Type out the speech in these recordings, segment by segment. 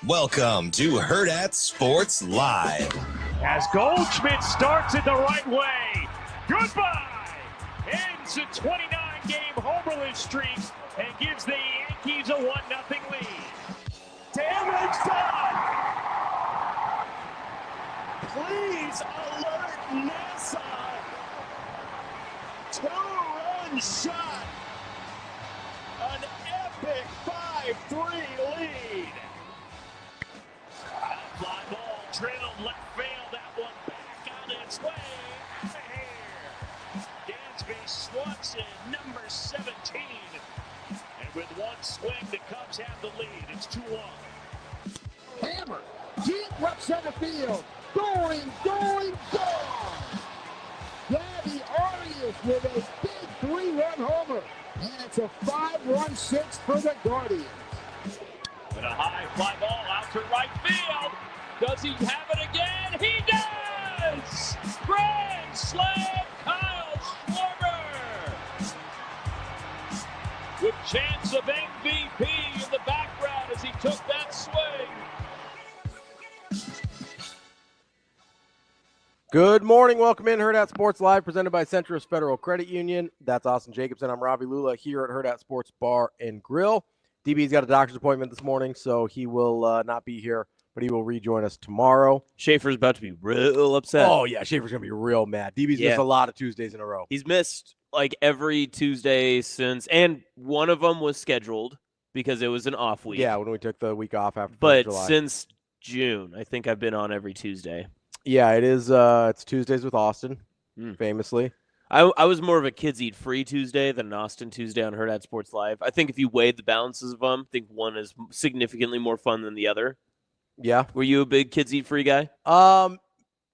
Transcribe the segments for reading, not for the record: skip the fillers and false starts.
Welcome to Hurrdat Sports Live. As Goldschmidt starts it the right way. Goodbye! Ends a 29-game homerless streak and gives the Yankees a 1-0 lead. Damage done! Please alert NASA! Two-run shot! An epic 5-3 lead! Fly ball drilled left field, that one back on its way. Dansby Swanson, number 17. And with one swing, the Cubs have the lead. It's 2-1. Hammer, deep left center field. Going. Ravi with a big 3-run homer. And it's a 5-run 6 for the Guardians. And a high fly ball out to right field. Does he have it again? He does! Grand slam, Kyle Schwarber! With chance of MVP in the background as he took that swing. Good morning. Welcome in Hurrdat Sports Live, presented by Centris Federal Credit Union. That's Austin Jacobsen. I'm Ravi Lulla here at Hurrdat Sports Bar and Grill. DB's got a doctor's appointment this morning, so he will not be here, but he will rejoin us tomorrow. Schaefer's about to be real upset. Oh, yeah, Schaefer's going to be real mad. DB's missed a lot of Tuesdays in a row. He's missed like every Tuesday since, and one of them was scheduled because it was an off week. Yeah, when we took the week off after but July. Since June, I think I've been on every Tuesday. Yeah, it is. It's Tuesdays with Austin, famously. I was more of a Kids Eat Free Tuesday than an Austin Tuesday on Hurrdat Sports Live. I think if you weighed the balances of them, I think one is significantly more fun than the other. Yeah. Were you a big Kids Eat Free guy?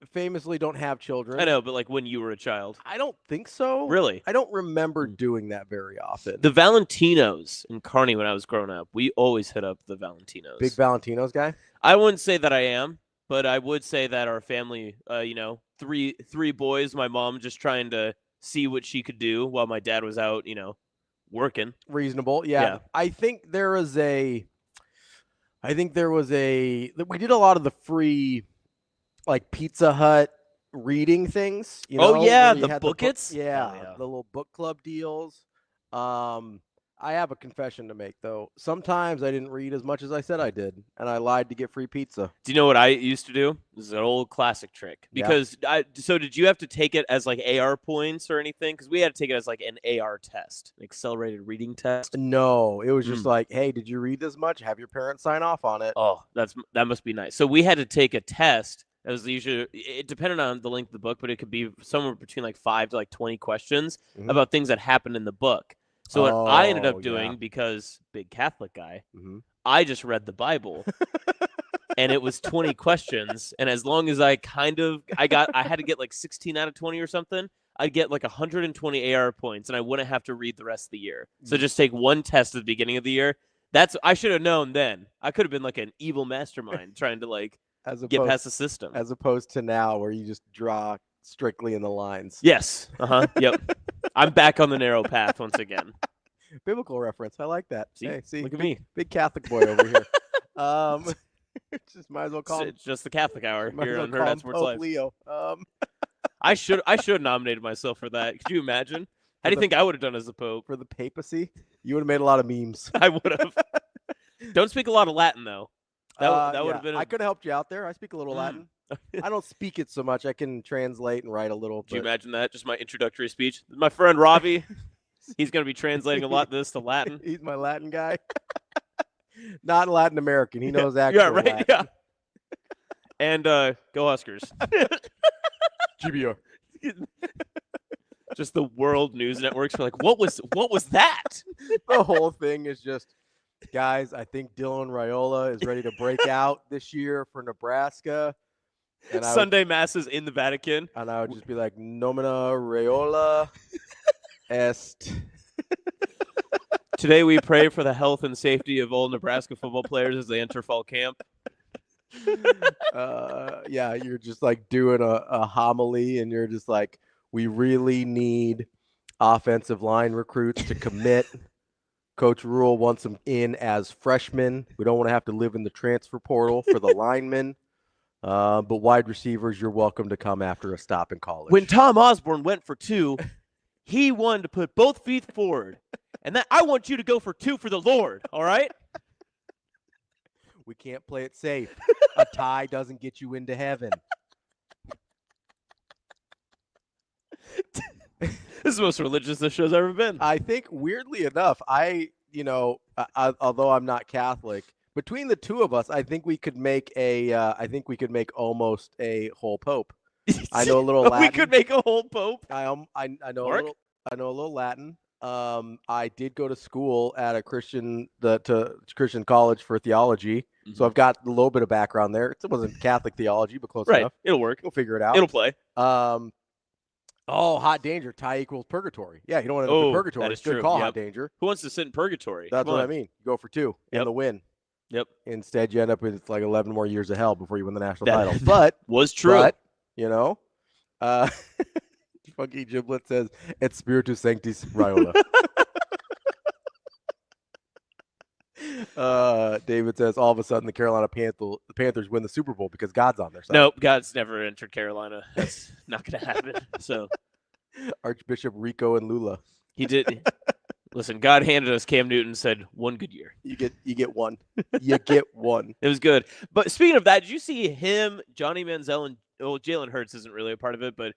Famously don't have children. I know, but like when you were a child. I don't think so. Really? I don't remember doing that very often. The Valentinos in Kearney when I was growing up, we always hit up the Valentinos. Big Valentinos guy? I wouldn't say that I am, but I would say that our family, three boys, my mom just trying to see what she could do while my dad was out, working. Reasonable. Yeah. I think there was we did a lot of the free, like Pizza Hut reading things. The bookets? The little book club deals. I have a confession to make, though. Sometimes I didn't read as much as I said I did, and I lied to get free pizza. Do you know what I used to do? This is an old classic trick. Because so did you have to take it as like AR points or anything? Because we had to take it as like an AR test, an accelerated reading test. No, it was just like, hey, did you read this much? Have your parents sign off on it. Oh, that must be nice. So we had to take a test. It was usually, it depended on the length of the book, but it could be somewhere between like 5 to like 20 questions about things that happened in the book. So what I ended up doing, because big Catholic guy, I just read the Bible, and it was 20 questions. And as long as I had to get like 16 out of 20 or something, I'd get like 120 AR points, and I wouldn't have to read the rest of the year. So just take one test at the beginning of the year. I should have known then. I could have been like an evil mastermind trying to like get past the system. As opposed to now where you just draw strictly in the lines. Yes. Yep. I'm back on the narrow path once again. Biblical reference. I like that. See, look at me. Big Catholic boy over here. Just might as well call him. It's just the Catholic hour here on Hurrdat Sports Live. Leo. I should have nominated myself for that. Could you imagine? How do you think I would have done as the Pope? For the papacy? You would have made a lot of memes. I would have. Don't speak a lot of Latin, though. That would have been. I could have helped you out there. I speak a little Latin. I don't speak it so much. I can translate and write a little. Do you imagine that? Just my introductory speech. My friend Ravi, he's going to be translating a lot of this to Latin. He's my Latin guy. Not Latin American. He knows actual Latin. Yeah. And go Huskers. GBR. Just the world news networks are like, what was that? The whole thing is just, guys, I think Dylan Raiola is ready to break out this year for Nebraska. And Sunday masses in the Vatican. And I would just be like, Nomina Raiola est. Today we pray for the health and safety of all Nebraska football players as they enter fall camp. You're just like doing a homily, and you're just like, we really need offensive line recruits to commit Coach Rule wants them in as freshmen. We don't want to have to live in the transfer portal for the linemen. But wide receivers, you're welcome to come after a stop in college. When Tom Osborne went for 2, he wanted to put both feet forward. And that I want you to go for 2 for the Lord, all right? We can't play it safe. A tie doesn't get you into heaven. This is the most religious this show's ever been. I think, weirdly enough, although I'm not Catholic, between the two of us, I think we could make almost a whole pope. I know a little Latin. We could make a whole pope. I know a little Latin. I did go to school at a Christian college for theology, so I've got a little bit of background there. It wasn't Catholic theology, but close enough. It'll work. We'll figure it out. It'll play. Hot danger. Tie equals purgatory. Yeah, you don't want to end up in purgatory. That is Good true. call, Yep. hot danger. Who wants to sit in purgatory? That's what I mean. You go for 2 and the win. Yep. Instead, you end up with like 11 more years of hell before you win the national title. But was true. But, Funky Giblet says, "Et Spiritus Sanctis Raiola." David says, all of a sudden the Panthers win the Super Bowl because God's on their side. Nope, God's never entered Carolina. That's not going to happen. So, Archbishop Rico and Lulla. He did. Listen, God handed us Cam Newton, said 1 good year. You get one. You get one. It was good. But speaking of that, did you see him, Johnny Manziel, and Jalen Hurts isn't really a part of it, but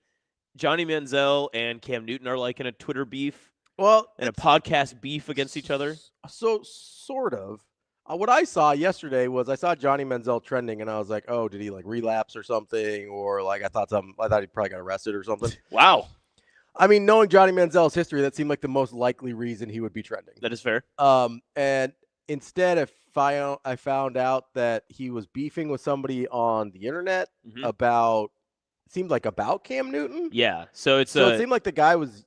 Johnny Manziel and Cam Newton are like in a Twitter beef. Well, and a podcast beef against each other. So sort of. What I saw yesterday was I saw Johnny Manziel trending, and I was like, "Oh, did he like relapse or something?" Or like I thought he probably got arrested or something. Wow. I mean, knowing Johnny Manziel's history, that seemed like the most likely reason he would be trending. That is fair. And instead, I found out that he was beefing with somebody on the internet about Cam Newton. Yeah. So it seemed like the guy was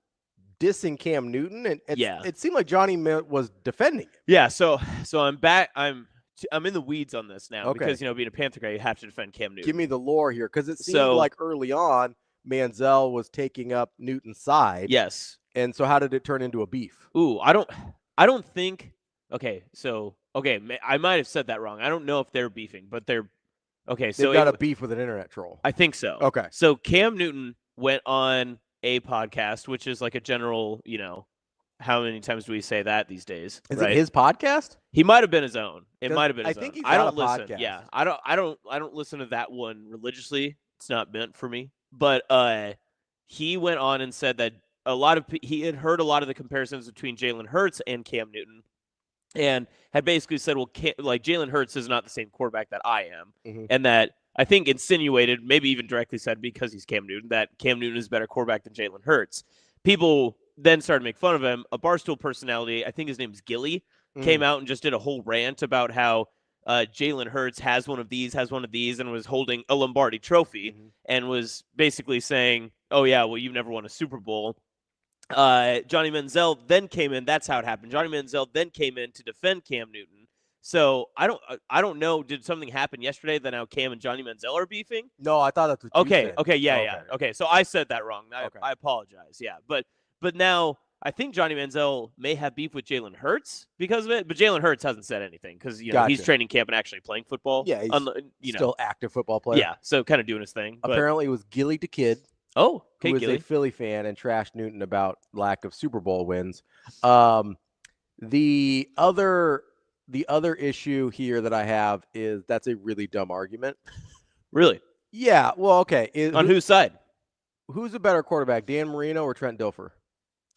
dissing Cam Newton, and it seemed like Johnny was defending him. Yeah. So I'm back. I'm in the weeds on this now because being a Panther guy, you have to defend Cam Newton. Give me the lore here, because it seemed like early on Manziel was taking up Newton's side. Yes. And so how did it turn into a beef? Ooh, I don't think. Okay, I might have said that wrong. I don't know if they're beefing, but they're okay. So they've got a beef with an internet troll. I think so. Okay. So Cam Newton went on a podcast, which is like a general, how many times do we say that these days? Is it his podcast? He might have been his own. It might have been his own. I think he's I don't got a listen. podcast. Yeah, I don't listen to that one religiously. It's not meant for me. But he went on and said that he had heard a lot of the comparisons between Jalen Hurts and Cam Newton, and had basically said, well, Jalen Hurts is not the same quarterback that I am, and that I think insinuated, maybe even directly said, because he's Cam Newton, that Cam Newton is a better quarterback than Jalen Hurts. People then started to make fun of him. A Barstool personality, I think his name is Gilly, came out and just did a whole rant about how Jalen Hurts has one of these, and was holding a Lombardi trophy, and was basically saying, oh, yeah, well, you've never won a Super Bowl. Johnny Manziel then came in. That's how it happened. Johnny Manziel then came in to defend Cam Newton. So I don't know. Did something happen yesterday that now Cam and Johnny Manziel are beefing? No, I thought that's what you said. Okay, yeah. Okay, so I said that wrong. I apologize. Yeah, but now I think Johnny Manziel may have beef with Jalen Hurts because of it, but Jalen Hurts hasn't said anything because he's training camp and actually playing football. Yeah, he's still active football player. Yeah, so kind of doing his thing. Apparently, it was Gilly the Kid. Oh, okay, who was Gilly. a Philly fan and trashed Newton about lack of Super Bowl wins. The other issue here that I have is that's a really dumb argument. Really? Yeah. Well, okay. On whose side? Who's a better quarterback, Dan Marino or Trent Dilfer?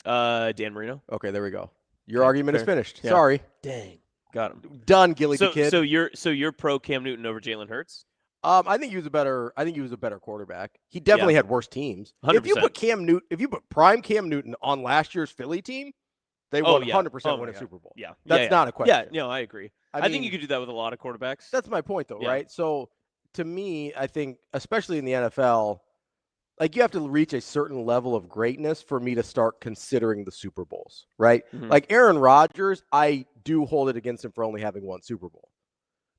Dan Marino. Okay, there we go. Your argument is finished. Yeah. Sorry. Dang. Got him. Done, Gilly the Kid. So you're pro Cam Newton over Jalen Hurts? I think he was a better quarterback. He definitely had worse teams. 100%. If you put prime Cam Newton on last year's Philly team, they would 100% win a Super Bowl. Yeah. That's not a question. Yeah, no, I agree. I think you could do that with a lot of quarterbacks. That's my point, though, right? So, to me, I think, especially in the NFL, like you have to reach a certain level of greatness for me to start considering the Super Bowls, right? Like Aaron Rodgers, I do hold it against him for only having one Super Bowl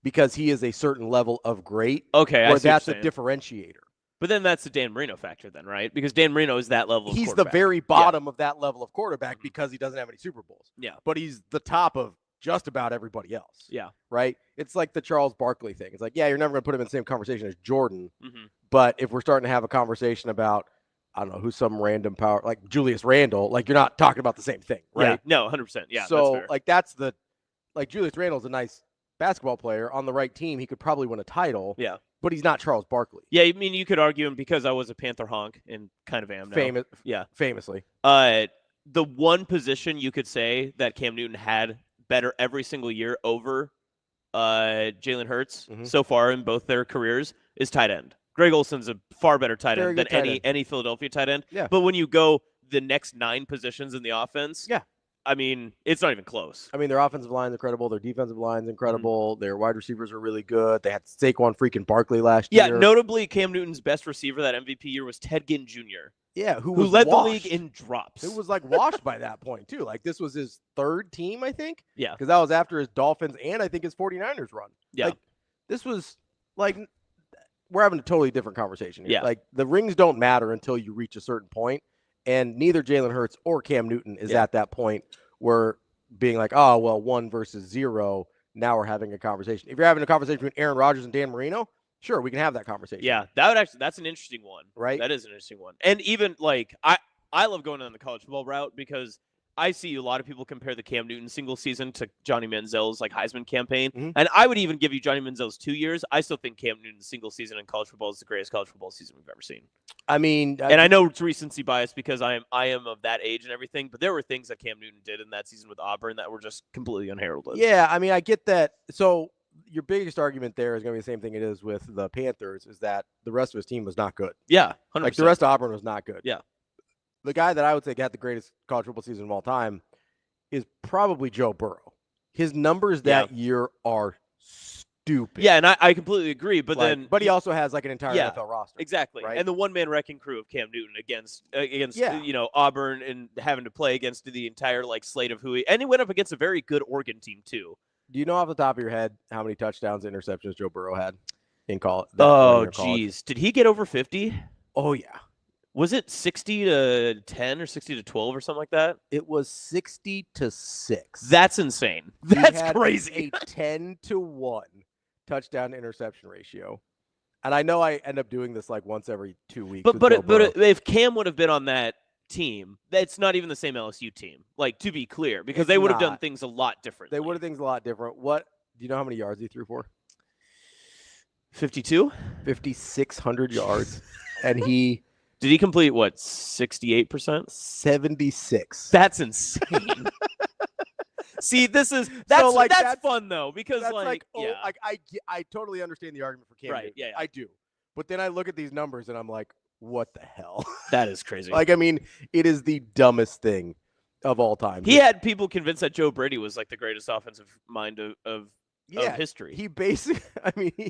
because he is a certain level of great. Okay, where that's a differentiator. But then that's the Dan Marino factor then, right? Because Dan Marino is that level of He's the quarterback. very bottom of that level of quarterback because he doesn't have any Super Bowls. Yeah. But he's the top of just about everybody else. Yeah. Right? It's like the Charles Barkley thing. It's like, yeah, you're never going to put him in the same conversation as Jordan. Mm-hmm. But if we're starting to have a conversation about, I don't know, who's some random power, like Julius Randle, like you're not talking about the same thing, right? Yeah. No, 100%. Yeah. So, like Julius Randle's a nice basketball player. On the right team, he could probably win a title. Yeah. But he's not Charles Barkley. Yeah, I mean, you could argue him because I was a Panther honk and kind of am now. Famously. The one position you could say that Cam Newton had better every single year over Jalen Hurts so far in both their careers is tight end. Greg Olson's a far better tight end than any Philadelphia tight end. Yeah. But when you go the next 9 positions in the offense, yeah, I mean, it's not even close. I mean, their offensive line's incredible. Their defensive line's incredible. Their wide receivers are really good. They had Saquon freaking Barkley last year. Yeah, notably, Cam Newton's best receiver that MVP year was Ted Ginn Jr. Yeah, who led the league in drops. It was like washed by that point, too. Like, this was his 3rd team, I think. Yeah. Because that was after his Dolphins and I think his 49ers run. Yeah. Like, this was like we're having a totally different conversation here. Yeah. Like, the rings don't matter until you reach a certain point, and neither Jalen Hurts or Cam Newton is at that point where being like, oh, well, 1 versus 0, now we're having a conversation. If you're having a conversation between Aaron Rodgers and Dan Marino, sure, we can have that conversation. Yeah, that's an interesting one. Right? That is an interesting one. And even, like, I love going on the college football route because I see a lot of people compare the Cam Newton single season to Johnny Manziel's, like, Heisman campaign. Mm-hmm. And I would even give you Johnny Manziel's 2 years. I still think Cam Newton's single season in college football is the greatest college football season we've ever seen. I mean, and I know it's recency bias because I am of that age and everything, but there were things that Cam Newton did in that season with Auburn that were just completely unheralded. Yeah, I mean, I get that. So your biggest argument there is going to be the same thing it is with the Panthers, is that the rest of his team was not good. Yeah, 100%. Like, the rest of Auburn was not good. Yeah. The guy that I would say got the greatest college football season of all time is probably Joe Burrow. His numbers that year are stupid. Yeah, and I completely agree. But but he also has like an entire NFL roster. Exactly. Right? And the one-man wrecking crew of Cam Newton against Auburn and having to play against the entire like slate of and he went up against a very good Oregon team too. Do you know off the top of your head how many touchdowns and interceptions Joe Burrow had in college? Oh, geez. Did he get over 50? Oh, yeah. Was it 60-10 or 60-12 or something like that? It was 60-6. That's insane. That's crazy. A 10-1 touchdown interception ratio. And I know I end up doing this like once every 2 weeks. But if Cam would have been on that team, that's not even the same LSU team. Like, to be clear, because they would have done things a lot different. They would have things a lot different. What do you know how many yards he threw for? 52? 5,600 yards. And he did he complete what, 68%? 76. That's insane. See, that's fun though, because I totally understand the argument for Cam Newton. Yeah, I do. But then I look at these numbers and I'm like, what the hell? That is crazy. Like, I mean, it is the dumbest thing of all time. He had people convinced that Joe Brady was like the greatest offensive mind of history. He basically, I mean,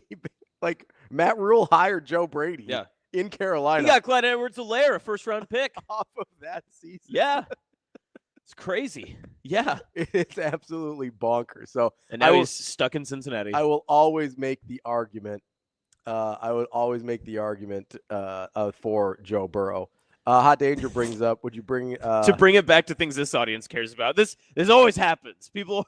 like Matt Rule hired Joe Brady. Yeah. In Carolina. He got Clyde Edwards-Helaire, a first-round pick. Off of that season. Yeah. It's crazy. Yeah. It's absolutely bonkers. So, and now he's stuck in Cincinnati. I will always make the argument. For Joe Burrow. Hot Danger brings up, would you bring to bring it back to things this audience cares about? This always happens. People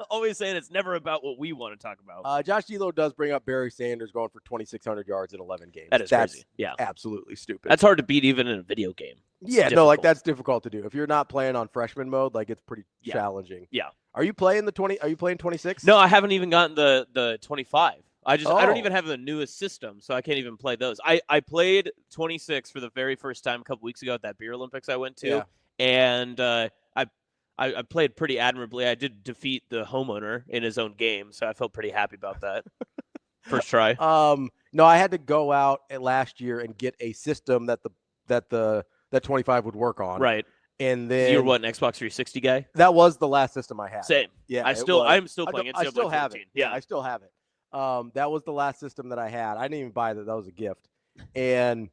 always saying it's never about what we want to talk about. Josh D'Lo does bring up Barry Sanders going for 2,600 yards in 11 games. That's crazy. Yeah, absolutely stupid. That's hard to beat even in a video game. That's difficult to do. If you're not playing on freshman mode, like, it's pretty challenging. Yeah. Are you playing 26? No, I haven't even gotten the 25. I don't even have the newest system, so I can't even play those. I played 26 for the very first time a couple weeks ago at that beer Olympics I went to, and I played pretty admirably. I did defeat the homeowner in his own game, so I felt pretty happy about that. First try. No, I had to go out last year and get a system that 25 would work on. Right. And then you're what, an Xbox 360 guy? That was the last system I had. Same. Yeah. I'm still playing it. I still have 14. it. Yeah, I still have it. That was the last system that I had. I didn't even buy that. That was a gift. And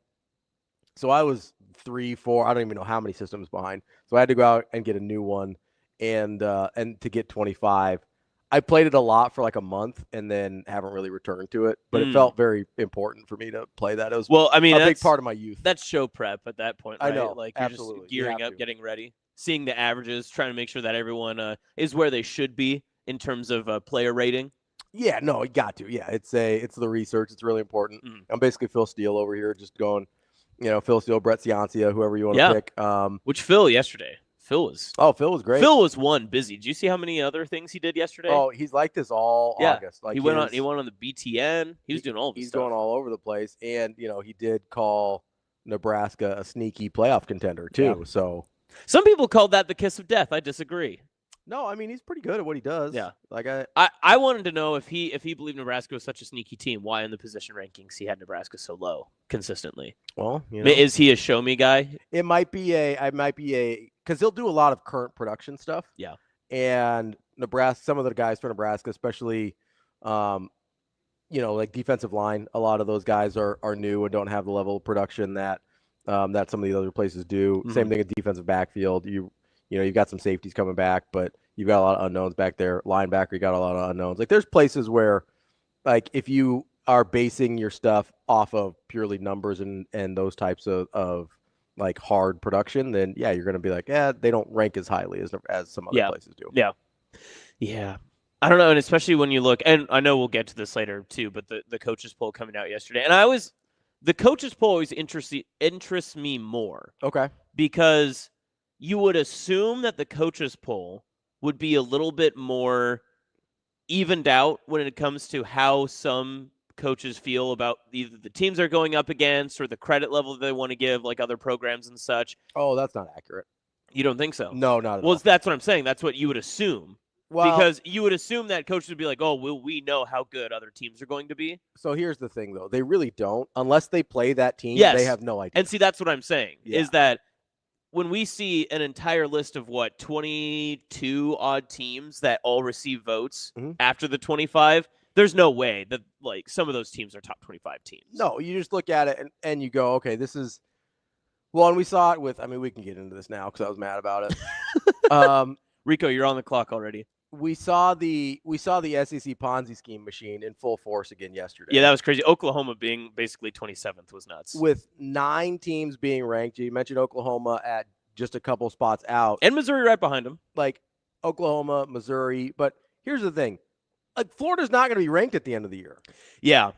so I was 3, 4, I don't even know how many systems behind. So I had to go out and get a new one and to get 25. I played it a lot for like a month and then haven't really returned to it. But it felt very important for me to play that. It was a big part of my youth. That's show prep at that point, right? I know, Like you're absolutely. just gearing up, getting ready, seeing the averages, trying to make sure that everyone is where they should be in terms of player rating. Yeah, no, you got to. Yeah, it's the research. It's really important. I'm basically Phil Steele over here, just going, Phil Steele, Brett Ciancia, whoever you want to pick. Which Phil yesterday. Phil was great. Phil was busy. Did you see how many other things he did yesterday? Oh, he's like this all August. Like he went on the BTN. He was doing all of this He's stuff. going all over the place, and he did call Nebraska a sneaky playoff contender too. Yeah. So some people called that the kiss of death. I disagree. No, I mean he's pretty good at what he does. Yeah, like I wanted to know if he believed Nebraska was such a sneaky team, why in the position rankings he had Nebraska so low consistently. Well, is he a show me guy? It might be because he'll do a lot of current production stuff. Yeah, and Nebraska, some of the guys for Nebraska, especially, like defensive line, a lot of those guys are new and don't have the level of production that that some of the other places do. Mm-hmm. Same thing at defensive backfield. You've got some safeties coming back, but you've got a lot of unknowns back there. Linebacker, you got a lot of unknowns. Like there's places where, like if you are basing your stuff off of purely numbers and those types of like hard production, then yeah, you're going to be like, they don't rank as highly as some other places do. Yeah. I don't know, and especially when you look, and I know we'll get to this later too, but the coaches poll coming out yesterday, and the coaches poll always interests me more. Okay, because you would assume that the coaches poll would be a little bit more evened out when it comes to how some coaches feel about either the teams they're going up against or the credit level they want to give, like other programs and such. Oh, that's not accurate. You don't think so? No, not at all. Well, that's what I'm saying. That's what you would assume. Well, because you would assume that coaches would be like, oh, will we know how good other teams are going to be? So here's the thing, though. They really don't. Unless they play that team, they have no idea. And see, that's what I'm saying, is that when we see an entire list of 22 odd teams that all receive votes after the 25, there's no way that like some of those teams are top 25 teams. No, you just look at it and you go, okay, this is well, and we saw it with, I mean, we can get into this now because I was mad about it. Rico, you're on the clock already. We saw the SEC Ponzi scheme machine in full force again yesterday. Yeah, that was crazy. Oklahoma being basically 27th was nuts. With 9 teams being ranked. You mentioned Oklahoma at just a couple spots out. And Missouri right behind them. Like Oklahoma, Missouri. But here's the thing. Like Florida's not going to be ranked at the end of the year. Yeah.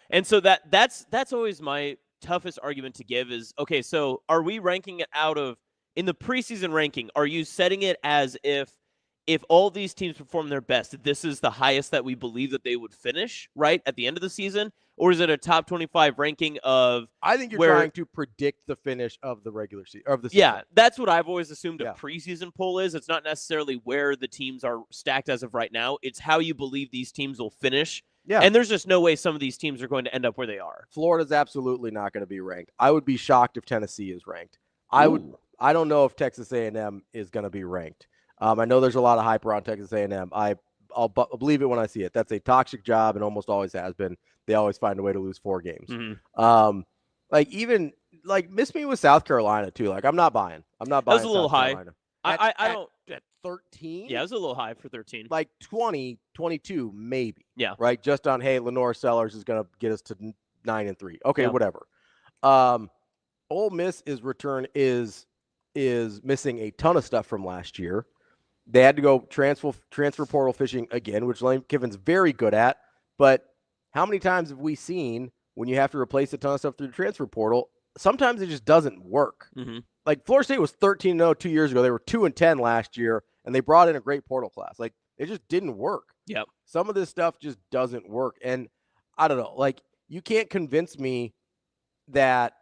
And so that's always my toughest argument to give is, okay, so are we ranking it in the preseason ranking, are you setting it as if all these teams perform their best, this is the highest that we believe that they would finish, right, at the end of the season? Or is it a top 25 ranking of... I think you're trying to predict the finish of the regular season. Yeah, that's what I've always assumed a preseason poll is. It's not necessarily where the teams are stacked as of right now. It's how you believe these teams will finish. Yeah. And there's just no way some of these teams are going to end up where they are. Florida's absolutely not going to be ranked. I would be shocked if Tennessee is ranked. I don't know if Texas A&M is going to be ranked. I know there's a lot of hype around Texas A&M. I'll believe it when I see it. That's a toxic job and almost always has been. They always find a way to lose 4 games. Mm-hmm. Even miss me with South Carolina too. Like I'm not buying. That was a little high. I don't at 13. Yeah, it was a little high for 13. Like 20, 22 maybe. Yeah. Right. Just on Lenore Sellers is going to get us to 9-3. Okay, whatever. Ole Miss is missing a ton of stuff from last year. They had to go transfer portal fishing again, which Lane Kiffin's very good at. But how many times have we seen when you have to replace a ton of stuff through the transfer portal, sometimes it just doesn't work. Mm-hmm. Like Florida State was 13-0 2 years ago. They were 2-10 last year, and they brought in a great portal class. Like it just didn't work. Yep. Some of this stuff just doesn't work. And I don't know, like you can't convince me that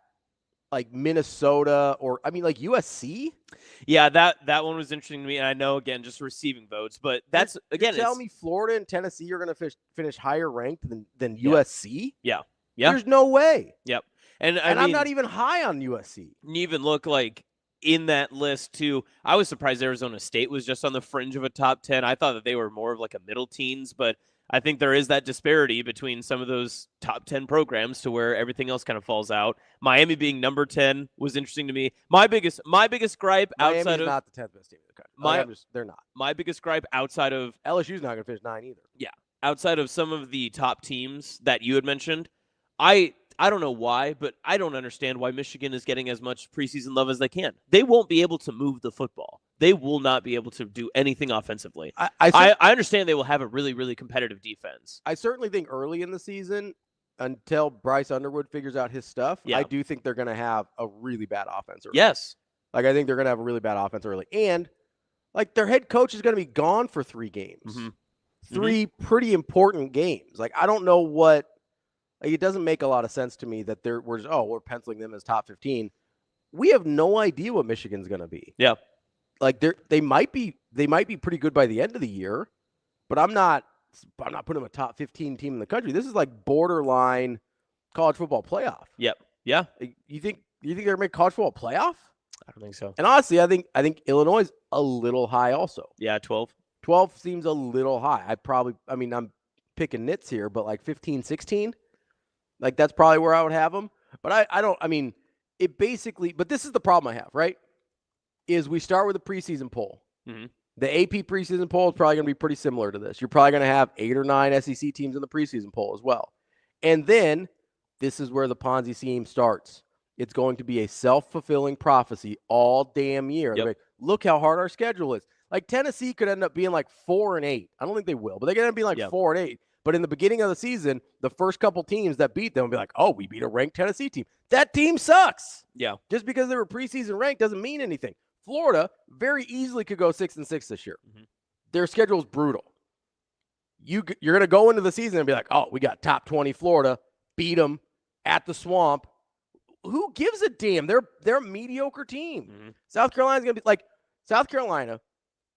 like Minnesota or like USC. Yeah, that one was interesting to me. And I know, again, just receiving votes, but that's again. Tell me Florida and Tennessee are going to finish higher ranked than USC? Yeah. There's no way. Yep. And I'm not even high on USC. You even look like in that list too. I was surprised Arizona State was just on the fringe of a top 10. I thought that they were more of like a middle teens, but I think there is that disparity between some of those top 10 programs to where everything else kind of falls out. Miami being number 10 was interesting to me. My biggest gripe Miami's outside of not the 10th best team in the country. They're not. My biggest gripe outside of LSU's not going to finish 9 either. Yeah, outside of some of the top teams that you had mentioned, I don't know why, but I don't understand why Michigan is getting as much preseason love as they can. They won't be able to move the football. They will not be able to do anything offensively. I understand they will have a really, really competitive defense. I certainly think early in the season, until Bryce Underwood figures out his stuff, I do think they're going to have a really bad offense early. Yes. Like, I think they're going to have a really bad offense early. And, like, their head coach is going to be gone for 3 games. Mm-hmm. 3 pretty important games. Like, I don't know what – like, it doesn't make a lot of sense to me that we're penciling them as top 15. We have no idea what Michigan's going to be. Yeah. Like, they might be pretty good by the end of the year, but I'm not putting them a top 15 team in the country. This is like borderline college football playoff. Yep. Yeah. You think they're going to make college football playoff? I don't think so. And honestly, I think Illinois is a little high also. Yeah, 12. 12 seems a little high. I'm picking nits here, but like 15, 16, like that's probably where I would have them. But but this is the problem I have, right? Is we start with a preseason poll. Mm-hmm. The AP preseason poll is probably going to be pretty similar to this. You're probably going to have 8 or 9 SEC teams in the preseason poll as well. And then this is where the Ponzi scheme starts. It's going to be a self-fulfilling prophecy all damn year. Yep. Like, look how hard our schedule is. Like, Tennessee could end up being like 4-8. I don't think they will, but they could end up being like 4-8. But in the beginning of the season, the first couple teams that beat them will be like, oh, we beat a ranked Tennessee team. That team sucks. Yeah. Just because they were preseason ranked doesn't mean anything. Florida very easily could go 6-6 this year. Mm-hmm. Their schedule is brutal. You're going to go into the season and be like, oh, we got top 20 Florida, beat them at the Swamp. Who gives a damn? They're a mediocre team. Mm-hmm. South Carolina's going to be like South Carolina.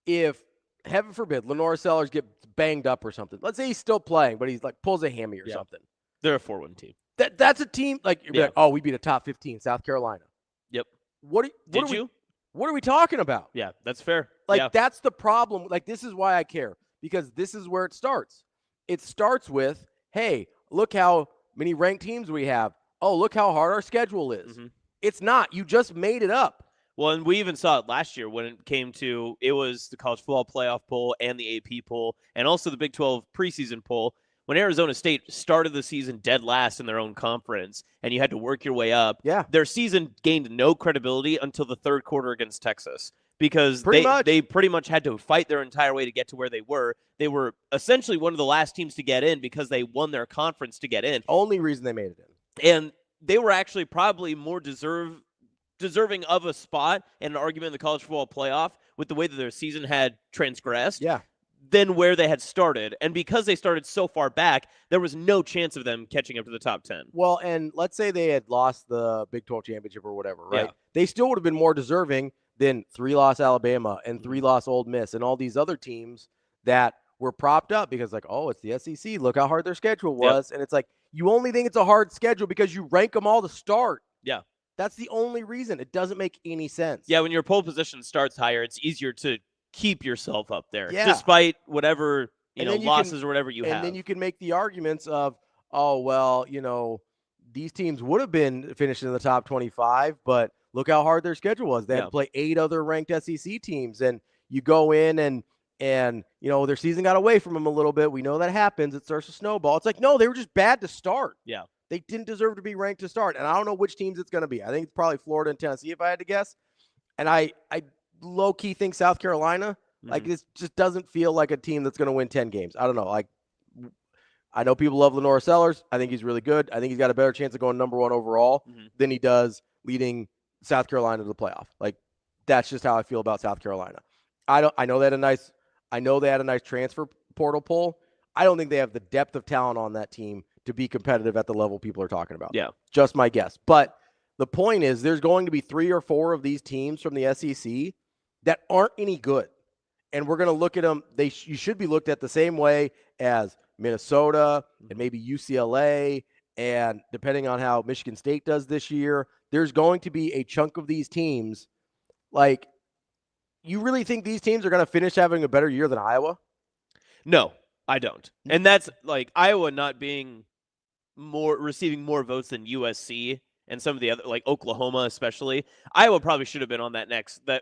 If heaven forbid Lenore Sellers gets banged up or something, let's say he's still playing, but he's like pulls a hammy or something. They're a 4-1 team. That's a team like you're like, oh, we beat a top 15 South Carolina. Yep. What are we talking about? Yeah, that's fair. Like, that's the problem. Like, this is why I care, because this is where it starts. It starts with, hey, look how many ranked teams we have. Oh, look how hard our schedule is. Mm-hmm. It's not. You just made it up. Well, and we even saw it last year when it was the college football playoff poll and the AP poll and also the Big 12 preseason poll. When Arizona State started the season dead last in their own conference and you had to work your way up, their season gained no credibility until the third quarter against Texas because they pretty much had to fight their entire way to get to where they were. They were essentially one of the last teams to get in because they won their conference to get in. Only reason they made it in. And they were actually probably more deserving of a spot and an argument in the college football playoff with the way that their season had transgressed. Yeah. Than where they had started. And because they started so far back, there was no chance of them catching up to the top 10. Well, and let's say they had lost the Big 12 championship or whatever, right? Yeah. They still would have been more deserving than 3-loss Alabama and 3-loss Ole Miss and all these other teams that were propped up because, like, oh, it's the SEC. Look how hard their schedule was. Yep. And it's like, you only think it's a hard schedule because you rank them all to start. Yeah. That's the only reason. It doesn't make any sense. Yeah, when your pole position starts higher, it's easier to keep yourself up there, despite whatever losses or whatever you have. And then you can make the arguments of, oh, well, these teams would have been finishing in the top 25, but look how hard their schedule was. They had to play 8 other ranked SEC teams, and you go in and their season got away from them a little bit. We know that happens. It starts to snowball. It's like, no, they were just bad to start. Yeah. They didn't deserve to be ranked to start. And I don't know which teams it's going to be. I think it's probably Florida and Tennessee if I had to guess. And I low-key think South Carolina, like, this just doesn't feel like a team that's going to win 10 games. I don't know. Like, I know people love Lenore Sellers. I think he's really good. I think he's got a better chance of going number 1 overall than he does leading South Carolina to the playoff. Like, that's just how I feel about South Carolina. I know they had a nice transfer portal poll. I don't think they have the depth of talent on that team to be competitive at the level people are talking about. Yeah. Just my guess. But the point is there's going to be 3 or 4 of these teams from the SEC that aren't any good. And we're going to look at them. You should be looked at the same way as Minnesota and maybe UCLA. And depending on how Michigan State does this year, there's going to be a chunk of these teams. Like, you really think these teams are going to finish having a better year than Iowa? No. I don't. And that's like Iowa not being receiving more votes than USC and some of the other, like Oklahoma especially. Iowa probably should have been on that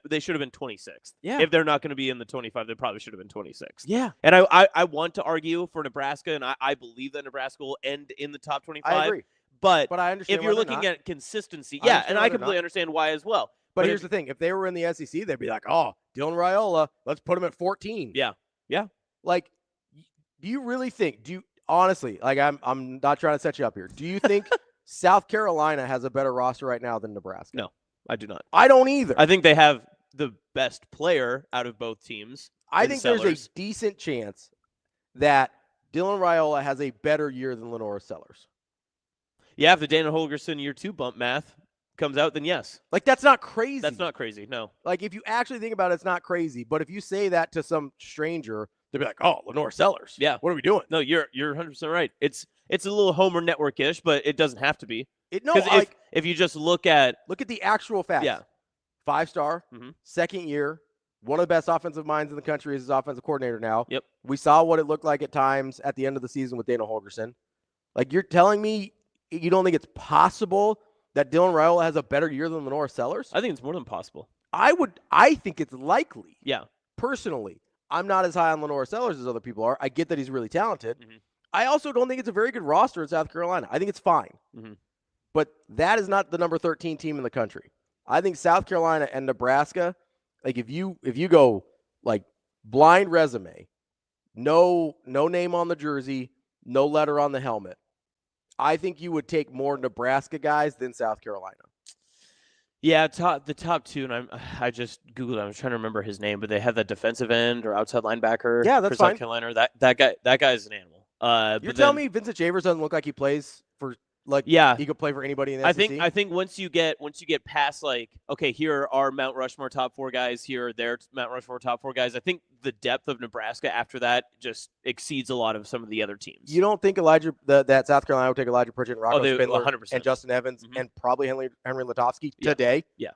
they should have been 26th. Yeah. If they're not going to be in the 25, they probably should have been 26th. Yeah. And I want to argue for Nebraska, and I believe that Nebraska will end in the top 25. I agree. But I understand if you're why they're looking not. at consistency, I I completely understand why as well. But here's the thing. If they were in the SEC, they'd be like, oh, Dylan Raiola, let's put him at 14. Yeah. Yeah. Like, do you really think, honestly, like I'm not trying to set you up here. Do you think South Carolina has a better roster right now than Nebraska? No, I do not. I don't either. I think they have the best player out of both teams. I think there's a decent chance that Dylan Raiola has a better year than Lenora Sellers. Yeah, if the Dana Holgerson year 2 bump math comes out, then yes. Like, that's not crazy. That's not crazy, no. Like, if you actually think about it, it's not crazy. But if you say that to some stranger, they'll be like, oh, Lenora Sellers. Yeah. What are we doing? No, you're 100% right. It's a little Homer Network-ish, but it doesn't have to be. If you just look at the actual facts. Yeah. 5-star, second year, one of the best offensive minds in the country is his offensive coordinator now. Yep. We saw what it looked like at times at the end of the season with Dana Holgerson. Like, you're telling me you don't think it's possible that Dylan Raiola has a better year than Lenora Sellers? I think it's more than possible. I think it's likely. Yeah. Personally, I'm not as high on Lenora Sellers as other people are. I get that he's really talented. I also don't think it's a very good roster in South Carolina. I think it's fine. But that is not the number 13 team in the country. I think South Carolina and Nebraska, like if you go like blind resume, no name on the jersey, no letter on the helmet, I think you would take more Nebraska guys than South Carolina. Yeah, the top two, and I just Googled it. I was trying to remember his name, but they have that defensive end or outside linebacker. Yeah, that's for fine. South Carolina. That guy is an animal. You're telling me Vincent Schaefer doesn't look like he plays for he could play for anybody in the SEC? I think once you get past like, okay, here are Mount Rushmore top 4 guys, here are their Mount Rushmore top 4 guys. I think the depth of Nebraska after that just exceeds a lot of some of the other teams. You don't think that South Carolina would take Elijah Pritchett and Rocco Spindler 100%. and Justin Evans and probably Henry Lutovsky today? Yeah,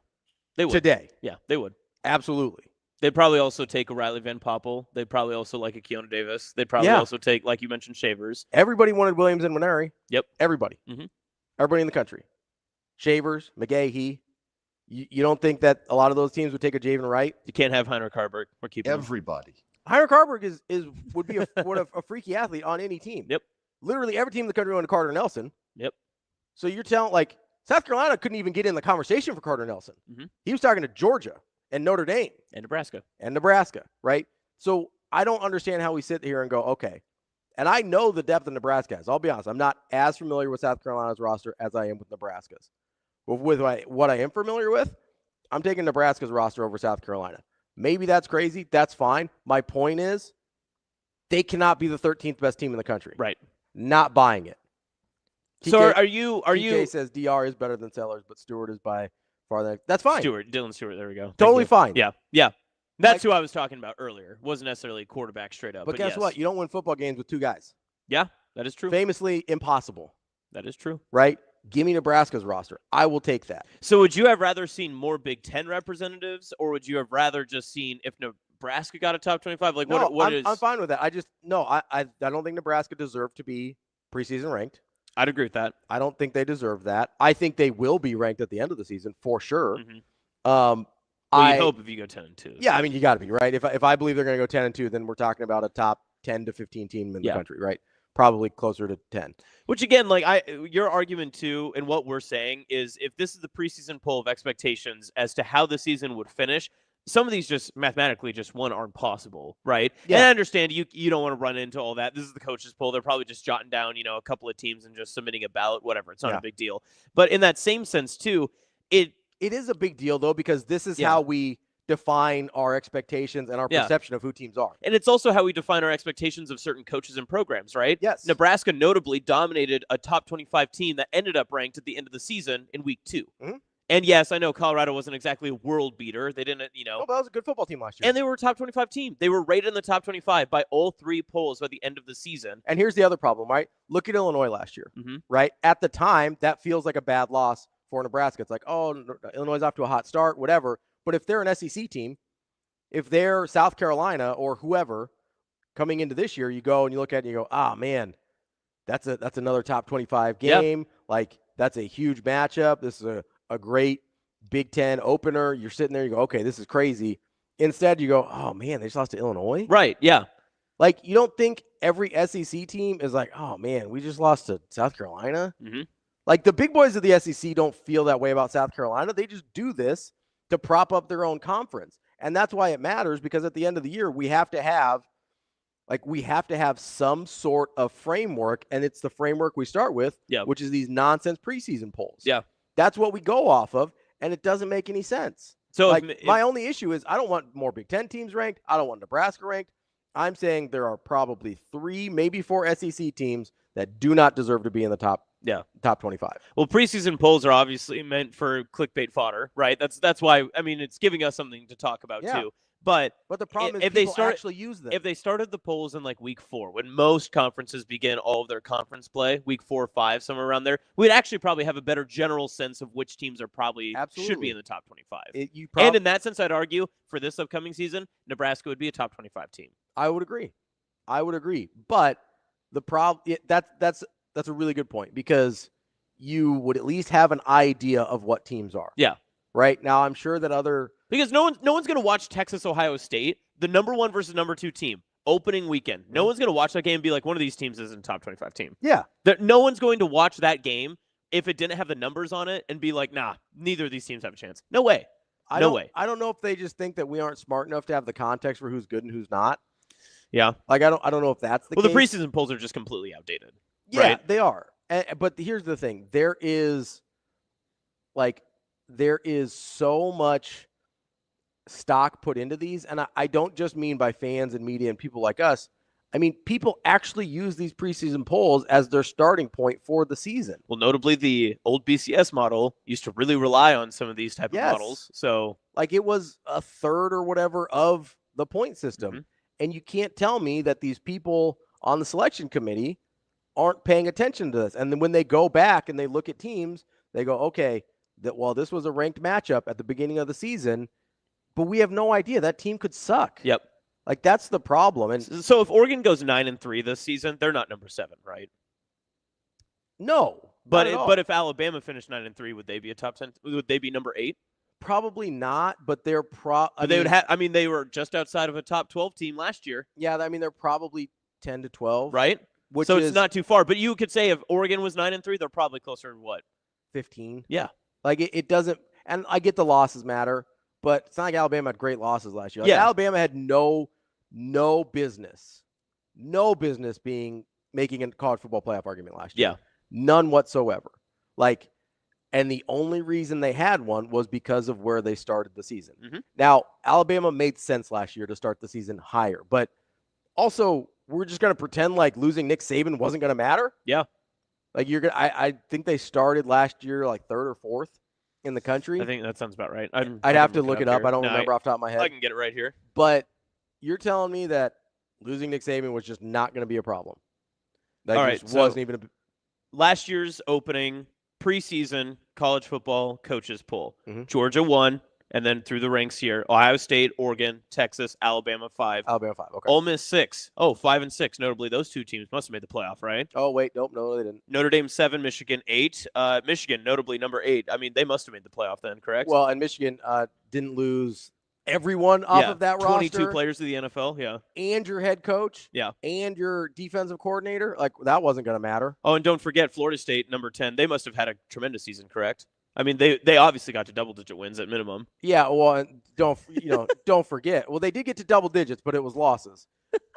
they would. Today. Yeah, they would. Absolutely. They'd probably also take a Riley Van Poppel. They'd probably also like a Keona Davis. They'd probably also take, like you mentioned, Shavers. Everybody wanted Williams and Winery. Yep. Everybody. Everybody in the country. Shavers, McGahee. You don't think that a lot of those teams would take a Javen Wright? You can't have Heinrich Harburg. We're keeping everybody. Heinrich Harburg would be a freaky athlete on any team. Yep. Literally every team in the country went to Carter Nelson. Yep. So you're telling, like, South Carolina couldn't even get in the conversation for Carter Nelson. He was talking to Georgia and Notre Dame. And Nebraska, right? So I don't understand how we sit here and go, okay. And I know the depth of Nebraska has. I'll be honest. I'm not as familiar with South Carolina's roster as I am with Nebraska's. With what I am familiar with, I'm taking Nebraska's roster over South Carolina. Maybe that's crazy. That's fine. My point is they cannot be the 13th best team in the country. Right. Not buying it. So are you TK says DR is better than Sellers, but Stewart is by far the. That's fine. Dylan Stewart. There we go. Totally fine. Yeah. Yeah. That's who I was talking about earlier. Wasn't necessarily quarterback straight up. But guess what? You don't win football games with 2 guys. Yeah, that is true. Famously impossible. That is true. Right? Give me Nebraska's roster. I will take that. So would you have rather seen more Big Ten representatives, or would you have rather just seen if Nebraska got a top 25? Like, I'm fine with that. I don't think Nebraska deserved to be preseason ranked. I'd agree with that. I don't think they deserve that. I think they will be ranked at the end of the season for sure. You hope if you go 10-2. Yeah, I mean, you got to be, right? If I believe they're going to go 10-2, then we're talking about a top 10 to 15 team in the country, right? Probably closer to 10. Which, again, your argument, too, and what we're saying is if this is the preseason poll of expectations as to how the season would finish, some of these just mathematically aren't possible, right? Yeah. And I understand you don't want to run into all that. This is the coaches poll. They're probably just jotting down, a couple of teams and just submitting a ballot, whatever. It's not a big deal. But in that same sense, too, it is a big deal, though, because this is how we define our expectations and our perception of who teams are. And it's also how we define our expectations of certain coaches and programs, right? Yes. Nebraska notably dominated a top 25 team that ended up ranked at the end of the season in week 2. And yes, I know Colorado wasn't exactly a world beater. They didn't, No, but that was a good football team last year. And they were a top 25 team. They were rated in the top 25 by all 3 polls by the end of the season. And here's the other problem, right? Look at Illinois last year, right? At the time, that feels like a bad loss for Nebraska. It's like, oh, Illinois is off to a hot start, whatever. But if they're an SEC team, if they're South Carolina or whoever, coming into this year, you go and you look at it and you go, ah, man, that's another top 25 game. Yep. Like, that's a huge matchup. This is a great Big Ten opener. You're sitting there, you go, okay, this is crazy. Instead, you go, oh, man, they just lost to Illinois? Right, yeah. Like, you don't think every SEC team is like, oh, man, we just lost to South Carolina? Mm-hmm. Like, the big boys of the SEC don't feel that way about South Carolina. They just do this to prop up their own conference. And that's why it matters, because at the end of the year, we have to have some sort of framework, and it's the framework we start with, which is these nonsense preseason polls. Yeah. That's what we go off of, and it doesn't make any sense. So like, my only issue is I don't want more Big Ten teams ranked. I don't want Nebraska ranked. I'm saying there are probably 3, maybe 4 SEC teams that do not deserve to be in the top 25. Well, preseason polls are obviously meant for clickbait fodder, right? That's why, I mean, it's giving us something to talk about too. But the problem is if people actually use them. If they started the polls in like week 4, when most conferences begin all of their conference play, week 4 or 5, somewhere around there, we'd actually probably have a better general sense of which teams are probably should be in the top 25. And in that sense, I'd argue for this upcoming season, Nebraska would be a top 25 team. I would agree. But the problem that's a really good point, because you would at least have an idea of what teams are. Yeah. Right now, I'm sure that because no one's going to watch Texas Ohio State, the number 1 versus number 2 team, opening weekend. No one's going to watch that game and be like, one of these teams isn't a top 25 team. Yeah. No one's going to watch that game if it didn't have the numbers on it and be like, nah, neither of these teams have a chance. No way. No way. I don't know if they just think that we aren't smart enough to have the context for who's good and who's not. Yeah. Like, I don't know if that's the case. Well, the preseason polls are just completely outdated. Yeah, right? They are. But here's the thing. There is so much stock put into these, and I don't just mean by fans and media and people like us. I mean, people actually use these preseason polls as their starting point for the season. Well, notably, the old BCS model used to really rely on some of these type of models. So, like, it was a third or whatever of the point system. And you can't tell me that these people on the selection committee aren't paying attention to this. And then when they go back and they look at teams, they go, okay, this was a ranked matchup at the beginning of the season, but we have no idea. That team could suck. Yep. Like, that's the problem. And so if Oregon goes 9-3 this season, they're not number 7, right? No. But if Alabama finished 9-3, would they be a top 10? Would they be number 8? Probably not, but they're they were just outside of a top 12 team last year. Yeah, I mean, they're probably 10 to 12. Right? So it's not too far. But you could say if Oregon was 9-3, they're probably closer to what? 15. Yeah. Like, it doesn't – and I get the losses matter, but it's not like Alabama had great losses last year. Like, Alabama had no business making a college football playoff argument last year. Yeah. None whatsoever. Like, and the only reason they had one was because of where they started the season. Now, Alabama made sense last year to start the season higher, but also we're just going to pretend like losing Nick Saban wasn't going to matter. Yeah. Like, I think they started last year like 3rd or 4th in the country. I think that sounds about right. I'd have to look it up. I don't remember off the top of my head. I can get it right here. But you're telling me that losing Nick Saban was just not going to be a problem. That all right, wasn't even last year's opening preseason college football coaches poll. Georgia 1, and then through the ranks here, Ohio State, Oregon, Texas, Alabama 5. Alabama 5, okay. Ole Miss 6. Oh, 5 and 6. Notably, those 2 teams must have made the playoff, right? Oh, wait. Nope. No, they didn't. Notre Dame 7, Michigan 8. Michigan, notably number 8. I mean, they must have made the playoff then, correct? Well, and Michigan didn't lose everyone off of that roster. 22 players to the NFL, yeah. And your head coach. Yeah. And your defensive coordinator. Like, that wasn't going to matter. Oh, and don't forget Florida State, number 10. They must have had a tremendous season, correct? I mean, they obviously got to double-digit wins at minimum. Yeah, well, don't forget. Well, they did get to double digits, but it was losses.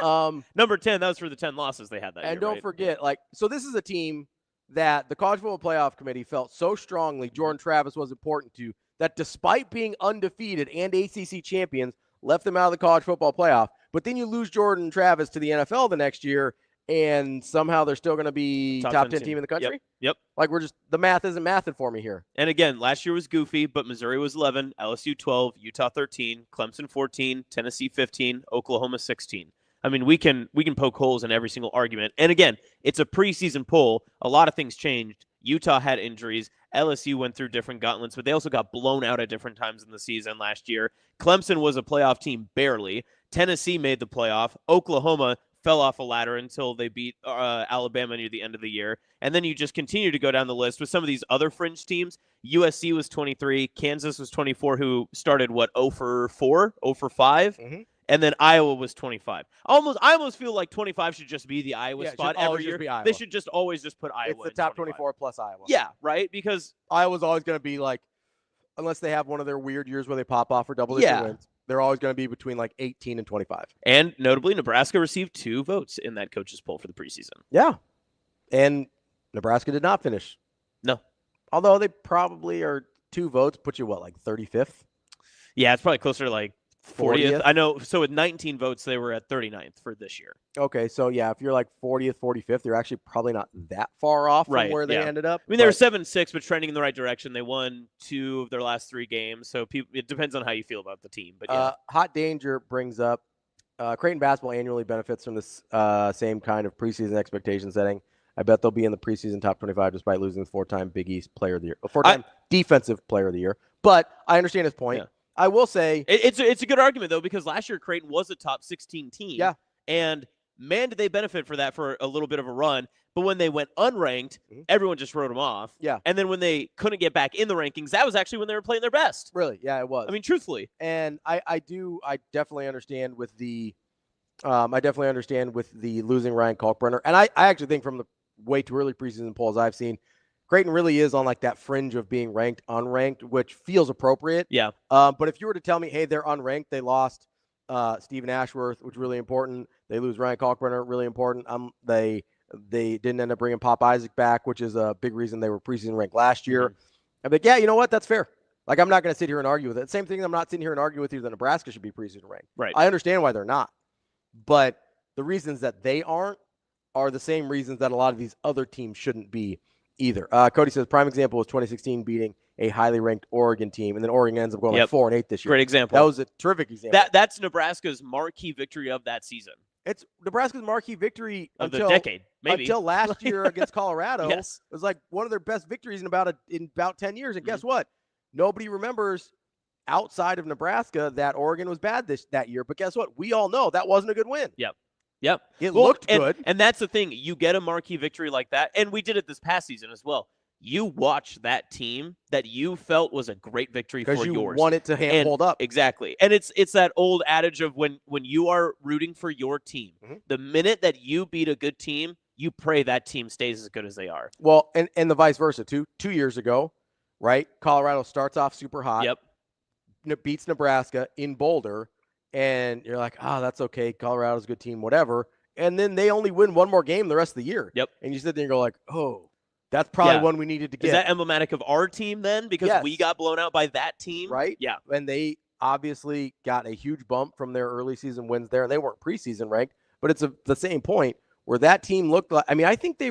Number 10, that was for the 10 losses they had that year, and don't forget, so this is a team that the College Football Playoff Committee felt so strongly Jordan Travis was important to, that despite being undefeated and ACC champions, left them out of the College Football Playoff. But then you lose Jordan Travis to the NFL the next year, and somehow they're still going to be top 10 team in the country? Yep. Like, the math isn't mathing for me here. And again, last year was goofy, but Missouri was 11, LSU 12, Utah 13, Clemson 14, Tennessee 15, Oklahoma 16. I mean, we can poke holes in every single argument. And again, it's a preseason poll. A lot of things changed. Utah had injuries. LSU went through different gauntlets, but they also got blown out at different times in the season last year. Clemson was a playoff team barely. Tennessee made the playoff. Oklahoma fell off a ladder until they beat Alabama near the end of the year. And then you just continue to go down the list with some of these other fringe teams. USC was 23. Kansas was 24, who started, 0 for 4, 0 for 5? Mm-hmm. And then Iowa was 25. I almost feel like 25 should just be the Iowa spot every year. They should just always just put Iowa. It's the top 24 plus Iowa. Yeah, right? Because Iowa's always going to be like, unless they have one of their weird years where they pop off for double-digit wins, they're always going to be between like 18 and 25. And notably, Nebraska received 2 votes in that coaches poll for the preseason. Yeah. And Nebraska did not finish. No. Although they probably are 2 votes, put you, like 35th? Yeah, it's probably closer to like 40th. I know. So with 19 votes, they were at 39th for this year. Okay, so yeah, if you're like 40th, 45th, you're actually probably not that far off from where they ended up. I mean, they were 7-6, but trending in the right direction. They won 2 of their last 3 games, so it depends on how you feel about the team. But yeah. Hot Danger brings up Creighton basketball annually benefits from this same kind of preseason expectation setting. I bet they'll be in the preseason top 25 despite losing the 4-time Big East Player of the Year, 4-time Defensive Player of the Year. But I understand his point. Yeah. I will say it's a good argument though, because last year Creighton was a top 16 team. Yeah, and man, did they benefit for that for a little bit of a run. But when they went unranked, everyone just wrote them off. Yeah, and then when they couldn't get back in the rankings, that was actually when they were playing their best. Really? Yeah, it was. I mean, truthfully. And I definitely understand with the losing Ryan Kalkbrenner, and I actually think from the way too early preseason polls I've seen, Creighton really is on like that fringe of being ranked, unranked, which feels appropriate. Yeah. But if you were to tell me, hey, they're unranked, they lost Stephen Ashworth, which is really important. They lose Ryan Kalkbrenner, really important. They didn't end up bringing Pop Isaac back, which is a big reason they were preseason ranked last year. I'm like, yeah, you know what? That's fair. Like, I'm not going to sit here and argue with it. Same thing, I'm not sitting here and argue with you that Nebraska should be preseason ranked. Right. I understand why they're not. But the reasons that they aren't are the same reasons that a lot of these other teams shouldn't be either. Cody says prime example was 2016 beating a highly ranked Oregon team, and then Oregon ends up going like 4-8 this year. Great example. That was a terrific example. That's Nebraska's marquee victory of that season. It's Nebraska's marquee victory of the decade, maybe until last year against Colorado. Yes. It was like one of their best victories in about 10 years. And guess what? Nobody remembers outside of Nebraska that Oregon was bad that year. But guess what? We all know that wasn't a good win. Yep. It looked good. And that's the thing. You get a marquee victory like that, and we did it this past season as well. You watch that team that you felt was a great victory for yours. Because you want it to hold up. Exactly. And it's that old adage of when you are rooting for your team, the minute that you beat a good team, you pray that team stays as good as they are. Well, and the vice versa, too. 2 years ago, right? Colorado starts off super hot. Yep. Beats Nebraska in Boulder. And you're like, that's okay. Colorado's a good team, whatever. And then they only win one more game the rest of the year. Yep. And you sit there and go like, that's probably one we needed to get. Is that emblematic of our team then? Because we got blown out by that team? Right? Yeah. And they obviously got a huge bump from their early season wins there. And they weren't preseason ranked. But it's the same point where that team looked like – I mean, I think they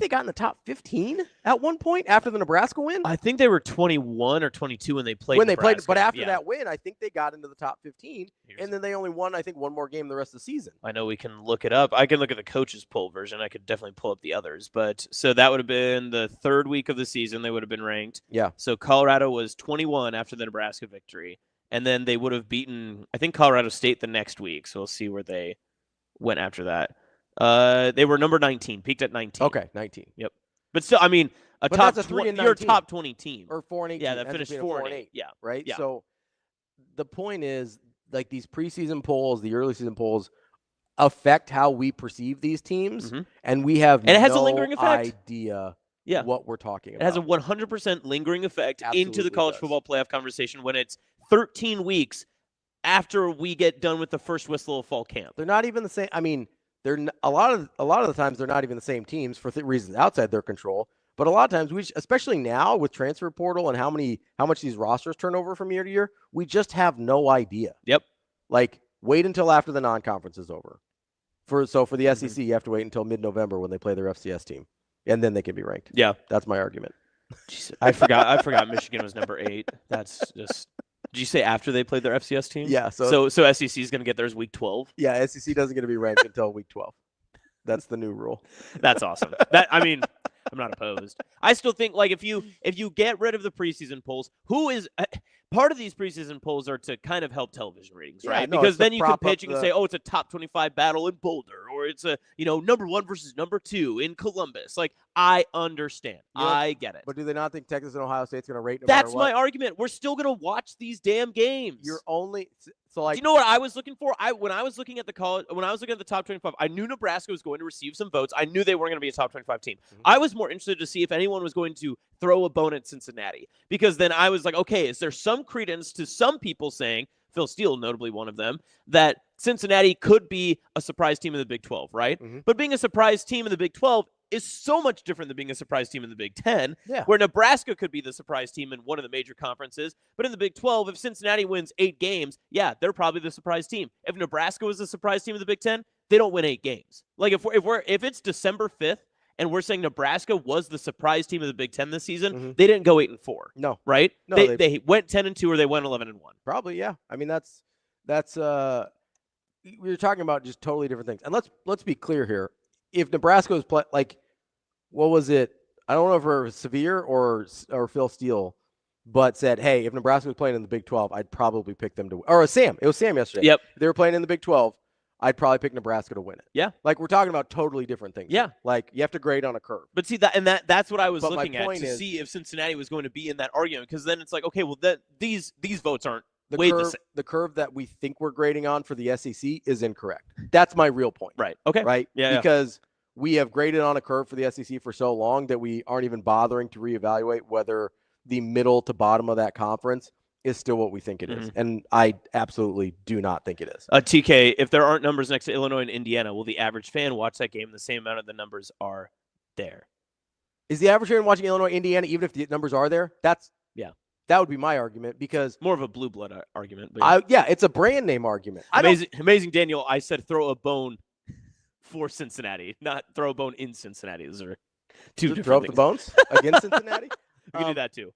got in the top 15 at one point after the Nebraska win. I think they were 21 or 22 when they played Nebraska. But after that win, I think they got into the top 15, and then they only won, I think, one more game the rest of the season. I know we can look it up. I can look at the coaches poll version. I could definitely pull up the others. But so that would have been the third week of the season. They would have been ranked. Yeah. So Colorado was 21 after the Nebraska victory, and then they would have beaten, I think, Colorado State the next week. So we'll see where they went after that. They were number 19, peaked at 19. Okay, 19. Yep. But still, I mean, you're a top 20 team. Or 4-8. Yeah, that finished 4-8. Yeah. Right? Yeah. So the point is, like, these preseason polls, the early season polls, affect how we perceive these teams, and we have it has a lingering effect. Idea what we're talking about. It has a 100% lingering effect into the college football playoff conversation when it's 13 weeks after we get done with the first whistle of fall camp. They're not even the same. I mean, they're a lot of the times they're not even the same teams for reasons outside their control. But a lot of times, especially now with transfer portal and how much these rosters turn over from year to year, we just have no idea. Yep. Like, wait until after the non-conference is over. For the SEC, you have to wait until mid-November when they play their FCS team, and then they can be ranked. Yeah, that's my argument. Jeez, I forgot Michigan was number 8. That's just. Did you say after they played their FCS team? Yeah. So SEC is going to get theirs week 12? Yeah, SEC doesn't get to be ranked until week 12. That's the new rule. That's awesome. I'm not opposed. I still think like if you get rid of the preseason polls, who is part of these preseason polls are to kind of help television ratings, right? No, because then you can prop pitch up and say, oh, it's a top 25 battle in Boulder, or it's a number 1 versus number 2 in Columbus. Like I understand, I get it. But do they not think Texas and Ohio State's going to rate no That's matter what? my argument. We're still going to watch these damn games. You're only so like. Do you know what I was looking for? When I was looking at the top 25, I knew Nebraska was going to receive some votes. I knew they weren't going to be a top 25 team. Mm-hmm. I was more interested to see if anyone was going to throw a bone at Cincinnati, because then I was like, okay, is there some credence to some people saying, Phil Steele, notably one of them, that Cincinnati could be a surprise team in the Big 12, right? Mm-hmm. But being a surprise team in the Big 12 is so much different than being a surprise team in the Big 10, where Nebraska could be the surprise team in one of the major conferences. But in the Big 12, if Cincinnati wins 8 games, they're probably the surprise team. If Nebraska was the surprise team in the Big 10, they don't win 8 games. Like if it's December 5th and we're saying Nebraska was the surprise team of the Big 10 this season, they didn't go 8-4. No, right? No, they went 10-2 or they went 11-1. Probably, yeah. I mean, that's we were talking about just totally different things. And let's be clear here. If Nebraska was what was it? I don't know if it was Severe or Phil Steele, but said, hey, if Nebraska was playing in the Big 12, I'd probably pick them to win. Or Sam. It was Sam yesterday. Yep. If they were playing in the Big 12, I'd probably pick Nebraska to win it. Yeah. Like, we're talking about totally different things. Yeah. Like, you have to grade on a curve. But see, that's what I was looking at to see if Cincinnati was going to be in that argument, because then it's like, okay, well, these votes aren't the curve that we think we're grading on for the SEC is incorrect. That's my real point. Right. Okay. Right? Yeah. Because we have graded on a curve for the SEC for so long that we aren't even bothering to reevaluate whether the middle to bottom of that conference is still what we think it is. And I absolutely do not think it is. TK, if there aren't numbers next to Illinois and Indiana, will the average fan watch that game the same amount of the numbers are there? Is the average fan watching Illinois, Indiana, even if the numbers are there? That would be my argument, because more of a blue blood argument. But it's a brand name argument. Amazing, Daniel. I said throw a bone for Cincinnati, not throw a bone in Cincinnati. Those are two different throw things. Up the bones against Cincinnati? You can do that too.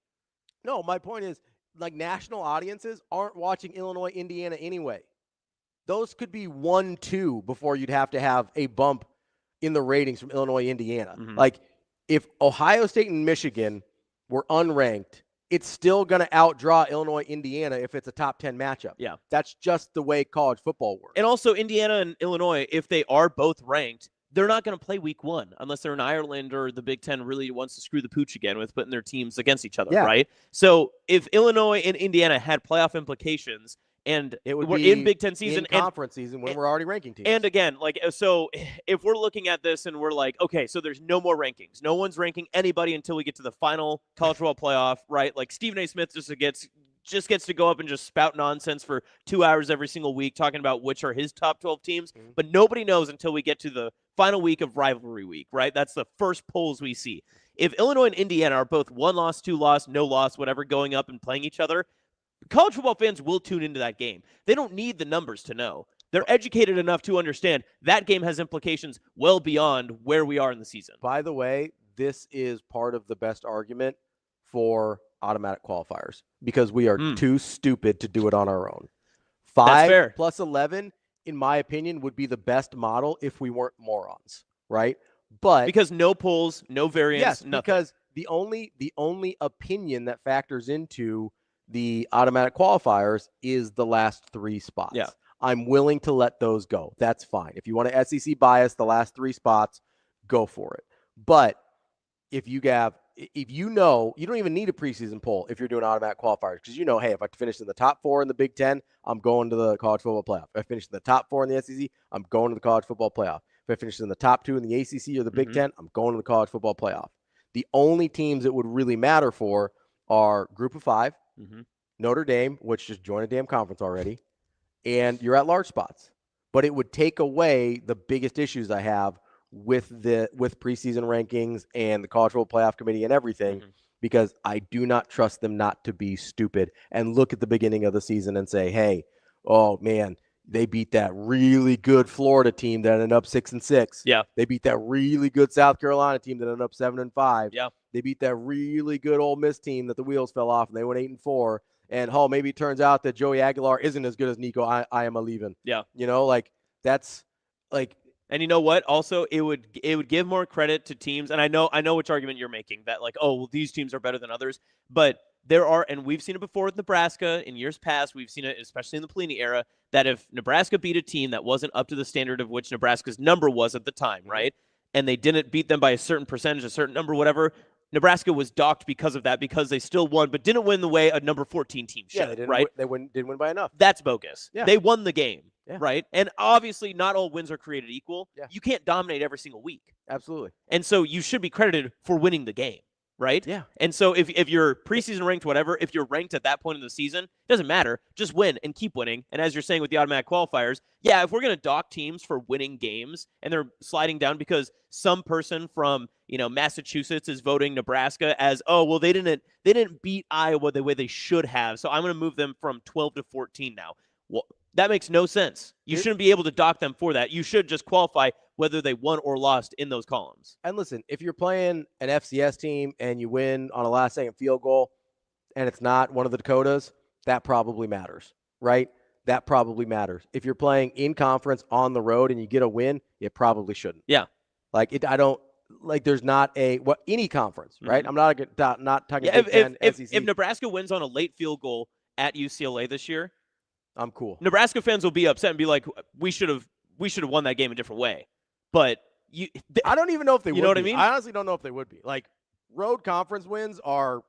No, my point is, like, national audiences aren't watching Illinois, Indiana anyway. Those could be 1-2 before you'd have to have a bump in the ratings from Illinois, Indiana. Like, if Ohio State and Michigan were unranked, it's still going to outdraw Illinois, Indiana if it's a top 10 matchup. Yeah. That's just the way college football works. And also, Indiana and Illinois, if they are both ranked, they're not going to play week 1 unless they're in Ireland or the Big Ten really wants to screw the pooch again with putting their teams against each other, right? So if Illinois and Indiana had playoff implications, and we're in Big Ten season, in conference season when we're already ranking teams. And again, so if we're looking at this and we're like, okay, so there's no more rankings. No one's ranking anybody until we get to the final college football playoff, right? Like Stephen A. Smith just gets to go up and just spout nonsense for 2 hours every single week talking about which are his top 12 teams. But nobody knows until we get to the final week of rivalry week, right? That's the first polls we see. If Illinois and Indiana are both 1 loss, 2 loss, no loss, whatever, going up and playing each other, college football fans will tune into that game. They don't need the numbers to know. They're educated enough to understand that game has implications well beyond where we are in the season. By the way, this is part of the best argument for automatic qualifiers, because we are too stupid to do it on our own. 5 plus 11, in my opinion, would be the best model if we weren't morons, right? But because no polls, no variance, nothing. Because the only opinion that factors into the automatic qualifiers is the last 3 spots. Yeah. I'm willing to let those go. That's fine. If you want to SEC bias the last 3 spots, go for it. But if you know, you don't even need a preseason poll if you're doing automatic qualifiers, because hey, if I finish in the top 4 in the Big Ten, I'm going to the college football playoff. If I finish in the top 4 in the SEC, I'm going to the college football playoff. If I finish in the top 2 in the ACC or the Big Ten, I'm going to the college football playoff. The only teams it would really matter for are Group of 5, Notre Dame, which just joined a damn conference already, and you're at large spots. But it would take away the biggest issues I have with preseason rankings and the college football playoff committee and everything, because I do not trust them not to be stupid and look at the beginning of the season and say, hey, oh man, they beat that really good Florida team that ended up 6-6. Yeah. They beat that really good South Carolina team that ended up 7-5. Yeah. They beat that really good Ole Miss team that the wheels fell off and they went 8-4. And maybe it turns out that Joey Aguilar isn't as good as Nico I am a leaving. Yeah. Like, that's like, And you know what? Also, it would give more credit to teams. And I know which argument you're making, that like, oh, well, these teams are better than others. But there are, and we've seen it before with Nebraska in years past. We've seen it, especially in the Pelini era, that if Nebraska beat a team that wasn't up to the standard of which Nebraska's number was at the time, right? And they didn't beat them by a certain percentage, a certain number, whatever, Nebraska was docked because of that, because they still won, but didn't win the way a number 14 team should, they didn't, right? They didn't win by enough. That's bogus. Yeah. They won the game, yeah. right? And obviously not all wins are created equal. Yeah. You can't dominate every single week. Absolutely. And so you should be credited for winning the game, right? Yeah. And so if you're preseason ranked, whatever, if you're ranked at that point in the season, it doesn't matter. Just win and keep winning. And as you're saying with the automatic qualifiers, yeah, if we're going to dock teams for winning games and they're sliding down because some person from, Massachusetts is voting Nebraska as, oh, well, they didn't beat Iowa the way they should have, so I'm going to move them from 12 to 14 now. Well, that makes no sense. You shouldn't be able to dock them for that. You should just qualify whether they won or lost in those columns. And listen, if you're playing an FCS team and you win on a last-second field goal and it's not one of the Dakotas, that probably matters, right? That probably matters. If you're playing in conference on the road and you get a win, it probably shouldn't. Yeah. There's not any conference, right? Mm-hmm. I'm not talking Big Ten, SEC. If Nebraska wins on a late field goal at UCLA this year, I'm cool. Nebraska fans will be upset and be like, we should have won that game a different way. But I don't even know if they would. You know what I mean? I honestly don't know if they would be. Like, road conference wins are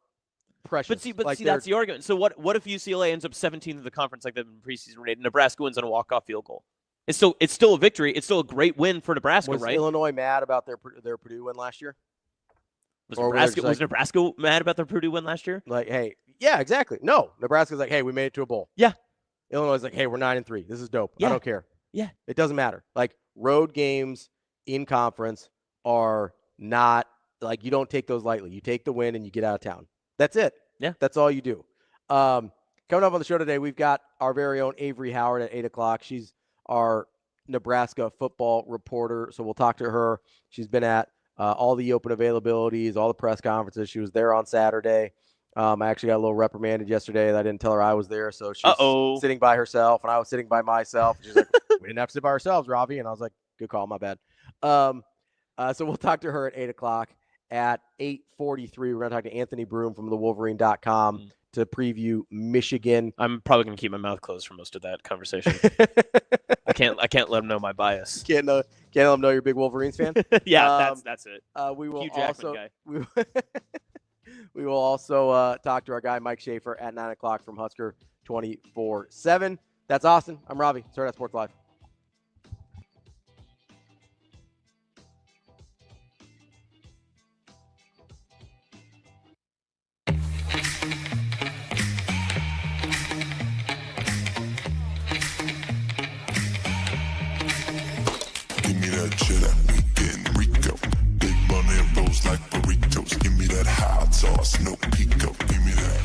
precious. But see, that's the argument. So what if UCLA ends up 17th in the conference like they've been preseason rated, and Nebraska wins on a walk-off field goal? It's still a victory. It's still a great win for Nebraska, was right? Illinois mad about their Purdue win last year? Was Nebraska mad about their Purdue win last year? Like, hey, yeah, exactly. No, Nebraska's like, hey, we made it to a bowl. Yeah. Illinois is like, hey, we're 9-3. This is dope. Yeah. I don't care. Yeah. It doesn't matter. Like, road games in conference are not, like, you don't take those lightly. You take the win and you get out of town. That's it. Yeah. That's all you do. Coming up on the show today, we've got our very own Avery Howard at 8 o'clock. She's our Nebraska football reporter, so we'll talk to her. She's been at all the open availabilities, all the press conferences. She was there on Saturday. I actually got a little reprimanded yesterday that I didn't tell her I was there, so she's sitting by herself, and I was sitting by myself. She's like, we didn't have to sit by ourselves, Ravi. And I was like, good call, my bad. So we'll talk to her at 8 o'clock. At 8:43, we're going to talk to Anthony Broome from the Wolverine.com to preview Michigan. I'm probably going to keep my mouth closed for most of that conversation. I can't let them know my bias. Can't let them know you're a big Wolverines fan? Yeah, that's it. We will Hugh Jackman guy. We will also talk to our guy Mike Schaefer at 9 o'clock from Husker 24/7. That's Austin. I'm Ravi. Hurrdat Sports Live. Give me that cheddar, we getting Rico. Big money rolls like burritos. Give me that hot sauce, no pico. Give me that.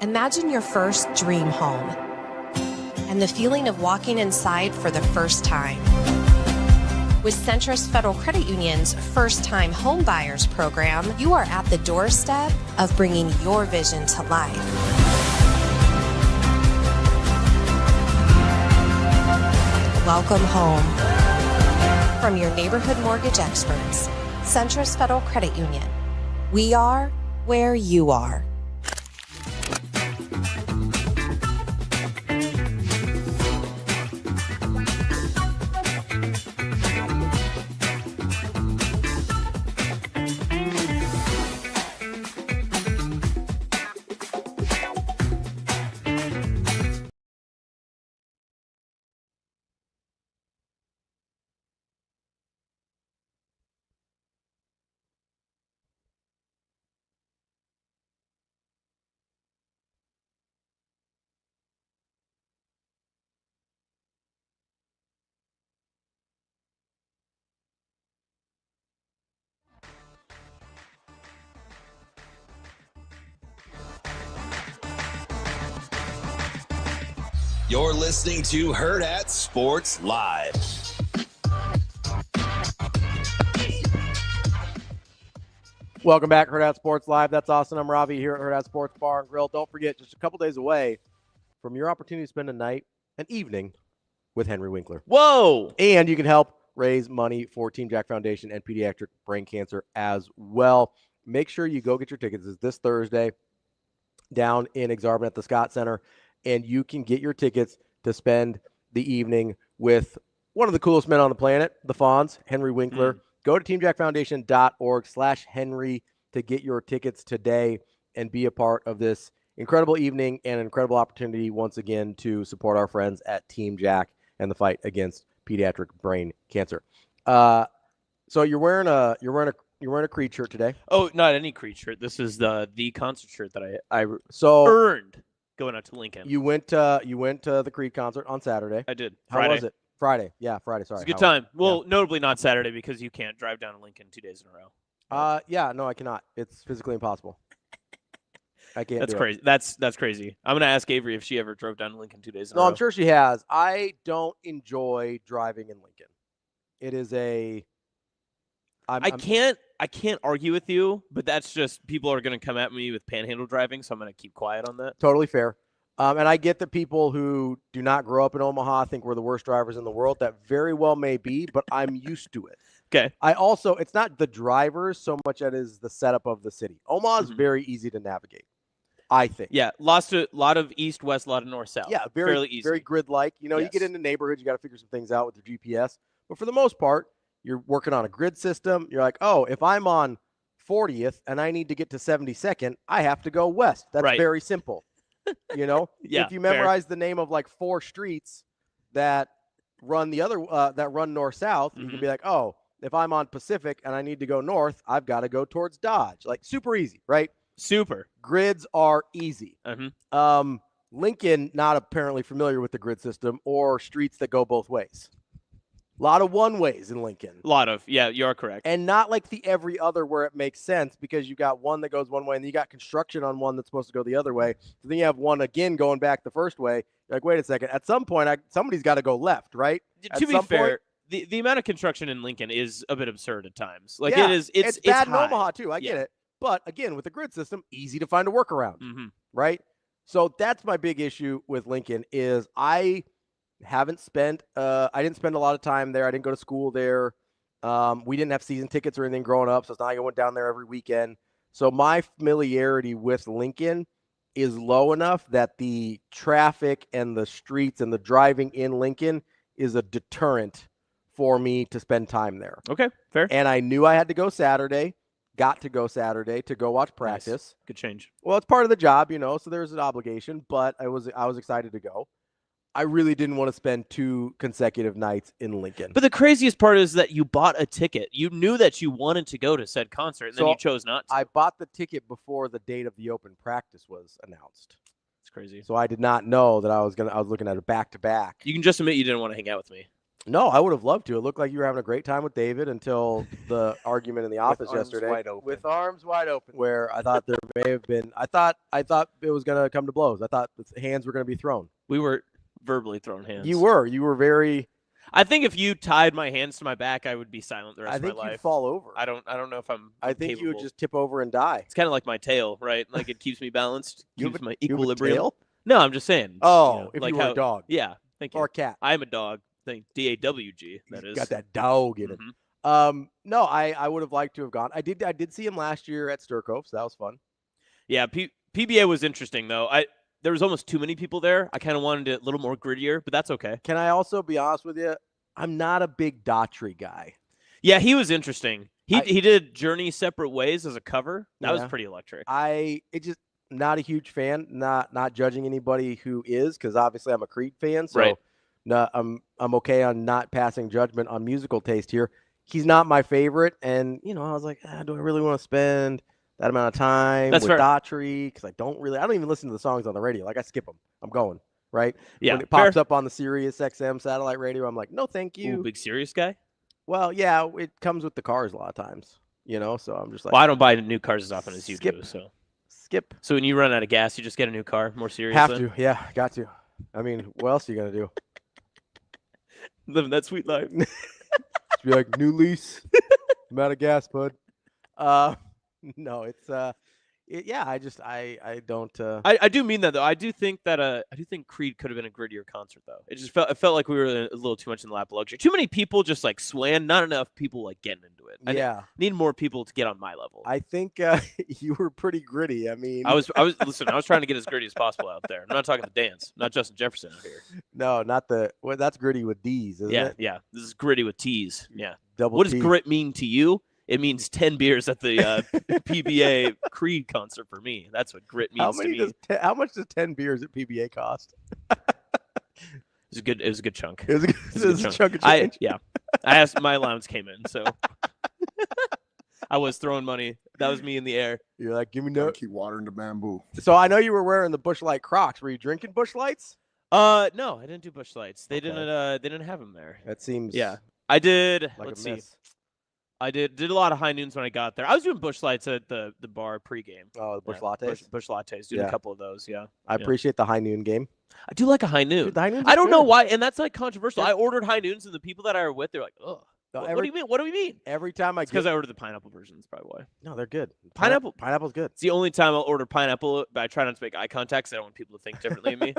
Imagine your first dream home and the feeling of walking inside for the first time. With Centrist Federal Credit Union's First Time Home Buyers program, you are at the doorstep of bringing your vision to life. Welcome home. From your neighborhood mortgage experts, Centrist Federal Credit Union. We are where you are. You're listening to Hurrdat Sports Live. Welcome back, Hurrdat Sports Live. That's Austin. I'm Ravi here at Hurrdat Sports Bar and Grill. Don't forget, just a couple days away from your opportunity to spend an evening with Henry Winkler. Whoa! And you can help raise money for Team Jack Foundation and pediatric brain cancer as well. Make sure you go get your tickets. It's this Thursday down in Exarban at the Scott Center, and you can get your tickets to spend the evening with one of the coolest men on the planet, the Fonz, Henry Winkler. Go to teamjackfoundation.org/Henry to get your tickets today and be a part of this incredible evening and an incredible opportunity once again to support our friends at Team Jack and the fight against pediatric brain cancer. So you're wearing a Creed shirt today. Oh, not any Creed shirt. This is the concert shirt that I so earned going out to Lincoln. You went to the Creed concert on Saturday. I did. How was it? Friday. Yeah, Friday. Sorry. It's a good time. Well, notably not Saturday because you can't drive down to Lincoln 2 days in a row. Yeah, no, I cannot. It's physically impossible. I can't. That's do crazy. It. That's crazy. I'm gonna ask Avery if she ever drove down to Lincoln 2 days in a row. No, I'm sure she has. I don't enjoy driving in Lincoln. It is a. I can't argue with you, but that's just people are gonna come at me with panhandle driving, so I'm gonna keep quiet on that. Totally fair. And I get that people who do not grow up in Omaha think we're the worst drivers in the world. That very well may be, but I'm used to it. Okay. It's not the drivers so much as it is the setup of the city. Omaha is very easy to navigate, I think. Yeah, lot of east, west, a lot of north, south. Yeah, fairly easy. Very grid-like. You Yes. You get into neighborhoods, you got to figure some things out with your GPS. But for the most part, you're working on a grid system. You're like, oh, if I'm on 40th and I need to get to 72nd, I have to go west. That's very simple. Yeah, if you memorize the name of like 4 streets that run north south, you can be like, oh, if I'm on Pacific and I need to go north, I've got to go towards Dodge. Like super easy, right? Super. Grids are easy. Lincoln, not apparently familiar with the grid system or streets that go both ways. A lot of one ways in Lincoln. Yeah, you're correct. And not like the every other where it makes sense because you got one that goes one way and then you got construction on one that's supposed to go the other way. So then you have one again going back the first way. You're like, wait a second. At some point, somebody's got to go left, right? To be fair, the amount of construction in Lincoln is a bit absurd at times. Like it's bad in high. Omaha too. I get it. But again, with the grid system, easy to find a workaround, right? So that's my big issue with Lincoln is I didn't spend a lot of time there. I didn't go to school there. We didn't have season tickets or anything growing up, so it's not like I went down there every weekend. So my familiarity with Lincoln is low enough that the traffic and the streets and the driving in Lincoln is a deterrent for me to spend time there. Okay, fair. And I knew I had to go Saturday. Got to go Saturday to go watch practice. Nice. Good change. Well, it's part of the job, so there's an obligation, but I was excited to go. I really didn't want to spend 2 consecutive nights in Lincoln. But the craziest part is that you bought a ticket. You knew that you wanted to go to said concert, and then you chose not to. I bought the ticket before the date of the open practice was announced. It's crazy. So I did not know that I was looking at a back-to-back. You can just admit you didn't want to hang out with me. No, I would have loved to. It looked like you were having a great time with David until the argument in the office yesterday. With arms wide open. Where I thought there may have been. I thought it was going to come to blows. I thought the hands were going to be thrown. We were verbally thrown hands. You were very. I think if you tied my hands to my back, I would be silent the rest of my life. I think you'd fall over. I don't know if I'm. I think capable. you would just tip over and die. It's kind of like my tail, right? Like it keeps me balanced, keeps my equilibrium. Tail? No, I'm just saying. Oh, if like you were a dog. Yeah, thank you. Or a cat. I am a dog. Think DAWG. That is. Got that dog in it. No, I would have liked to have gone. I did see him last year at Sturcove, so that was fun. Yeah, PBA was interesting though. There was almost too many people there. I kind of wanted it a little more grittier, but that's okay. Can I also be honest with you? I'm not a big Daughtry guy. Yeah, he was interesting. He did Journey Separate Ways as a cover. That was pretty electric. Not a huge fan. Not judging anybody who is, because obviously I'm a Creed fan. So right. No, I'm okay on not passing judgment on musical taste here. He's not my favorite, and I was like, do I really want to spend that amount of time with Daughtry? Because I don't even listen to the songs on the radio. Like I skip them. I'm going right. Yeah, when it pops up on the Sirius XM satellite radio, I'm like, no, thank you. Ooh, big Sirius guy. Well, yeah, it comes with the cars a lot of times. So I'm just like, well, I don't buy new cars as often as you do. So skip. So when you run out of gas, you just get a new car. More serious. Have to, yeah, got to. I mean, what else are you gonna do? Living that sweet life. Just be like, new lease. I'm out of gas, bud. No, it's yeah. I don't. I do mean that though. I do think Creed could have been a grittier concert though. It felt like we were a little too much in the lap of luxury. Too many people just like swaying. Not enough people like getting into it. I need more people to get on my level. I think you were pretty gritty. I mean, I was listen. I was trying to get as gritty as possible out there. I'm not talking the dance. Not Justin Jefferson out here. No, not the. Well, that's gritty with D's, isn't it? Yeah. This is gritty with T's. Yeah. Double. What does T. grit mean to you? It means 10 beers at the PBA Creed concert for me. That's what grit means to me. How much does 10 beers at PBA cost? It was a good chunk. It was a chunk of change. I asked, my allowance came in, so I was throwing money. That was me in the air. You're like, give me no. Keep watering the bamboo. So I know you were wearing the Busch Light Crocs. Were you drinking Busch Lights? No, I didn't do Busch Lights. They didn't have them there. That seems. Yeah, I did. Like let's a miss. see. I did a lot of high noons when I got there. I was doing Busch Lights at the bar pregame. Oh, the Busch Lattes? Busch Lattes. Doing a couple of those, yeah. I appreciate the high noon game. I do like a high noon. Dude, the high noons I don't are know good. why, and that's like controversial. I ordered high noons, and the people that I were with, they're like, ugh. No, What do you mean? What do we mean? Every time I Because I ordered the pineapple version. That's probably why. No, they're good. Pineapple's good. It's the only time I'll order pineapple, but I try not to make eye contact because I don't want people to think differently of me.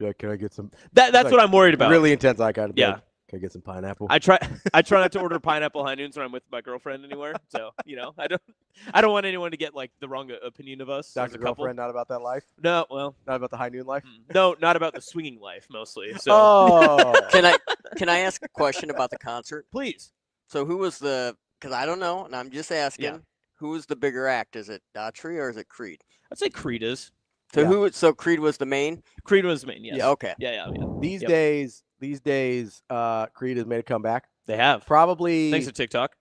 Yeah, can I get some? That's like what I'm worried about. Really intense eye contact. Yeah. Can I get some pineapple? I try not to order pineapple high noons when I'm with my girlfriend anywhere. So I don't want anyone to get like the wrong opinion of us. Dr. As a couple. Girlfriend, not about that life. No, well, not about the high noon life. No, not about the swinging life mostly. So Oh, Can I ask a question about the concert? please. So who was because I don't know, and I'm just asking, Yeah. who was the bigger act? Is it Daughtry or is it Creed? I'd say Creed is. So so Creed was the main? Creed was main. Yes. Yeah, okay. Yeah. these Yep. days, Creed has made a comeback. They have. Probably Thanks to TikTok.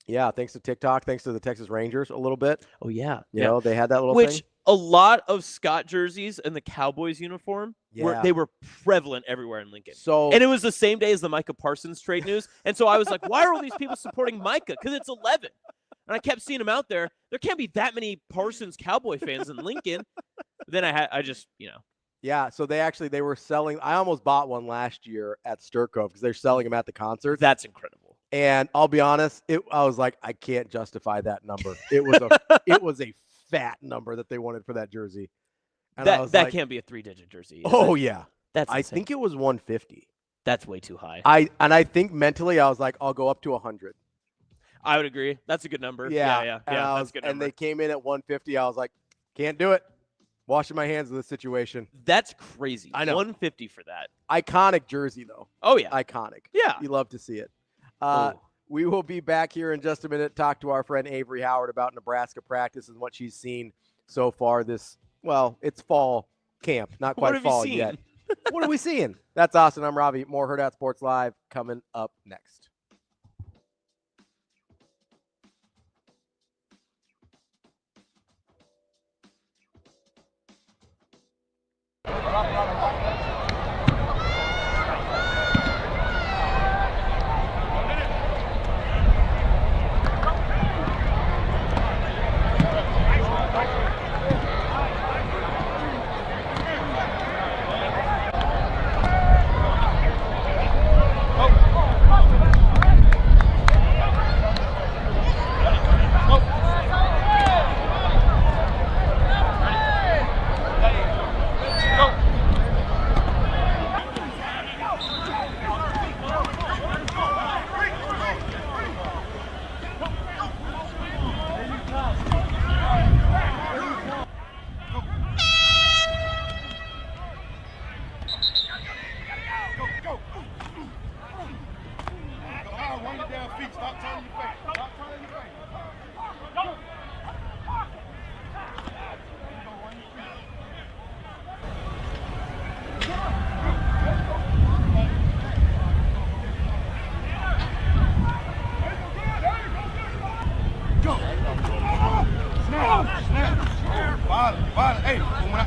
Yeah, thanks to TikTok, thanks to the Texas Rangers a little bit. Oh yeah. You know, they had that little Which thing. a lot of Scott jerseys and the Cowboys uniform Yeah. they were prevalent everywhere in Lincoln. So And it was the same day as the Micah Parsons trade news. And so I was like, why are all these people supporting Micah? Because it's 11. And I kept seeing them out there. There can't be that many Parsons Cowboy fans in Lincoln. Then I just. Yeah, so they were selling. I almost bought one last year at Sturcove because they're selling them at the concert. That's incredible. And I'll be honest, I was like, I can't justify that number. It was a fat number that they wanted for that jersey. And I was that like, can't be a 3-digit jersey. Oh yeah, That's I insane. think it was 150. That's way too high. I think mentally I was like, I'll go up to 100. I would agree. That's a good number. Yeah. Yeah. And That's a good and number. they came in at 150. I was like, can't do it. Washing my hands of this situation. That's crazy. I know. 150 for that. Iconic jersey though. Oh yeah. Iconic. Yeah. You love to see it. Oh. We will be back here in just a minute. Talk to our friend Avery Howard about Nebraska practice and what she's seen so far this. Well, it's fall camp, not What quite have you fall seen? yet. What are we seeing? That's Austin. I'm Ravi. More Hurrdat Sports Live coming up next.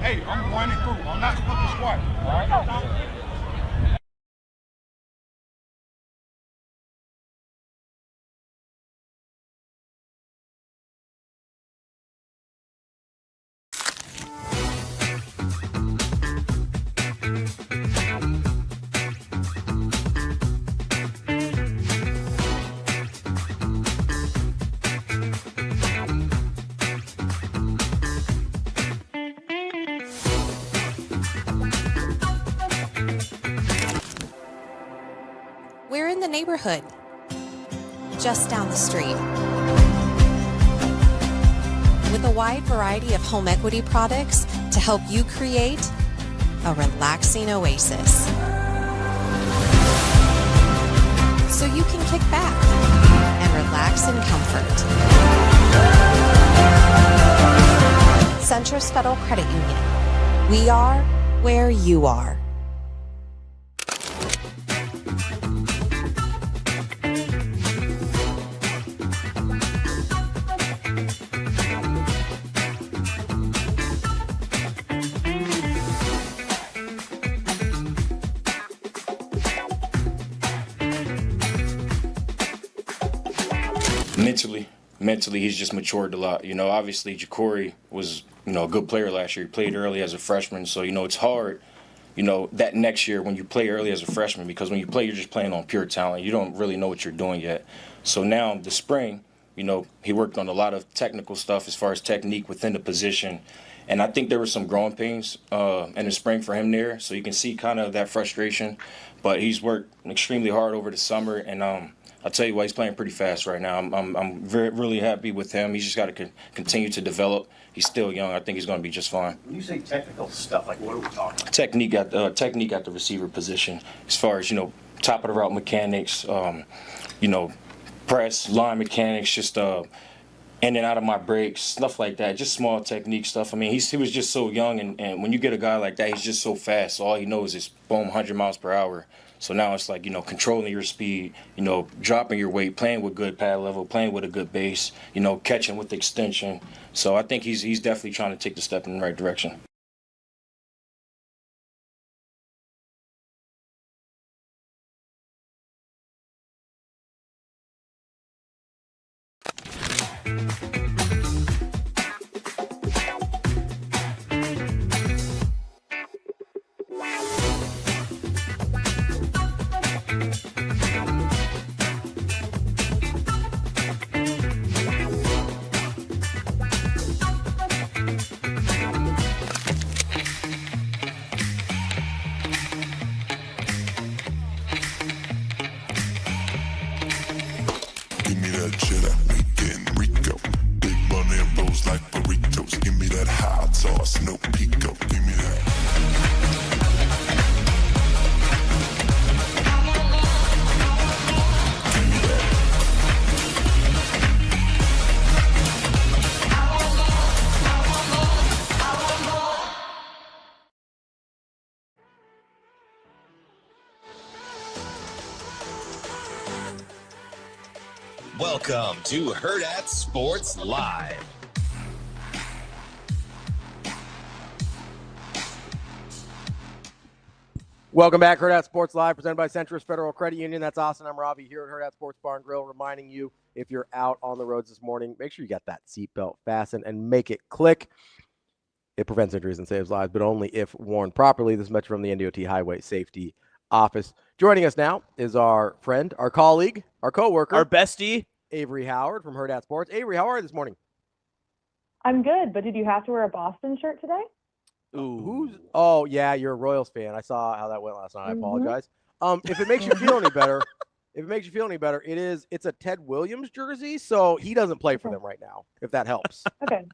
Hey, I'm running through. I'm not fucking squat. All right? neighborhood, just down the street. With a wide variety of home equity products to help you create a relaxing oasis. So you can kick back and relax in comfort. Centris Federal Credit Union. We are where you are. Mentally, he's just matured a lot. Obviously, Ja'Cory was, a good player last year. He played early as a freshman, so, it's hard, that next year when you play early as a freshman, because when you play, you're just playing on pure talent. You don't really know what you're doing yet. So now, this spring, he worked on a lot of technical stuff as far as technique within the position. And I think there were some growing pains in the spring for him there, so you can see kind of that frustration. But he's worked extremely hard over the summer, and I'll tell you what, he's playing pretty fast right now. I'm really happy with him. He's just got to continue to develop. He's still young. I think he's going to be just fine. When you say technical stuff, like what are we talking about? Technique at the receiver position, as far as top of the route mechanics, press, line mechanics, just in and out of my breaks, stuff like that. Just small technique stuff. I mean, he was just so young, and when you get a guy like that, he's just so fast. So all he knows is boom, 100 miles per hour. So now it's like, controlling your speed, dropping your weight, playing with good pad level, playing with a good base, catching with extension. So I think he's definitely trying to take the step in the right direction. Give me that cheddar, bacon, Rico. Big money and rolls like burritos. Give me that hot sauce, no pico. Give me that. Give me that. Welcome to Hurrdat Sports Live. Welcome back, Hurrdat Sports Live, presented by Centris Federal Credit Union. That's Austin. I'm Ravi here at Hurrdat Sports Bar and Grill, reminding you, if you're out on the roads this morning, make sure you got that seatbelt fastened and make it click. It prevents injuries and saves lives, but only if worn properly. This is Metro from the NDOT Highway Safety Office. Joining us now is our friend, our colleague, our coworker, our bestie, Avery Howard from Hurrdat Sports. Avery, how are you this morning? I'm good, but did you have to wear a Boston shirt today? Ooh. Oh, yeah, you're a Royals fan. I saw how that went last night. I apologize. If it makes you feel any better, it's a Ted Williams jersey, so he doesn't play for them right now, if that helps. Okay.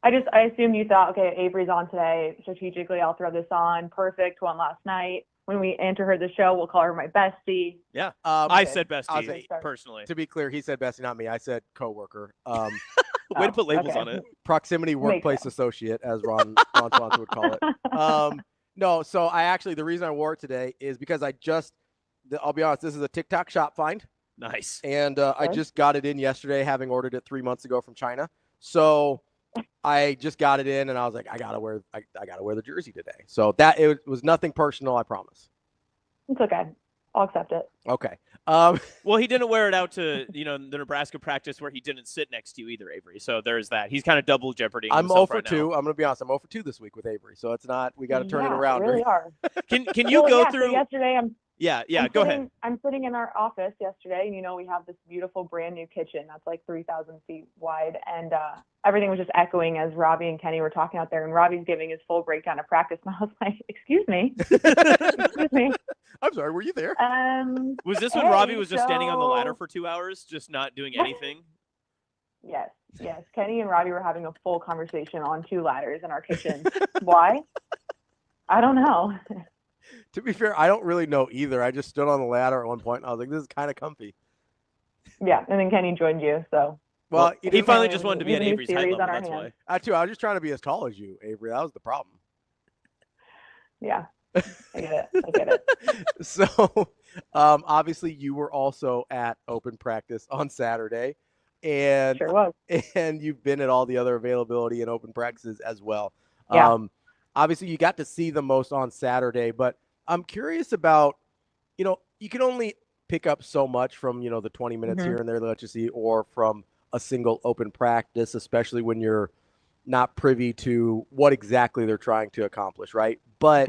I assumed you thought, okay, Avery's on today. Strategically, I'll throw this on. Perfect. Won last night. When we enter her the show, we'll call her my bestie. Yeah. I said bestie, personally. To be clear, he said bestie, not me. I said coworker. Way to put labels on it. Proximity workplace associate, as Ron Swanson would call it. No, so the reason I wore it today is because I'll be honest, this is a TikTok shop find. Nice. And I just got it in yesterday, having ordered it 3 months ago from China. So I just got it in, and I was like, I gotta wear the jersey today. So it was nothing personal, I promise. It's okay. I'll accept it. Okay. Well, he didn't wear it out to the Nebraska practice where he didn't sit next to you either, Avery. So there's that. He's kind of double jeopardying I'm 0 for right 2. now. I'm gonna be honest. I'm 0 for 2 this week with Avery. So it's not. We got to turn it around. We really are. Can you go through? So yesterday, Go ahead. I'm sitting in our office yesterday, and we have this beautiful brand new kitchen that's like 3,000 feet wide, and everything was just echoing as Ravi and Kenny were talking out there, and Ravi's giving his full breakdown of practice, and I was like, excuse me. I'm sorry, were you there? Was this when Ravi was just standing on the ladder for 2 hours, just not doing anything? Yes. Kenny and Ravi were having a full conversation on 2 ladders in our kitchen. Why? I don't know. To be fair, I don't really know either. I just stood on the ladder at one point, and I was like, this is kind of comfy. Yeah, and then Kenny joined you, so. Well, he finally just wanted to be at Avery's height level, that's why. I was just trying to be as tall as you, Avery. That was the problem. Yeah, I get it. So, obviously, you were also at open practice on Saturday. And, sure was. And you've been at all the other availability and open practices as well. Yeah. Obviously, you got to see the most on Saturday, but I'm curious about, you can only pick up so much from, the 20 minutes here and there that you see, or from a single open practice, especially when you're not privy to what exactly they're trying to accomplish, right? But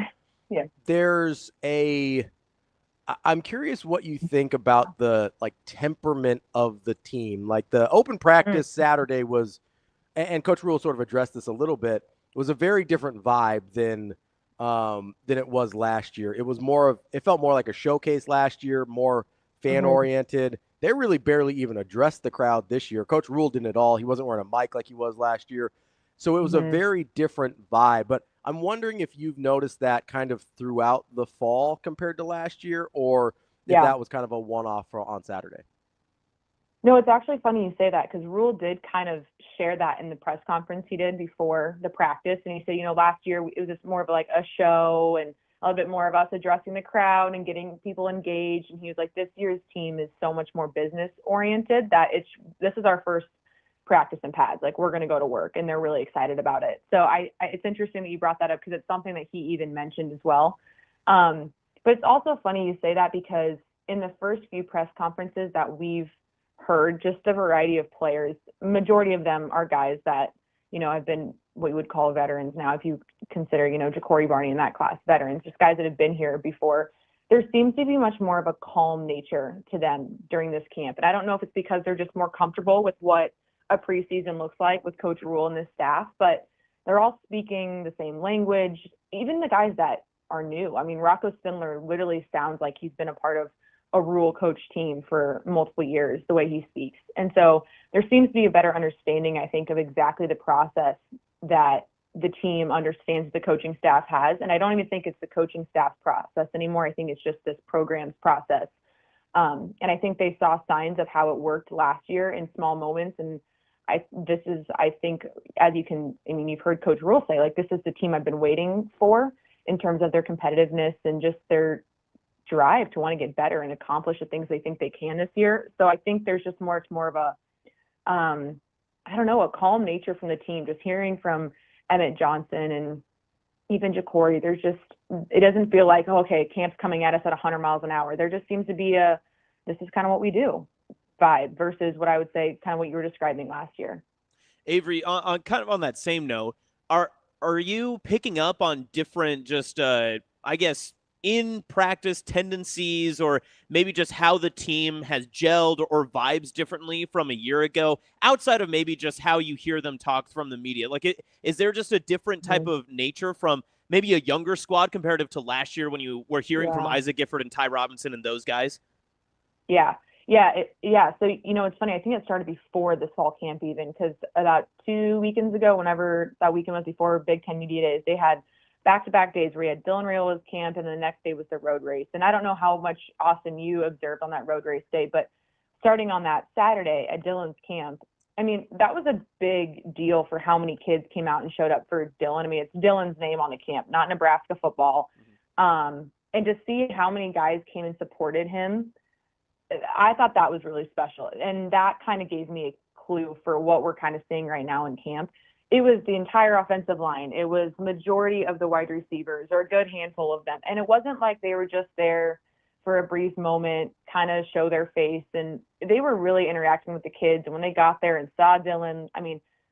I'm curious what you think about the temperament of the team. Like the open practice Saturday was, and Coach Rule sort of addressed this a little bit, was a very different vibe than it was last year. It felt more like a showcase last year, more fan oriented. They really barely even addressed the crowd this year. Coach Rule didn't at all. He wasn't wearing a mic like he was last year. So it was a very different vibe. But I'm wondering if you've noticed that kind of throughout the fall compared to last year, or if that was kind of a one-off on Saturday. No, it's actually funny you say that, because Rule did kind of share that in the press conference he did before the practice. And he said, last year it was just more of like a show and a little bit more of us addressing the crowd and getting people engaged. And he was like, this year's team is so much more business oriented that this is our first practice in pads. Like, we're going to go to work, and they're really excited about it. So it's interesting that you brought that up, because it's something that he even mentioned as well. But it's also funny you say that, because in the first few press conferences that we've heard, just a variety of players, majority of them are guys that, have been what you would call veterans now, if you consider, Ja'Cory Barney in that class, veterans, just guys that have been here before. There seems to be much more of a calm nature to them during this camp. And I don't know if it's because they're just more comfortable with what a preseason looks like with Coach Rule and this staff, but they're all speaking the same language. Even the guys that are new. I mean, Rocco Spindler literally sounds like he's been a part of a Rule coach team for multiple years, the way he speaks. And so there seems to be a better understanding, I think, of exactly the process that the team understands the coaching staff has. And I don't even think it's the coaching staff process anymore. I think it's just this program's process. And I think they saw signs of how it worked last year in small moments. And I think, you've heard Coach Rule say, like, this is the team I've been waiting for in terms of their competitiveness and just their drive to want to get better and accomplish the things they think they can this year. So I think there's just more of a, a calm nature from the team. Just hearing from Emmett Johnson and even Ja'Cory, it doesn't feel like, okay, camp's coming at us at 100 miles an hour. There just seems to be this is kind of what we do vibe, versus what I would say kind of what you were describing last year. Avery, on kind of on that same note, are you picking up on different in practice tendencies, or maybe just how the team has gelled or vibes differently from a year ago, outside of maybe just how you hear them talk from the media? Like, is there just a different type of nature from maybe a younger squad comparative to last year when you were hearing from Isaac Gifford and Ty Robinson and those guys? Yeah. So, it's funny. I think it started before this fall camp even, because about 2 weekends ago, whenever that weekend was before Big Ten Media Days, they had back-to-back days where you had Dylan Raiola's camp, and the next day was the road race. And I don't know how much, Austin, you observed on that road race day, but starting on that Saturday at Dylan's camp, that was a big deal for how many kids came out and showed up for Dylan. It's Dylan's name on the camp, not Nebraska football. And to see how many guys came and supported him, I thought that was really special. And that kind of gave me a clue for what we're kind of seeing right now in camp. It was the entire offensive line. It was majority of the wide receivers, or a good handful of them. And it wasn't like they were just there for a brief moment, kind of show their face. And they were really interacting with the kids. And when they got there and saw Dylan,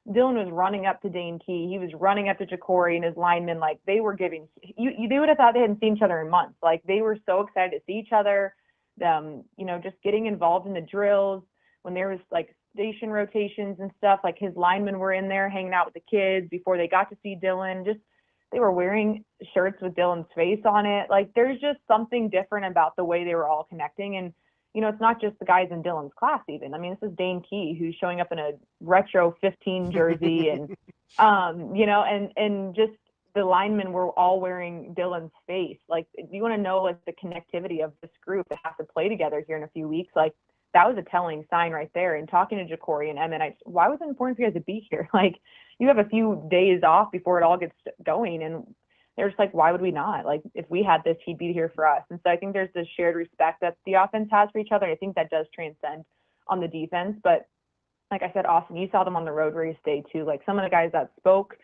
Dylan was running up to Dane Key. He was running up to Ja'Cory and his linemen. Like, they were giving they would have thought they hadn't seen each other in months. Like, they were so excited to see each other. Just getting involved in the drills when there was like station rotations and stuff. Like, his linemen were in there hanging out with the kids before they got to see Dylan. Just they were wearing shirts with Dylan's face on it. Like, there's just something different about the way they were all connecting. And, you know, it's not just the guys in Dylan's class even. I mean, this is Dane Key, who's showing up in a retro 15 jersey and, you know, and just the linemen were all wearing Dylan's face. Like, you want to know, like, the connectivity of this group that has to play together here in a few weeks. Like, that was a telling sign right there. And talking to Ja'Cory and Emmett, why was it important for you guys to be here? Like, you have a few days off before it all gets going. And they're just like, why would we not? Like, if we had this, he'd be here for us. And so I think there's this shared respect that the offense has for each other. I think that does transcend on the defense. But like I said, Austin, you saw them on the road race day too. Like, some of the guys that spoke,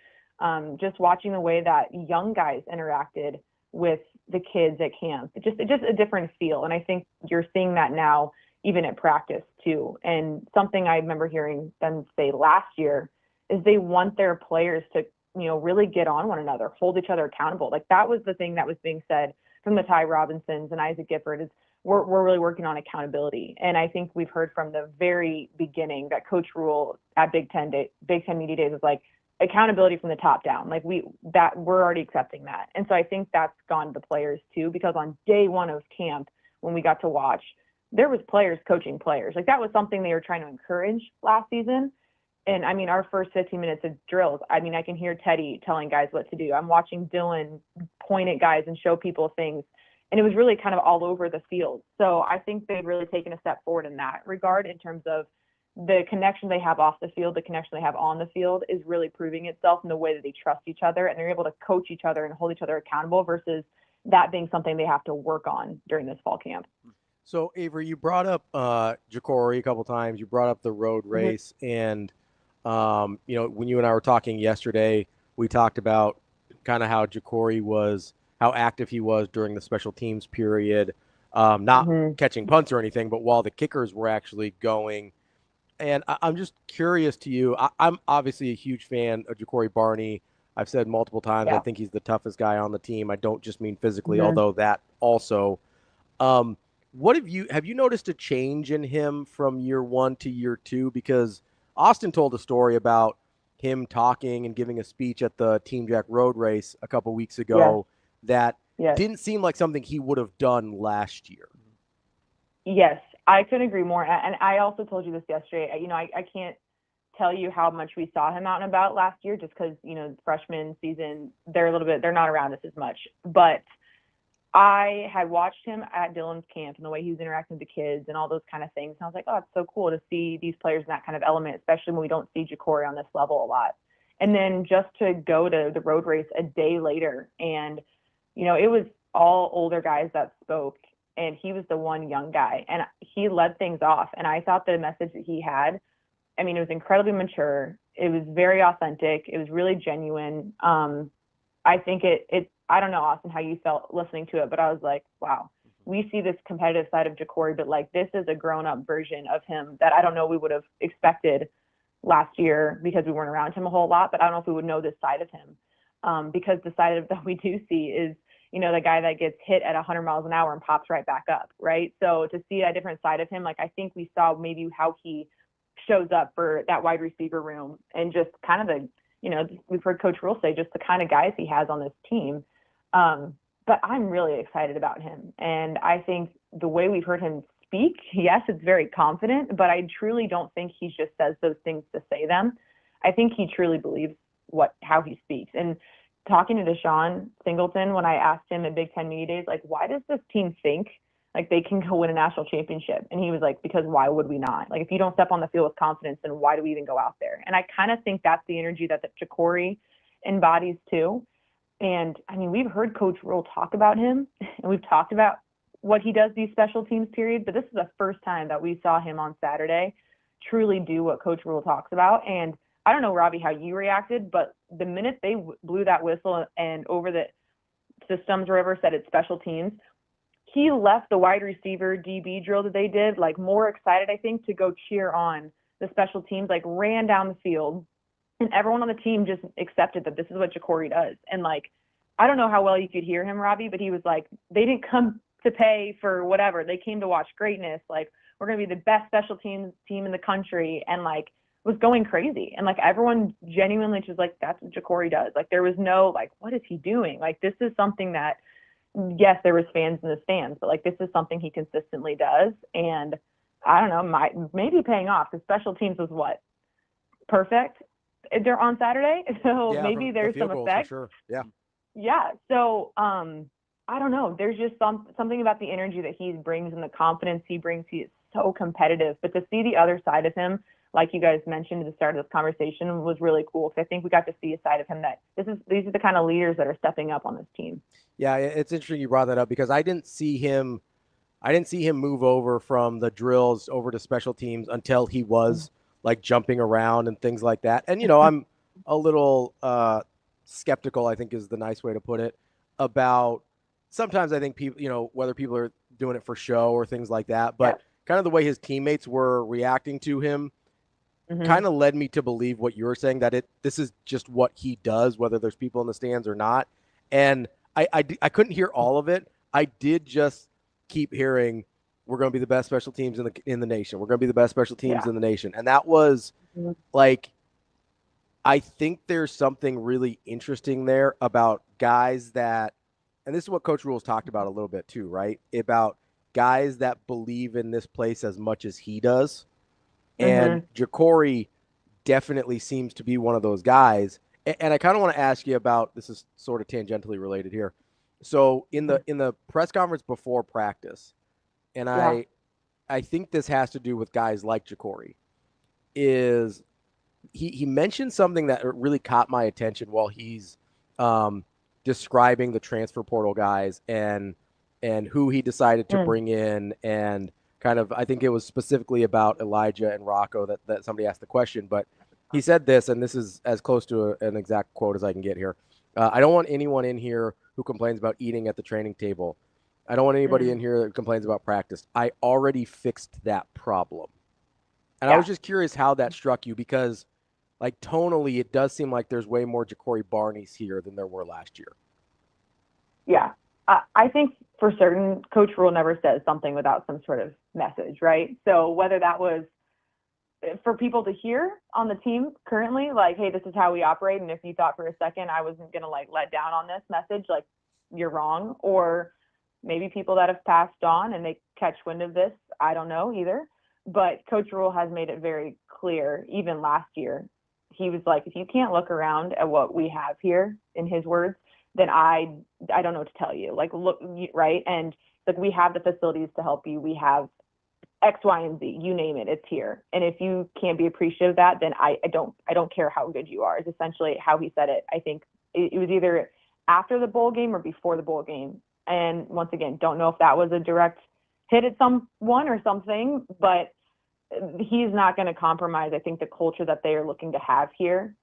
just watching the way that young guys interacted with the kids at camp, it's just a different feel. And I think you're seeing that now, even at practice too. And something I remember hearing them say last year is they want their players to, you know, really get on one another, hold each other accountable. Like, that was the thing that was being said from the Ty Robinsons and Isaac Gifford, is we're really working on accountability. And I think we've heard from the very beginning that Coach Rule at Big Ten Media Days was like, accountability from the top down. Like, we're already accepting that. And so I think that's gone to the players too, because on day one of camp, when we got to watch, there was players coaching players. Like, that was something they were trying to encourage last season. And I mean, our first 15 minutes of drills, I mean, I can hear Teddy telling guys what to do. I'm watching Dylan point at guys and show people things. And it was really kind of all over the field. So I think they've really taken a step forward in that regard, in terms of the connection they have off the field, the connection they have on the field is really proving itself in the way that they trust each other and they're able to coach each other and hold each other accountable, versus that being something they have to work on during this fall camp. So, Avery, you brought up Ja'Cory a couple times. You brought up the road race. And, you know, when you and I were talking yesterday, we talked about kind of how Ja'Cory was, how active he was during the special teams period, not catching punts or anything, but while the kickers were actually going. And I'm just curious to you. I'm obviously a huge fan of Ja'Cory Barney. I've said multiple times, I think he's the toughest guy on the team. I don't just mean physically, although that also. What have you noticed a change in him from year one to year two? Because Austin told a story about him talking and giving a speech at the Team Jack Road Race a couple weeks ago that didn't seem like something he would have done last year. Yes, I couldn't agree more. And I also told you this yesterday. You know, I can't tell you how much we saw him out and about last year, just because, you know, freshman season, they're not around us as much. But I had watched him at Dylan's camp and the way he was interacting with the kids and all those kind of things. And I was like, oh, it's so cool to see these players in that kind of element, especially when we don't see Ja'Cory on this level a lot. And then just to go to the road race a day later, and, you know, it was all older guys that spoke, and he was the one young guy, and he led things off. And I thought the message that he had, I mean, it was incredibly mature. It was very authentic. It was really genuine. I think I don't know, Austin, how you felt listening to it, but I was like, wow, we see this competitive side of Ja'Cory, but like, this is a grown-up version of him that I don't know we would have expected last year, because we weren't around him a whole lot, but I don't know if we would know this side of him, because the side of that we do see is, you know, the guy that gets hit at 100 miles an hour and pops right back up, right? So to see a different side of him, like, I think we saw maybe how he shows up for that wide receiver room, and just kind of the, you know, we've heard Coach Rule say just the kind of guys he has on this team. But I'm really excited about him. And I think the way we've heard him speak, yes, it's very confident, but I truly don't think he just says those things to say them. I think he truly believes how he speaks. And talking to Deshaun Singleton, when I asked him at Big Ten Media Days, like, why does this team think like they can go win a national championship? And he was like, because why would we not? Like, if you don't step on the field with confidence, then why do we even go out there? And I kind of think that's the energy that Ja'Cory embodies too. And I mean, we've heard Coach Rule talk about him, and we've talked about what he does these special teams periods, but this is the first time that we saw him on Saturday truly do what Coach Rule talks about. And I don't know, Ravi, how you reacted, but the minute they blew that whistle and over the systems or whatever said it's special teams, he left the wide receiver DB drill that they did, like, more excited, I think, to go cheer on the special teams, like, ran down the field. And everyone on the team just accepted that this is what Ja'Cory does. And, like, I don't know how well you could hear him, Ravi, but he was like, they didn't come to pay for whatever. They came to watch greatness. Like, we're going to be the best special teams team in the country. And, like, was going crazy. And like everyone genuinely just like, that's what Jacobsen does. Like there was no like, what is he doing? Like this is something that, yes, there was fans in the stands, but like this is something he consistently does. And I don't know, maybe paying off. The special teams was what? Perfect. They're on Saturday. So yeah, maybe there's some effect. For sure. Yeah. Yeah. So I don't know. There's just something about the energy that he brings and the confidence he brings. He is so competitive. But to see the other side of him, like you guys mentioned at the start of this conversation, was really cool. Because I think we got to see a side of him that these are the kind of leaders that are stepping up on this team. Yeah, it's interesting you brought that up because I didn't see him move over from the drills over to special teams until he was like jumping around and things like that. And, I'm a little skeptical, I think is the nice way to put it, about sometimes I think people, whether people are doing it for show or things like that, but kind of the way his teammates were reacting to him kind of led me to believe what you were saying, that this is just what he does, whether there's people in the stands or not. And I couldn't hear all of it. I did just keep hearing, we're going to be the best special teams in the nation. We're going to be the best special teams in the nation. And that was like, I think there's something really interesting there about guys that, and this is what Coach Rule's talked about a little bit too, right? About guys that believe in this place as much as he does. And Jacobsen definitely seems to be one of those guys. And I kind of want to ask you about, this is sort of tangentially related here. So in the press conference before practice, and I think this has to do with guys like Jacobsen, is he mentioned something that really caught my attention while he's describing the transfer portal guys and who he decided to bring in, and kind of, I think it was specifically about Elijah and Rocco that somebody asked the question, but he said this, and this is as close to an exact quote as I can get here. I don't want anyone in here who complains about eating at the training table. I don't want anybody in here that complains about practice. I already fixed that problem. And I was just curious how that struck you, because like tonally, it does seem like there's way more Jacobsen Barneys here than there were last year. Yeah. I think for certain, Coach Rule never says something without some sort of message, right? So whether that was for people to hear on the team currently, like, hey, this is how we operate, and if you thought for a second I wasn't going to like let down on this message, like you're wrong, or maybe people that have passed on and they catch wind of this, I don't know either. But Coach Rule has made it very clear, even last year, he was like, if you can't look around at what we have here, in his words, then I don't know what to tell you. Like, look, right? And like, we have the facilities to help you. We have X, Y, and Z, you name it, it's here. And if you can't be appreciative of that, then I don't care how good you are, is essentially how he said it. I think it was either after the bowl game or before the bowl game. And once again, don't know if that was a direct hit at someone or something, but he's not going to compromise, I think, the culture that they are looking to have here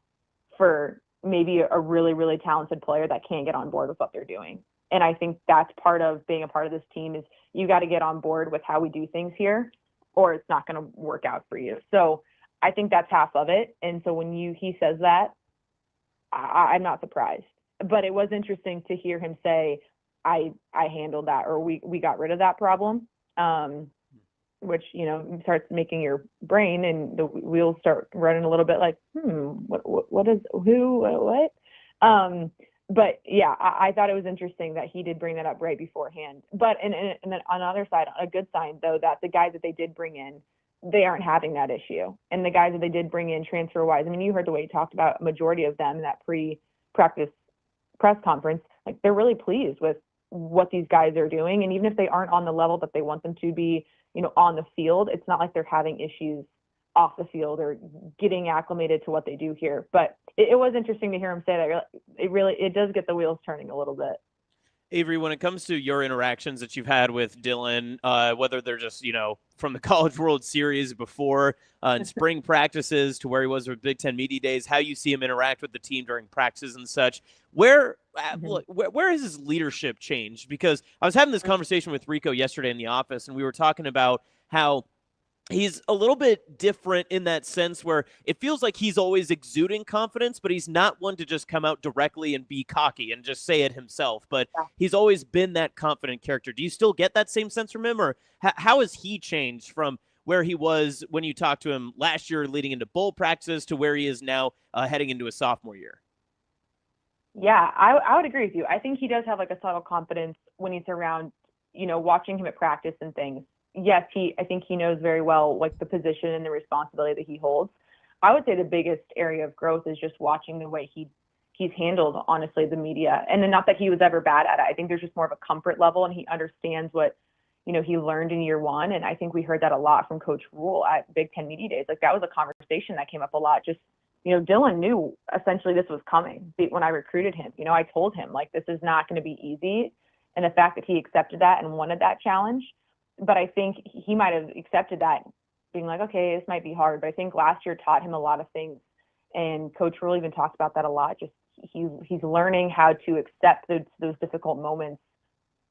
for maybe a really, really talented player that can't get on board with what they're doing. And I think that's part of being a part of this team, is you got to get on board with how we do things here, or it's not going to work out for you. So I think that's half of it. And so when he says that, I'm not surprised. But it was interesting to hear him say, I handled that, or we got rid of that problem, which, starts making your brain and the wheels start running a little bit like, what is, who, what? But yeah, I thought it was interesting that he did bring that up right beforehand. But and then on the other side, a good sign though, that the guys that they did bring in, they aren't having that issue. And the guys that they did bring in transfer wise, I mean, you heard the way he talked about a majority of them in that pre-practice press conference, like they're really pleased with what these guys are doing. And even if they aren't on the level that they want them to be, on the field, it's not like they're having issues off the field or getting acclimated to what they do here. But it was interesting to hear him say that. It does get the wheels turning a little bit. Avery, when it comes to your interactions that you've had with Dylan, whether they're just, from the College World Series before in spring practices to where he was with Big Ten Media Days, how you see him interact with the team during practices and such, where has his leadership changed? Because I was having this conversation with Rico yesterday in the office, and we were talking about how he's a little bit different in that sense where it feels like he's always exuding confidence, but he's not one to just come out directly and be cocky and just say it himself. But he's always been that confident character. Do you still get that same sense from him, or how has he changed from where he was when you talked to him last year leading into bowl practices to where he is now heading into his sophomore year? Yeah, I would agree with you. I think he does have like a subtle confidence when he's around, watching him at practice and things. Yes, I think he knows very well like the position and the responsibility that he holds. I would say the biggest area of growth is just watching the way he's handled, honestly, the media. And then not that he was ever bad at it. I think there's just more of a comfort level, and he understands what, he learned in year one. And I think we heard that a lot from Coach Rule at Big Ten Media Days. Like that was a conversation that came up a lot. Just, Dylan knew essentially this was coming when I recruited him. I told him like, this is not going to be easy. And the fact that he accepted that and wanted that challenge, but I think he might have accepted that being like, okay, this might be hard. But I think last year taught him a lot of things. And Coach Rule even talked about that a lot. Just he's learning how to accept those difficult moments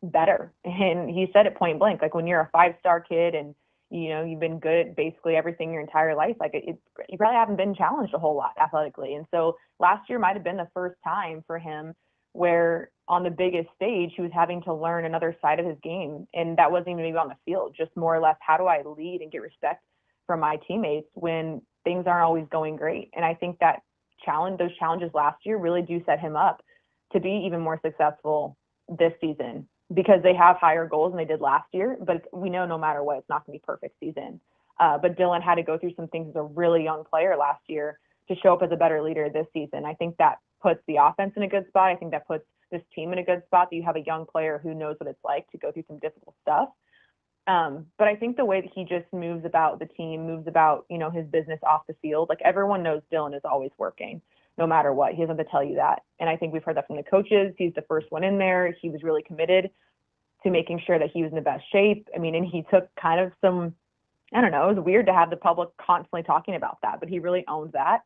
better. And he said it point blank, like when you're a 5-star kid and, you've been good at basically everything your entire life, like you probably haven't been challenged a whole lot athletically. And so last year might've been the first time for him where on the biggest stage, he was having to learn another side of his game. And that wasn't even maybe on the field, just more or less, how do I lead and get respect from my teammates when things aren't always going great? And I think that those challenges last year really do set him up to be even more successful this season, because they have higher goals than they did last year. But we know no matter what, it's not going to be a perfect season. But Dylan had to go through some things as a really young player last year to show up as a better leader this season. I think that puts the offense in a good spot. I think that puts this team in a good spot, that you have a young player who knows what it's like to go through some difficult stuff. But I think the way that he just moves about the team, moves about, his business off the field, like everyone knows Dylan is always working no matter what. He doesn't have to tell you that. And I think we've heard that from the coaches. He's the first one in there. He was really committed to making sure that he was in the best shape. I mean, and he took kind of some, I don't know, it was weird to have the public constantly talking about that, but he really owned that.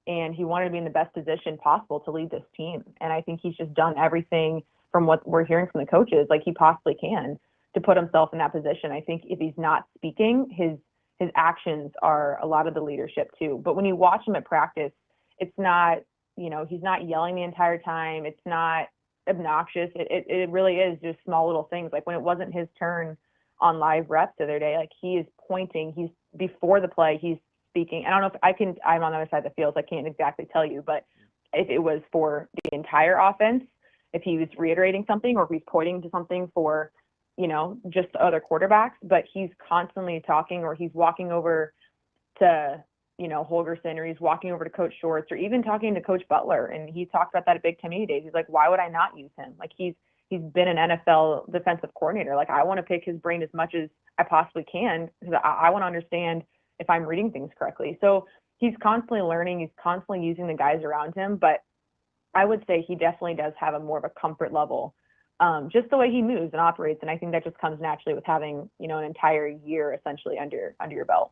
And he wanted to be in the best position possible to lead this team. And I think he's just done everything from what we're hearing from the coaches, like he possibly can, to put himself in that position. I think if he's not speaking, his actions are a lot of the leadership too. But when you watch him at practice, it's not, he's not yelling the entire time. It's not obnoxious. It really is just small little things. Like when it wasn't his turn on live reps the other day, like he is pointing, he's before the play, he's speaking. I don't know if I'm on the other side of the field, so I can't exactly tell you, but if it was for the entire offense, if he was reiterating something or if he's pointing to something for, just the other quarterbacks, but he's constantly talking, or he's walking over to, Holgerson, or he's walking over to Coach Shorts, or even talking to Coach Butler. And he talked about that at Big Ten Media Days. He's like, why would I not use him? Like he's been an NFL defensive coordinator. Like I want to pick his brain as much as I possibly can, because I want to understand if I'm reading things correctly. So he's constantly learning. He's constantly using the guys around him. But I would say he definitely does have a more of a comfort level, just the way he moves and operates. And I think that just comes naturally with having, an entire year essentially under your belt.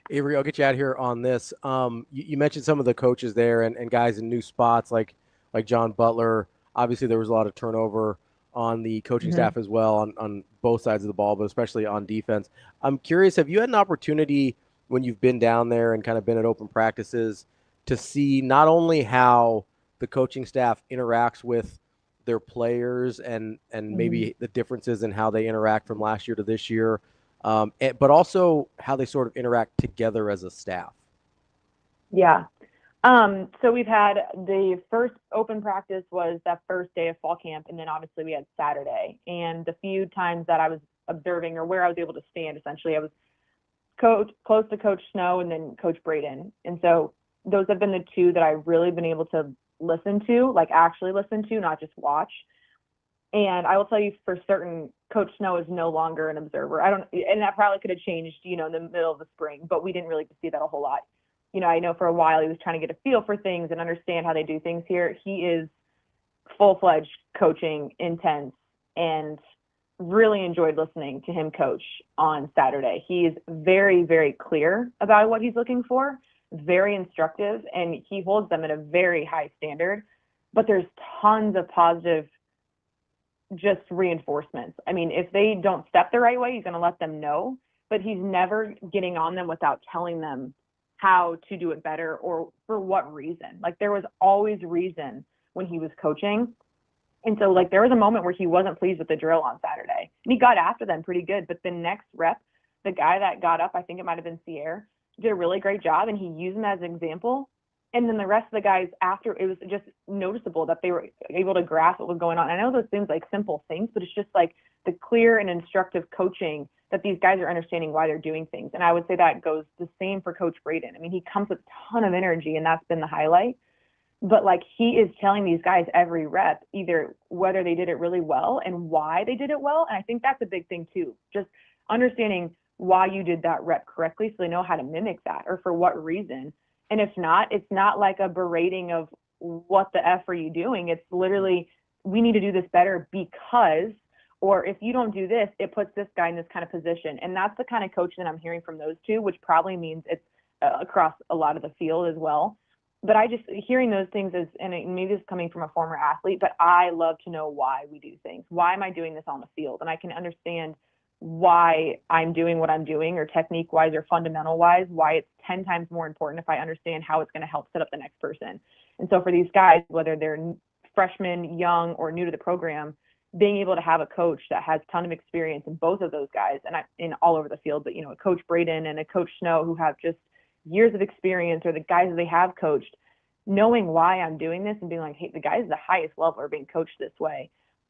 Avery, I'll get you out here on this. You mentioned some of the coaches there and guys in new spots like John Butler. Obviously, there was a lot of turnover on the coaching staff as well on both sides of the ball, but especially on defense. I'm curious, have you had an opportunity when you've been down there and kind of been at open practices to see not only how the coaching staff interacts with their players and maybe the differences in how they interact from last year to this year, but also how they sort of interact together as a staff? Yeah. So we've had the first open practice was that first day of fall camp. And then obviously we had Saturday, and the few times that I was observing or where I was able to stand, essentially I was close to Coach Snow and then Coach Braden. And so those have been the two that I've really been able to listen to, like actually listen to, not just watch. And I will tell you for certain, Coach Snow is no longer an observer. And that probably could have changed, in the middle of the spring, but we didn't really see that a whole lot. I know for a while he was trying to get a feel for things and understand how they do things here. He is full-fledged coaching, intense, and really enjoyed listening to him coach on Saturday. He is very, very clear about what he's looking for, very instructive, and he holds them at a very high standard. But there's tons of positive just reinforcements. I mean, if they don't step the right way, he's going to let them know, but he's never getting on them without telling them how to do it better or for what reason. Like there was always reason when he was coaching. And so like there was a moment where he wasn't pleased with the drill on Saturday, and he got after them pretty good, but the next rep, the guy that got up, I think it might have been Sierra, did a really great job, and he used him as an example. And then the rest of the guys after, it was just noticeable that they were able to grasp what was going on. I know those seems like simple things, but it's just like the clear and instructive coaching that these guys are understanding why they're doing things. And I would say that goes the same for Coach Braden. I mean, he comes with a ton of energy, and that's been the highlight. But like, he is telling these guys every rep, either whether they did it really well and why they did it well. And I think that's a big thing too. Just understanding why you did that rep correctly, so they know how to mimic that or for what reason. And if not, it's not like a berating of what the F are you doing. It's literally, we need to do this better because, or if you don't do this, it puts this guy in this kind of position. And that's the kind of coaching that I'm hearing from those two, which probably means it's across a lot of the field as well. But I just, hearing those things is, and maybe it's coming from a former athlete, but I love to know why we do things. Why am I doing this on the field? And I can understand why I'm doing what I'm doing, or technique wise or fundamental wise, why it's 10 times more important if I understand how it's going to help set up the next person. And so for these guys, whether they're freshmen, young, or new to the program, being able to have a coach that has a ton of experience in both of those guys, and in all over the field, but a Coach Braden and a Coach Snow who have just years of experience, or the guys that they have coached, knowing why I'm doing this and being like, hey, the guys at the highest level are being coached this way.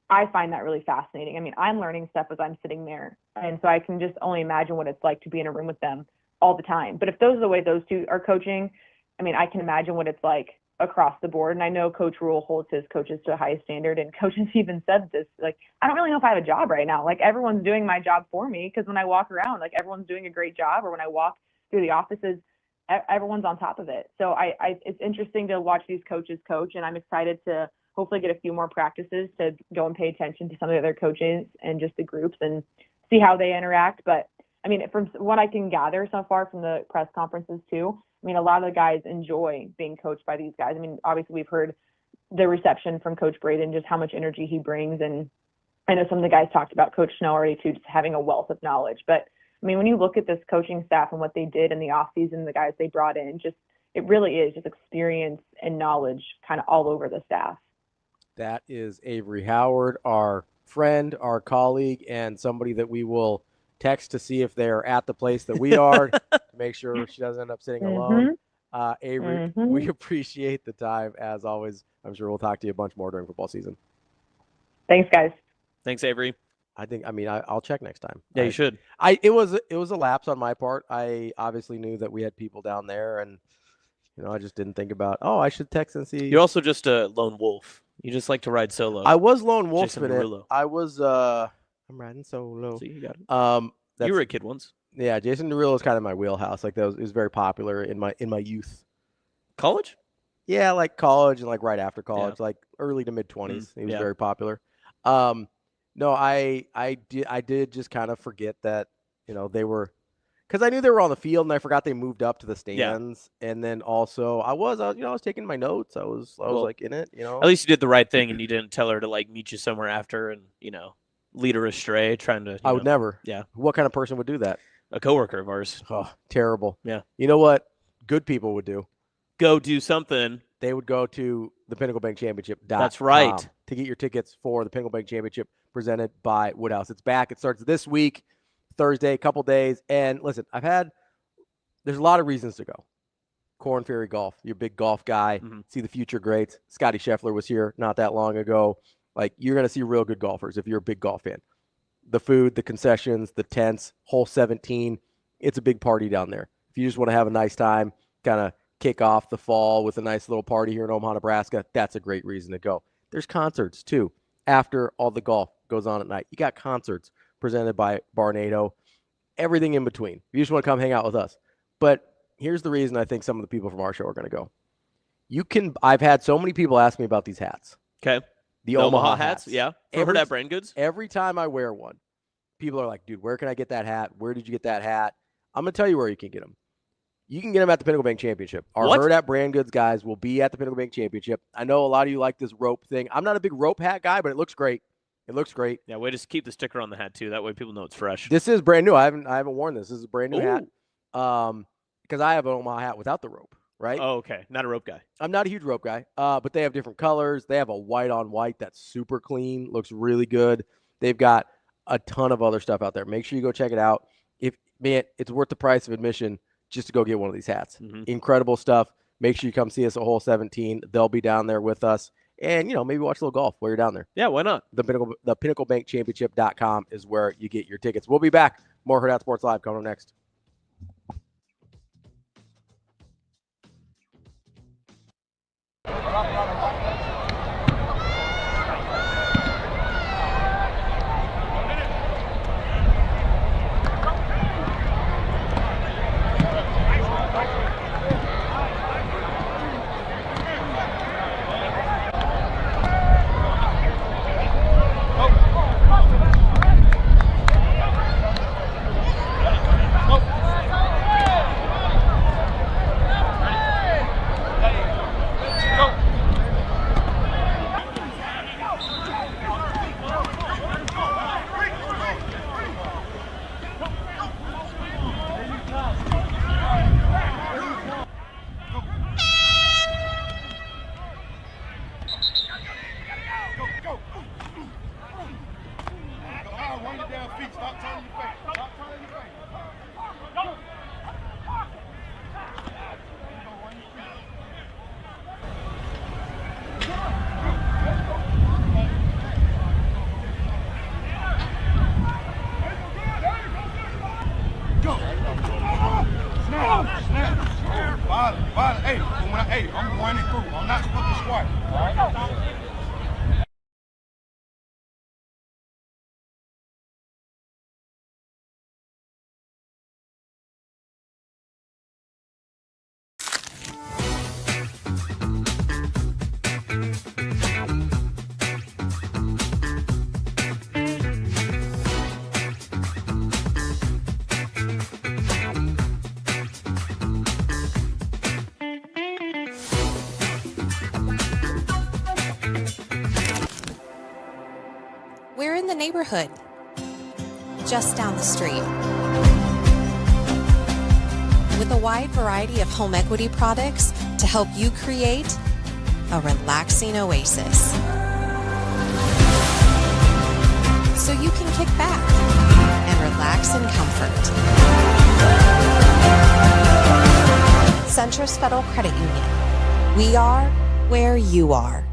I find that really fascinating. I mean, I'm learning stuff as I'm sitting there. And so I can just only imagine what it's like to be in a room with them all the time. But if those are the way those two are coaching, I mean, I can imagine what it's like across the board. And I know Coach Rule holds his coaches to a high standard. And coaches even said this, like, I don't really know if I have a job right now. Like, everyone's doing my job for me, because when I walk around, like, everyone's doing a great job. Or when I walk through the offices, everyone's on top of it. So it's interesting to watch these coaches coach. And I'm excited to hopefully get a few more practices to go and pay attention to some of the other coaches and just the groups and see how they interact. But I mean, from what I can gather so far from the press conferences too, I mean, a lot of the guys enjoy being coached by these guys. I mean, obviously we've heard the reception from Coach Braden, just how much energy he brings. And I know some of the guys talked about Coach Snow already too, just having a wealth of knowledge. But I mean, when you look at this coaching staff and what they did in the offseason, the guys they brought in, just, it really is just experience and knowledge kind of all over the staff. That is Avery Howard, our friend, our colleague, and somebody that we will text to see if they're at the place that we are to make sure she doesn't end up sitting alone. Avery, we appreciate the time as always. I'm sure we'll talk to you a bunch more during football season. Thanks, guys. Thanks, Avery. I'll check next time. Yeah, you should. It was a lapse on my part. I obviously knew that we had people down there, and I just didn't think about, I should text and see. You're also just a lone wolf. You just like to ride solo. I was lone wolf Jason in it. Derulo. I was I'm riding solo. See, you got it. You were a kid once. Yeah, Jason Derulo is kind of my wheelhouse. Like, it was very popular in my youth. College? Yeah, like college and like right after college, like early to mid 20s. He was very popular. No, I did just kind of forget that, they were, because I knew they were on the field, and I forgot they moved up to the stands. Yeah. And then also I was taking my notes. I was like in it, At least you did the right thing, and you didn't tell her to like meet you somewhere after and, lead her astray trying to. I would never. Yeah. What kind of person would do that? A coworker of ours. Oh, terrible. Yeah. You know what good people would do? Go do something. They would go to the Pinnacle Bank Championship. That's right. To get your tickets for the Pinnacle Bank Championship presented by Woodhouse. It's back. It starts this week, Thursday, a couple days. And listen, there's a lot of reasons to go. Corn Ferry Golf. You're a big golf guy. See the future greats. Scotty Scheffler was here not that long ago. Like, you're going to see real good golfers if you're a big golf fan. The food, the concessions, the tents, hole 17. It's a big party down there. If you just want to have a nice time, kind of kick off the fall with a nice little party here in Omaha, Nebraska, that's a great reason to go. There's concerts too. After all the golf goes on at night, you got concerts presented by Barnado, everything in between. You just want to come hang out with us. But here's the reason I think some of the people from our show are going to go. I've had so many people ask me about these hats. Okay. The Omaha hats. Yeah. Hurrdat brand goods. Every time I wear one, people are like, dude, where can I get that hat? Where did you get that hat? I'm going to tell you where you can get them. You can get them at the Pinnacle Bank Championship. Our Hurrdat brand goods guys will be at the Pinnacle Bank Championship. I know a lot of you like this rope thing. I'm not a big rope hat guy, but it looks great. It looks great. Yeah, way to keep the sticker on the hat too. That way people know it's fresh. This is brand new. I haven't worn this. This is a brand new hat. Because I have an Omaha hat without the rope, right? Oh, okay. Not a rope guy. I'm not a huge rope guy. But they have different colors. They have a white on white that's super clean. Looks really good. They've got a ton of other stuff out there. Make sure you go check it out. If man, it's worth the price of admission just to go get one of these hats. Mm-hmm. Incredible stuff. Make sure you come see us at Hole 17. They'll be down there with us. And, maybe watch a little golf while you're down there. Yeah, why not? The PinnacleBankChampionship.com is where you get your tickets. We'll be back. More Hurrdat Sports Live coming up next. Hey, I'm running through. I'm not supposed to swipe. All right? We're in the neighborhood, just down the street. With a wide variety of home equity products to help you create a relaxing oasis. So you can kick back and relax in comfort. Centris Federal Credit Union. We are where you are.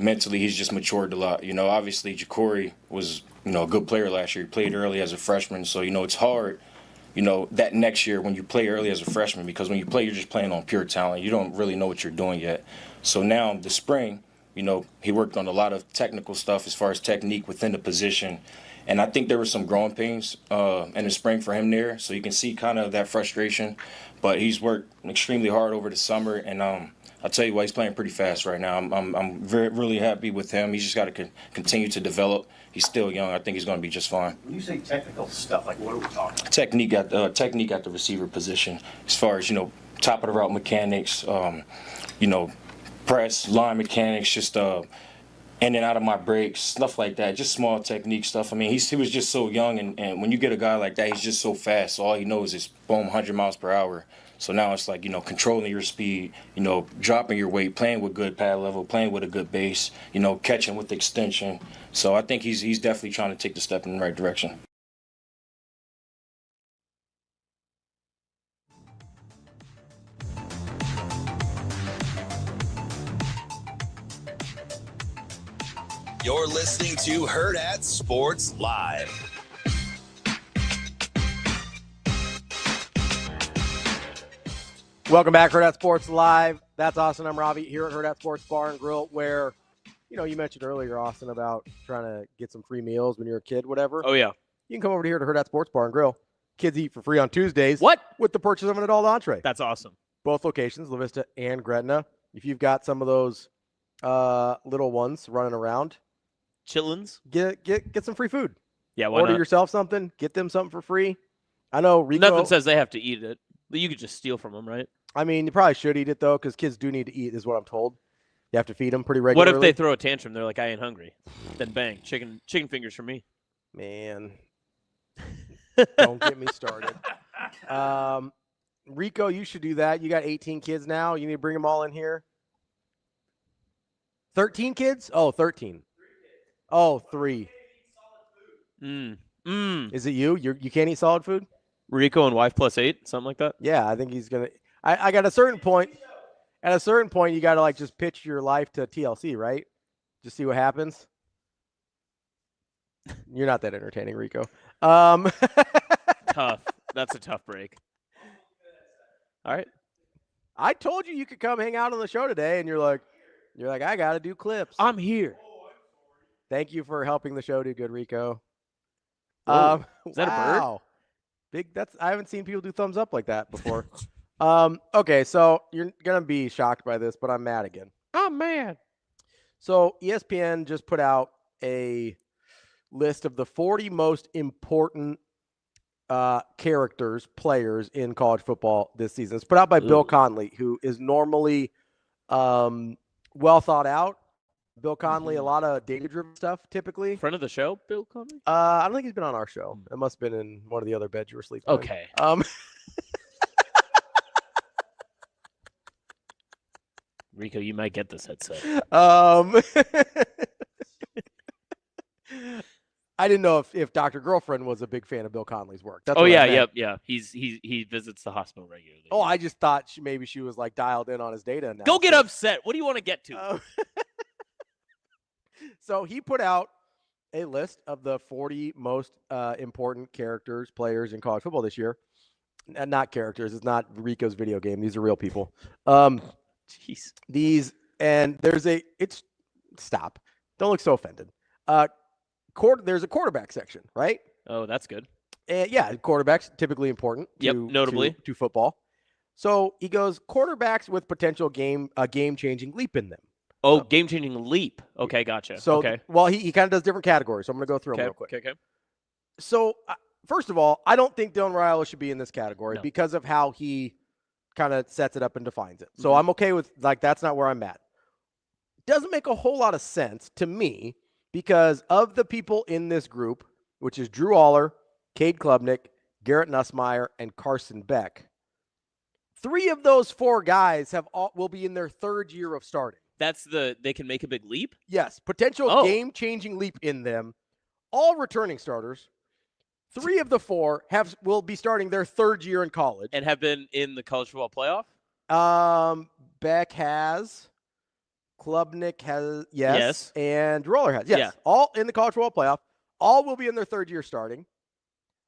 Mentally, he's just matured a lot. Obviously, Jacobsen was, a good player last year. He played early as a freshman, so, it's hard, that next year when you play early as a freshman, because when you play, you're just playing on pure talent. You don't really know what you're doing yet. So now, the spring, he worked on a lot of technical stuff as far as technique within the position. And I think there were some growing pains in the spring for him there, so you can see kind of that frustration. But he's worked extremely hard over the summer, and I'll tell you what, he's playing pretty fast right now. I'm really happy with him. He's just got to continue to develop. He's still young. I think he's going to be just fine. When you say technical stuff, like what are we talking? Technique at the receiver position, as far as top of the route mechanics, press, line mechanics, just in and out of my breaks, stuff like that. Just small technique stuff. I mean, he was just so young, and when you get a guy like that, he's just so fast. So all he knows is boom, 100 miles per hour. So now it's like, controlling your speed, dropping your weight, playing with good pad level, playing with a good base, catching with extension. So I think he's definitely trying to take the step in the right direction. You're listening to Hurrdat Sports Live. Welcome back, Hurrdat Sports Live. That's Austin. I'm Ravi here at Hurrdat Sports Bar and Grill, where, you mentioned earlier, Austin, about trying to get some free meals when you're a kid, whatever. Oh, yeah. You can come over here to Hurrdat Sports Bar and Grill. Kids eat for free on Tuesdays. What? With the purchase of an adult entree. That's awesome. Both locations, La Vista and Gretna. If you've got some of those little ones running around, Chillins, get some free food. Yeah, why Order not? yourself something. Get them something for free. I know Rico. Nothing says they have to eat it, but you could just steal from them, right? I mean, you probably should eat it, though, because kids do need to eat, is what I'm told. You have to feed them pretty What regularly. if they throw a tantrum? They're like, I ain't hungry. Then bang, chicken fingers for me. Man, don't get me started. Rico, you should do that. You got 18 kids now. You need to bring them all in here. 13 kids? Oh, 13. Oh, 3. Is it you? You can't eat solid food? Rico and wife plus 8, something like that? Yeah, I think he's going to. I got a certain point. At a certain point, you got to just pitch your life to TLC, right? Just see what happens. You're not that entertaining, Rico. Tough. That's a tough break. All right. I told you could come hang out on the show today, and you're like, I got to do clips. I'm here. Thank you for helping the show do good, Rico. Is that a bird? Big. I haven't seen people do thumbs up like that before. Okay, so you're gonna be shocked by this, but I'm mad again. I'm mad. So ESPN just put out a list of the 40 most important players in college football this season. It's put out by Bill Conley, who is normally well thought out. Bill Conley, a lot of data-driven stuff, typically. Friend of the show, Bill Conley? I don't think he's been on our show. It must have been in one of the other beds you were sleeping in. Okay. Rico, you might get this headset. I didn't know if Dr. Girlfriend was a big fan of Bill Conley's work. That's yeah. He visits the hospital regularly. Oh, I just thought maybe she was dialed in on his data analysis. Go get upset. What do you want to get to? So he put out a list of the 40 most important players in college football this year. And not characters. It's not Rico's video game. These are real people. Jeez. Stop. Don't look so offended. There's a quarterback section, right? Oh, that's good. Yeah, quarterbacks typically important. Notably to football. So he goes quarterbacks with potential game-changing leap in them. Oh, game-changing leap. Okay, gotcha. So, okay. Well, he kind of does different categories, so I'm going to go through them real quick. Okay. So, first of all, I don't think Dylan Raiola should be in this category because of how he kind of sets it up and defines it. So I'm okay with, that's not where I'm at. Doesn't make a whole lot of sense to me because of the people in this group, which is Drew Aller, Cade Klubnik, Garrett Nussmeier, and Carson Beck. 3 of those 4 guys will be in their 3rd year of starting. They can make a big leap? Yes, potential game-changing leap in them. All returning starters. 3 of the 4 will be starting their 3rd year in college. And have been in the college football playoff? Beck has. Klubnik has. Yes. And Drew Aller has. Yes. Yeah. All in the college football playoff. All will be in their 3rd year starting.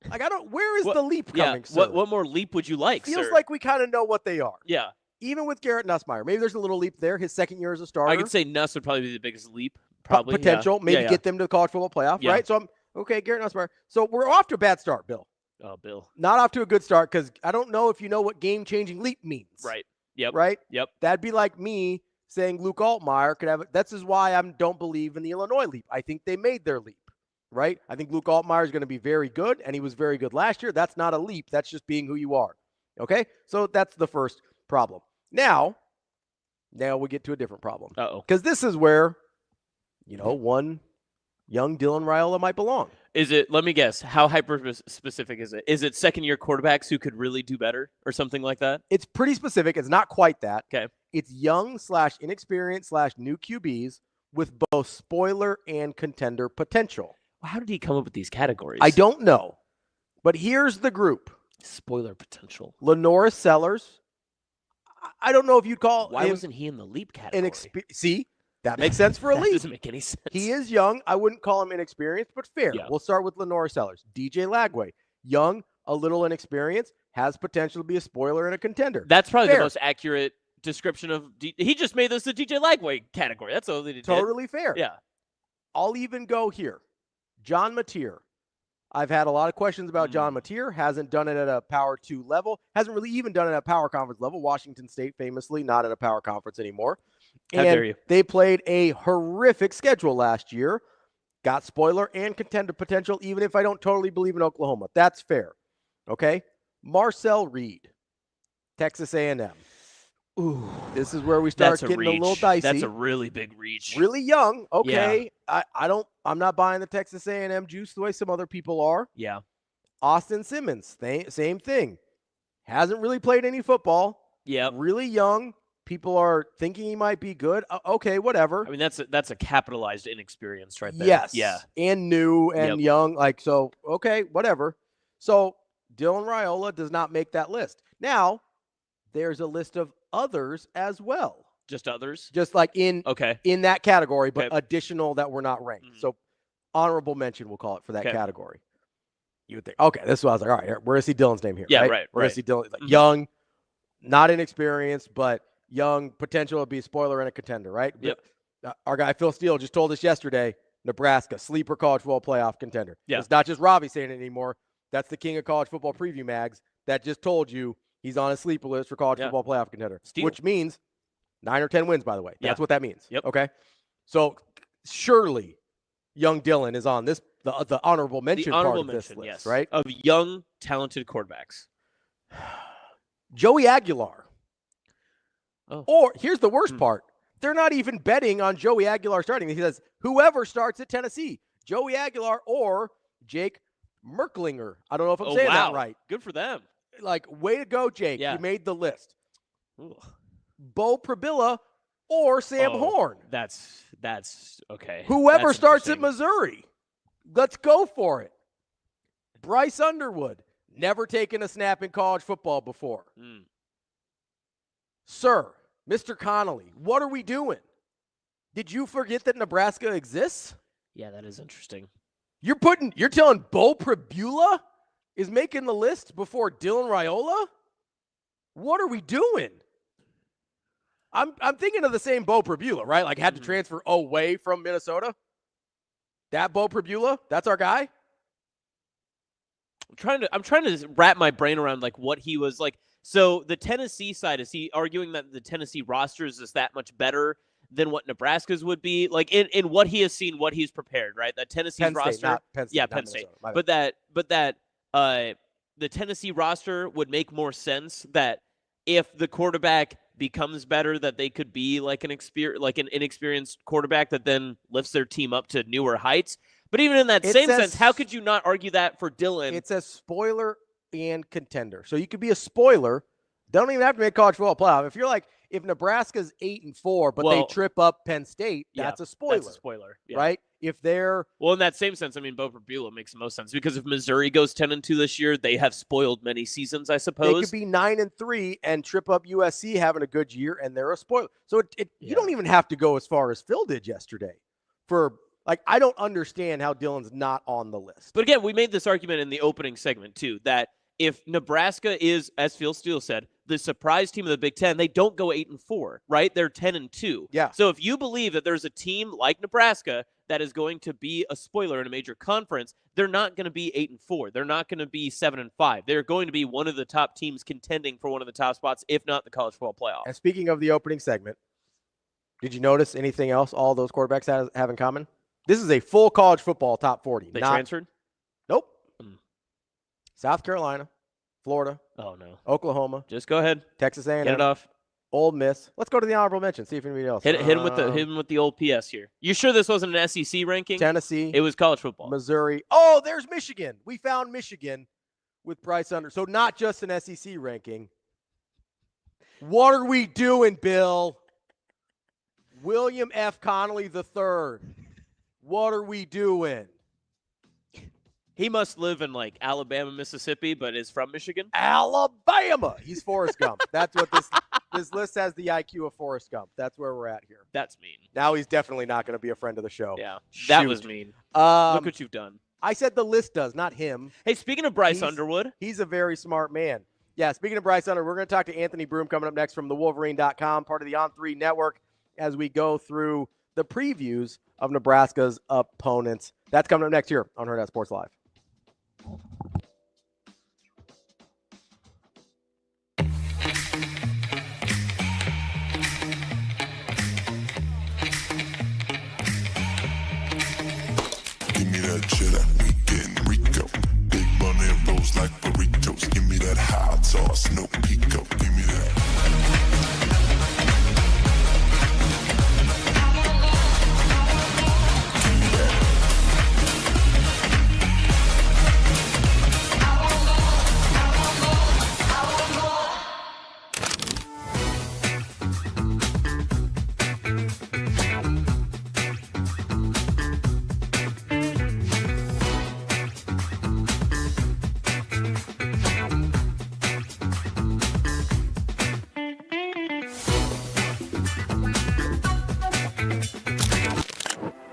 Where is the leap coming? Yeah. What more leap would you like, Feels sir? like we kind of know what they are. Yeah. Even with Garrett Nussmeier. Maybe there's a little leap there. His 2nd year as a starter. I could say Nuss would probably be the biggest leap. Probably. Potential. Yeah. Maybe get them to the college football playoff, right? So okay, Garrett Nussmeier. So we're off to a bad start, Bill. Oh, Bill. Not off to a good start because I don't know if you know what game-changing leap means. Right. Yep. Right? Yep. That'd be like me saying Luke Altmaier could have – this is why I don't believe in the Illinois leap. I think they made their leap, right? I think Luke Altmaier is going to be very good, and he was very good last year. That's not a leap. That's just being who you are, okay? So that's the first problem. Now we get to a different problem. Uh-oh. Because this is where, one young Dylan Raiola might belong. Is it, let me guess, how hyper-specific is it? Is it 2nd-year quarterbacks who could really do better or something like that? It's pretty specific. It's not quite that. Okay. It's young/inexperienced/new QBs with both spoiler and contender potential. Well, how did he come up with these categories? I don't know. But here's the group. Spoiler potential. Lenoris Sellers. I don't know if you'd call Why him wasn't he in the leap category? See? That makes sense for a that leap. Doesn't make any sense. He is young. I wouldn't call him inexperienced, but fair. Yeah. We'll start with Lenoris Sellers. DJ Lagway. Young, a little inexperienced, has potential to be a spoiler and a contender. That's probably fair. the most accurate description of he just made this the DJ Lagway category. That's all he did. Totally fair. Yeah. I'll even go here. John Mateer. I've had a lot of questions about John Mateer. Hasn't done it at a Power 2 level. Hasn't really even done it at a Power Conference level. Washington State famously not at a Power Conference anymore. How dare you? They played a horrific schedule last year. Got spoiler and contender potential, even if I don't totally believe in Oklahoma. That's fair. Okay? Marcel Reed. Texas A&M. Ooh, this is where we start getting a little dicey. That's a really big reach. Really young. Okay. Yeah. I'm not buying the Texas A&M juice the way some other people are. Yeah. Austin Simmons, same thing. Hasn't really played any football. Yeah. Really young. People are thinking he might be good. Okay, whatever. I mean, that's a capitalized inexperience right there. Yes. Yeah. And new and young. So, okay, whatever. So, Dylan Raiola does not make that list. Now, there's a list of others as well. Just others? Just like in that category, but okay. additional that were not ranked. So, honorable mention, we'll call it for that category. You would think, okay, this is what I was like, all right, where is see Dylan's name here? Yeah, right. Where is see Dylan? Like, mm-hmm. Young, not inexperienced, but young, potential to be a spoiler and a contender, right? Yep. Our guy Phil Steele just told us yesterday, Nebraska, sleeper college football playoff contender. Yeah. It's not just Ravi saying it anymore. That's the king of college football preview mags that just told you he's on a sleeper list for college football playoff contender, which means 9 or 10 wins, by the way. That's what that means. Yep. Okay? So surely young Dylan is on this, the honorable mention part of this list, right? Of young, talented quarterbacks. Joey Aguilar. Oh. Or here's the worst part. They're not even betting on Joey Aguilar starting. He says, whoever starts at Tennessee, Joey Aguilar or Jake Merklinger. I don't know if I'm saying that right. Good for them. Like, way to go, Jake. Yeah. You made the list. Ooh. Bo Prabilla or Sam Horn. That's okay. Whoever starts at Missouri. Let's go for it. Bryce Underwood. Never taken a snap in college football before. Sir, Mr. Connolly, what are we doing? Did you forget that Nebraska exists? Yeah, that is interesting. You're telling Bo Prabula is making the list before Dylan Raiola? What are we doing? I'm thinking of the same Bo Prabula, right? Like had to transfer away from Minnesota. That Bo Prabula, that's our guy. I'm trying to wrap my brain around like what he was like. So the Tennessee side, is he arguing that the Tennessee roster is just that much better than what Nebraska's would be? Like in what he has seen, what he's prepared, right? That Tennessee's roster, Penn State, yeah, Penn State. But that the Tennessee roster would make more sense that if the quarterback becomes better, that they could be like an inexperienced quarterback that then lifts their team up to newer heights. But even in that same sense, how could you not argue that for Dylan? It's a spoiler and contender. So you could be a spoiler. Don't even have to make college football playoff. If you're like, if Nebraska's 8-4, but they trip up Penn State, that's a spoiler. That's a spoiler, right? If they're in that same sense, I mean, Bo Prabula makes the most sense because if Missouri goes 10-2 this year, they have spoiled many seasons, I suppose. They could be 9-3 and trip up USC having a good year, and they're a spoiler. So you don't even have to go as far as Phil did yesterday. I don't understand how Dylan's not on the list. But again, we made this argument in the opening segment too that if Nebraska is, as Phil Steele said, the surprise team of the Big Ten, they don't go 8-4, right? They're 10-2. Yeah. So if you believe that there's a team like Nebraska that is going to be a spoiler in a major conference, they're not going to be 8-4. They're not going to be 7-5. They're going to be one of the top teams contending for one of the top spots, if not the college football playoff. And speaking of the opening segment, did you notice anything else all those quarterbacks have in common? This is a full college football top 40. They transferred? Nope. South Carolina, Florida. Oh, no. Oklahoma. Just go ahead. Texas A&M. Get it off. Ole Miss. Let's go to the honorable mention. See if anybody else. Hit him with the old PS here. You sure this wasn't an SEC ranking? Tennessee. It was college football. Missouri. Oh, there's Michigan. We found Michigan with Bryce Under. So not just an SEC ranking. What are we doing, Bill? William F. Connolly III. What are we doing? He must live in like Alabama, Mississippi, but is from Michigan. Alabama. He's Forrest Gump. That's what this list has, the IQ of Forrest Gump. That's where we're at here. That's mean. Now he's definitely not going to be a friend of the show. Yeah, that was mean. Look what you've done. I said the list does, not him. Hey, speaking of Bryce Underwood. He's a very smart man. Yeah, speaking of Bryce Underwood, we're going to talk to Anthony Broome coming up next from the Wolverine.com, part of the On3 Network, as we go through the previews of Nebraska's opponents. That's coming up next here on Hurrdat Sports Live. Give me that cheddar, we getting Rico. Big money rolls like burritos. Give me that hot sauce, no pico. Give me that.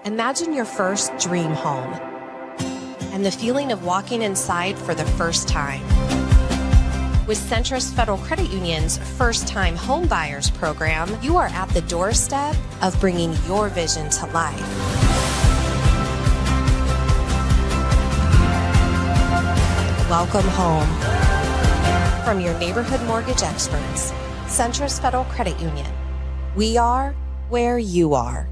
Imagine your first dream home and the feeling of walking inside for the first time. With Centrist Federal Credit Union's first-time home buyers program, you are at the doorstep of bringing your vision to life. Welcome home. From your neighborhood mortgage experts, Centrist Federal Credit Union. We are where you are.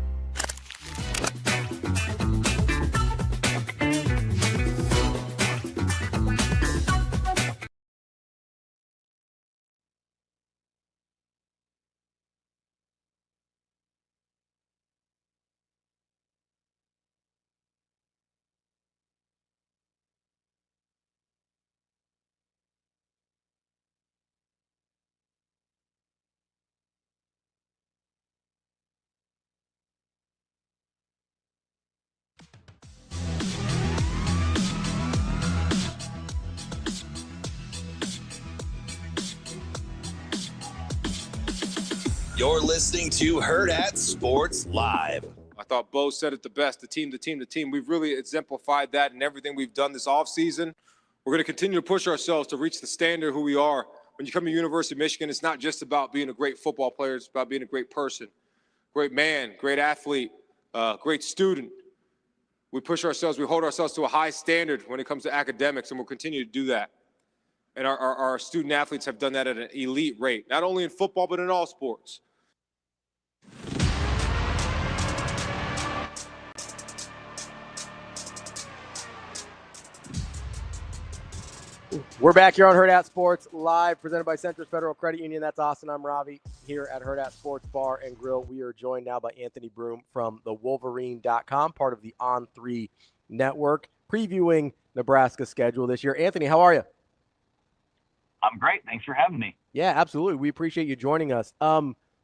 You're listening to Hurrdat Sports Live. I thought Bo said it the best, the team. We've really exemplified that in everything we've done this offseason. We're going to continue to push ourselves to reach the standard of who we are. When you come to University of Michigan, it's not just about being a great football player. It's about being a great person, great man, great athlete, great student. We push ourselves. We hold ourselves to a high standard when it comes to academics, and we'll continue to do that. And our student athletes have done that at an elite rate, not only in football, but in all sports. We're back here on Hurrdat Sports Live, presented by Centrist Federal Credit Union. That's Austin. I'm Ravi here at Hurrdat Sports Bar and Grill. We are joined now by Anthony Broome from the Wolverine.com, part of the On3 network, previewing Nebraska's schedule this year. Anthony, how are you? I'm great. Thanks for having me. Yeah, absolutely. We appreciate you joining us.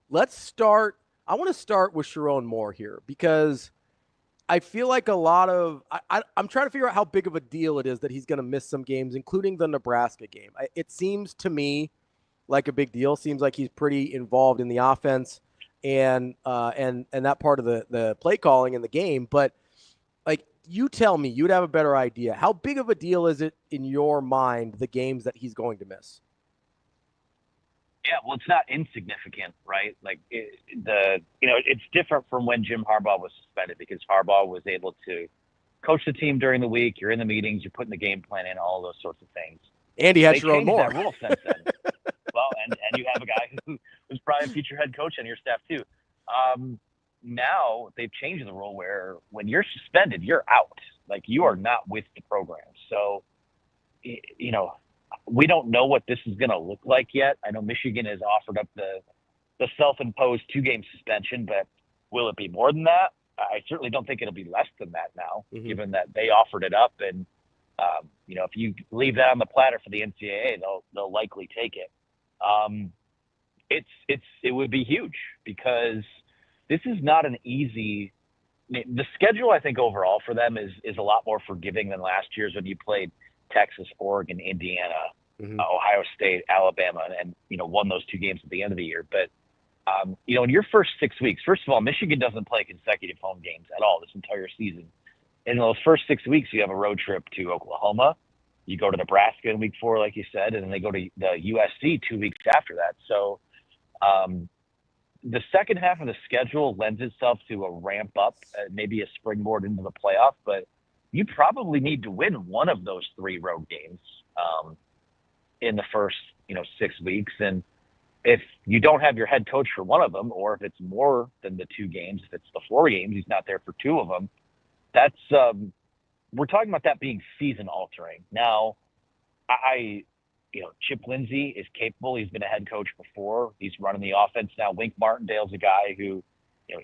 Let's start. I want to start with Sharon Moore here because I feel like a lot of I'm trying to figure out how big of a deal it is that he's going to miss some games, including the Nebraska game. It seems to me like a big deal. Seems like he's pretty involved in the offense and that part of the play calling in the game. But like, you tell me, you'd have a better idea. How big of a deal is it in your mind, the games that he's going to miss? Yeah, well, it's not insignificant, right? Like it's different from when Jim Harbaugh was suspended because Harbaugh was able to coach the team during the week. You're in the meetings, you're putting the game plan in, all those sorts of things. And he had Sharon Moore. That rule since then. Well, and you have a guy who was probably a future head coach on your staff too. Now they've changed the rule where when you're suspended, you're out. Like, you are not with the program. So, we don't know what this is going to look like yet. I know Michigan has offered up the self-imposed 2-game suspension, but will it be more than that? I certainly don't think it'll be less than that now, given that they offered it up. And, if you leave that on the platter for the NCAA, they'll likely take it. It would be huge because this is not an easy – the schedule, I think, overall for them is a lot more forgiving than last year's when you played Texas, Oregon, Indiana, Ohio State, Alabama, and won those 2 games at the end of the year. But in your first 6 weeks, first of all, Michigan doesn't play consecutive home games at all this entire season. In those first 6 weeks, you have a road trip to Oklahoma. You go to Nebraska in week 4, like you said, and then they go to the USC 2 weeks after that. So the second half of the schedule lends itself to a ramp up, maybe a springboard into the playoff, but you probably need to win one of those 3 road games in the first, 6 weeks. And if you don't have your head coach for one of them, or if it's more than the 2 games, if it's the 4 games, he's not there for 2 of them. That's we're talking about that being season altering. Now, Chip Lindsey is capable. He's been a head coach before. He's running the offense now. Wink Martindale's a guy who,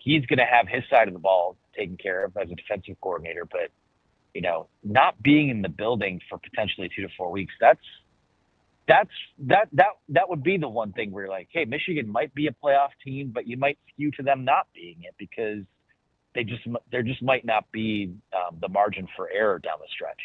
he's going to have his side of the ball taken care of as a defensive coordinator, but not being in the building for potentially 2 to 4 weeks, that would be the one thing where you're like, hey, Michigan might be a playoff team, but you might skew to them not being it because there just might not be the margin for error down the stretch.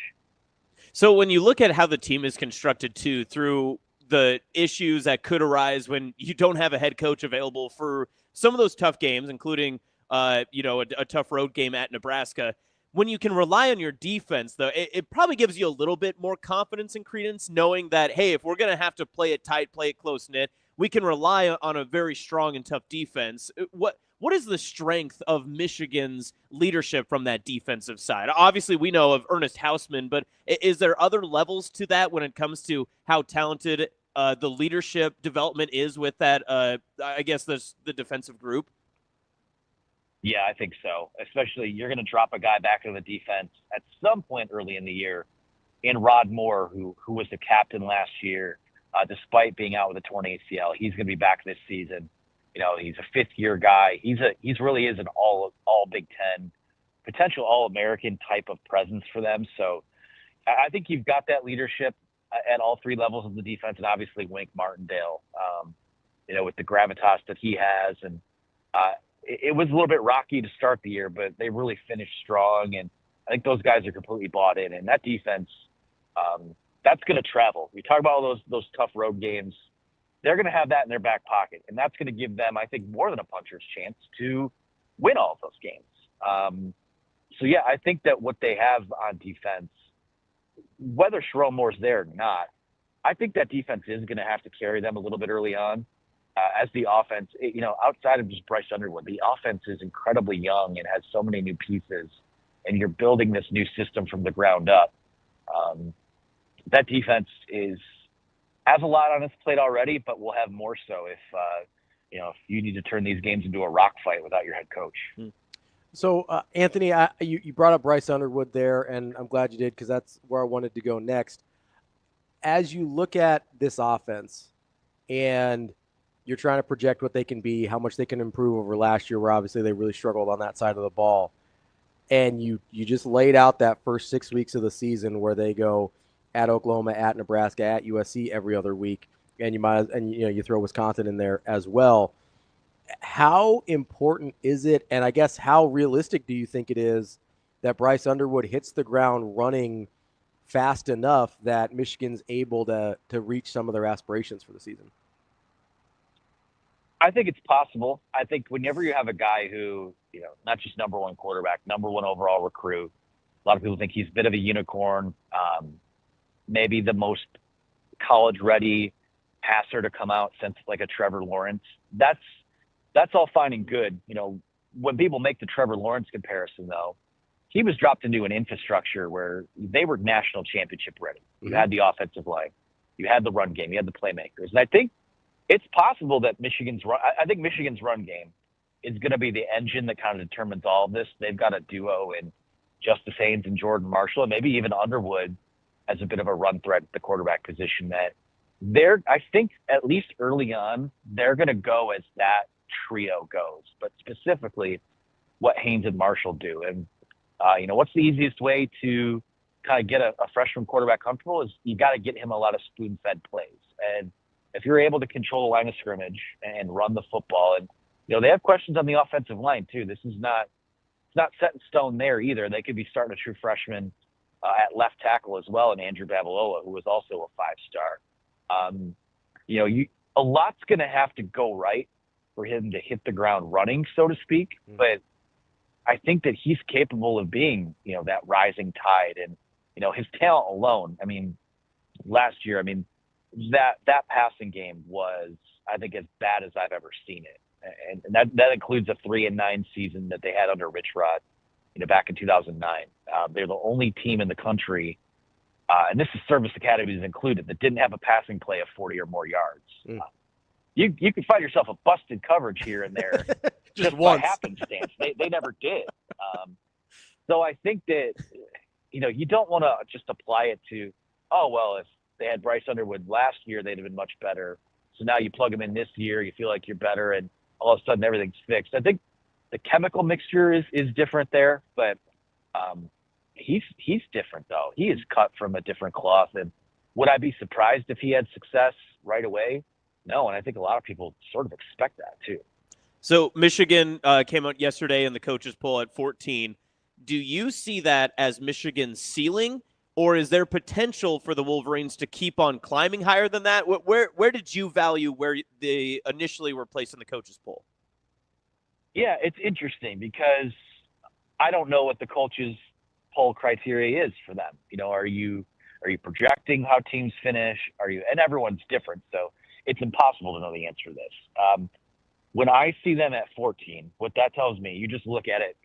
So when you look at how the team is constructed too, through the issues that could arise when you don't have a head coach available for some of those tough games, including a tough road game at Nebraska. When you can rely on your defense, though, it probably gives you a little bit more confidence and credence knowing that, hey, if we're going to have to play it tight, play it close-knit, we can rely on a very strong and tough defense. What is the strength of Michigan's leadership from that defensive side? Obviously, we know of Ernest Hausman, but is there other levels to that when it comes to how talented the leadership development is with that, I guess, the defensive group? Yeah, I think so. Especially you're going to drop a guy back into the defense at some point early in the year in Rod Moore, who was the captain last year, despite being out with a torn ACL. He's going to be back this season. He's a fifth-year guy. He's really is an all Big Ten, potential All-American type of presence for them. So I think you've got that leadership at all three levels of the defense, and obviously Wink Martindale, with the gravitas that he has. And it was a little bit rocky to start the year, but they really finished strong, and I think those guys are completely bought in. And that defense, that's going to travel. We talk about all those tough road games. They're going to have that in their back pocket, and that's going to give them, I think, more than a puncher's chance to win all of those games. So, yeah, I think that what they have on defense, whether Sherrone Moore's there or not, I think that defense is going to have to carry them a little bit early on. As the offense, outside of just Bryce Underwood, the offense is incredibly young and has so many new pieces, and you're building this new system from the ground up. That defense has a lot on its plate already, but will have more so if you need to turn these games into a rock fight without your head coach. So, Anthony, you brought up Bryce Underwood there, and I'm glad you did because that's where I wanted to go next. As you look at this offense and you're trying to project what they can be, how much they can improve over last year, where obviously they really struggled on that side of the ball, and you just laid out that first 6 weeks of the season where they go at Oklahoma, at Nebraska, at USC every other week, and you throw Wisconsin in there as well. How important is it, and I guess how realistic do you think it is that Bryce Underwood hits the ground running fast enough that Michigan's able to reach some of their aspirations for the season? I think it's possible. I think whenever you have a guy who, not just number one quarterback, number one overall recruit, a lot of people think he's a bit of a unicorn, maybe the most college-ready passer to come out since like a Trevor Lawrence. That's all fine and good. When people make the Trevor Lawrence comparison, though, he was dropped into an infrastructure where they were national championship ready. Mm-hmm. You had the offensive line, you had the run game, you had the playmakers, and I think it's possible that Michigan's run game is going to be the engine that kind of determines all of this. They've got a duo in Justice Haynes and Jordan Marshall, and maybe even Underwood as a bit of a run threat at the quarterback position that I think at least early on, they're going to go as that trio goes, but specifically what Haynes and Marshall do. And, what's the easiest way to kind of get a freshman quarterback comfortable is you got to get him a lot of spoon-fed plays. And if you're able to control the line of scrimmage and run the football, and they have questions on the offensive line too. This is not set in stone there either. They could be starting a true freshman at left tackle as well, and Andrew Babalola, who was also a 5-star. A lot's going to have to go right for him to hit the ground running, so to speak. Mm-hmm. But I think that he's capable of being, that rising tide, and his talent alone. I mean, last year, that passing game was, I think, as bad as I've ever seen it. And that includes a 3-9 season that they had under Rich Rod, back in 2009. They're the only team in the country, and this is service academies included, that didn't have a passing play of 40 or more yards. Mm. You can find yourself a busted coverage here and there just by happenstance. They never did. So I think that, you don't want to just apply it to, if they had Bryce Underwood last year, they'd have been much better. So now you plug him in this year, you feel like you're better, and all of a sudden everything's fixed. I think the chemical mixture is different there, but he's different though. He is cut from a different cloth. And would I be surprised if he had success right away? No, and I think a lot of people sort of expect that too. So Michigan came out yesterday in the coaches poll at 14. Do you see that as Michigan's ceiling? Or is there potential for the Wolverines to keep on climbing higher than that? Where did you value where they initially were placed in the coaches poll? Yeah, it's interesting because I don't know what the coaches' poll criteria is for them. Are you projecting how teams finish? And everyone's different, so it's impossible to know the answer to this. When I see them at 14, what that tells me, you just look at it,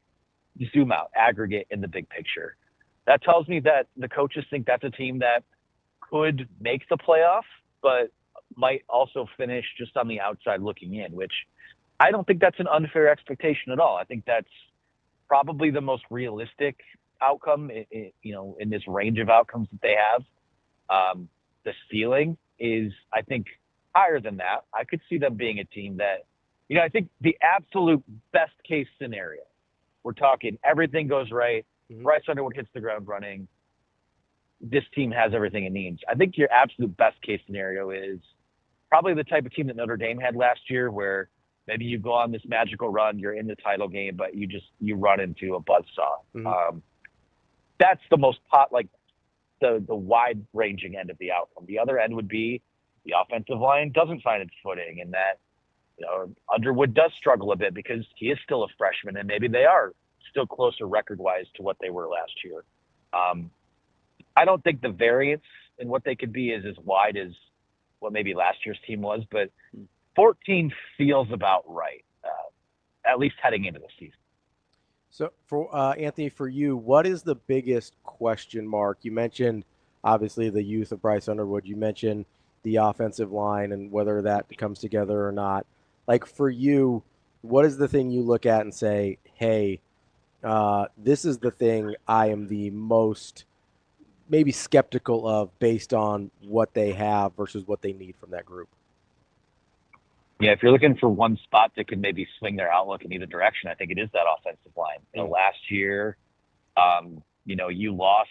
zoom out, aggregate in the big picture. That tells me that the coaches think that's a team that could make the playoff, but might also finish just on the outside looking in, which I don't think that's an unfair expectation at all. I think that's probably the most realistic outcome, in this range of outcomes that they have. The ceiling is, I think, higher than that. I could see them being a team that, I think the absolute best case scenario, we're talking everything goes right, Bryce Underwood hits the ground running, this team has everything it needs. I think your absolute best case scenario is probably the type of team that Notre Dame had last year, where maybe you go on this magical run, you're in the title game, but you run into a buzzsaw. That's the most the wide-ranging end of the outcome. The other end would be the offensive line doesn't find its footing, and that Underwood does struggle a bit because he is still a freshman, and maybe they are still closer record-wise to what they were last year. I don't think the variance in what they could be is as wide as what maybe last year's team was, but 14 feels about right, at least heading into the season. So, for Anthony, for you, what is the biggest question mark? You mentioned, obviously, the youth of Bryce Underwood. You mentioned the offensive line and whether that comes together or not. Like, for you, what is the thing you look at and say, hey, this is the thing I am the most maybe skeptical of based on what they have versus what they need from that group? Yeah, if you're looking for one spot that could maybe swing their outlook in either direction, I think it is that offensive line. Last year, you lost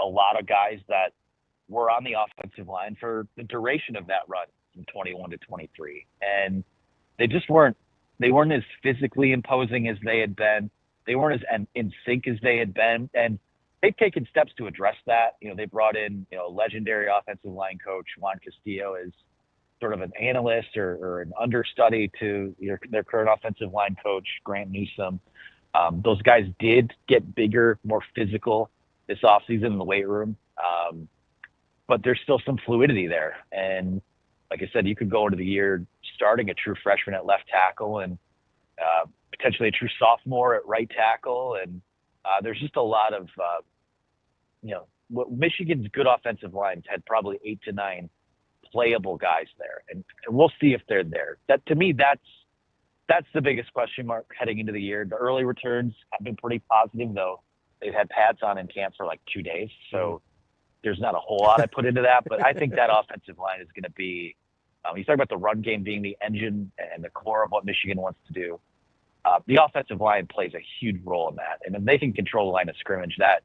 a lot of guys that were on the offensive line for the duration of that run from 21 to 23. And they just weren't as physically imposing as they had been. They weren't as in sync as they had been. And they've taken steps to address that. They brought in, a legendary offensive line coach, Juan Castillo, as sort of an analyst or an understudy to their current offensive line coach, Grant Newsome. Those guys did get bigger, more physical this offseason in the weight room. But there's still some fluidity there. And like I said, you could go into the year starting a true freshman at left tackle and potentially a true sophomore at right tackle. And there's just a lot of, Michigan's good offensive lines had probably 8 to 9 playable guys there. And we'll see if they're there. That, to me, that's the biggest question mark heading into the year. The early returns have been pretty positive, though. They've had pads on in camp for like 2 days. So there's not a whole lot I put into that. But I think that offensive line is going to be, you talk about the run game being the engine and the core of what Michigan wants to do. The offensive line plays a huge role in that. And if they can control the line of scrimmage, that's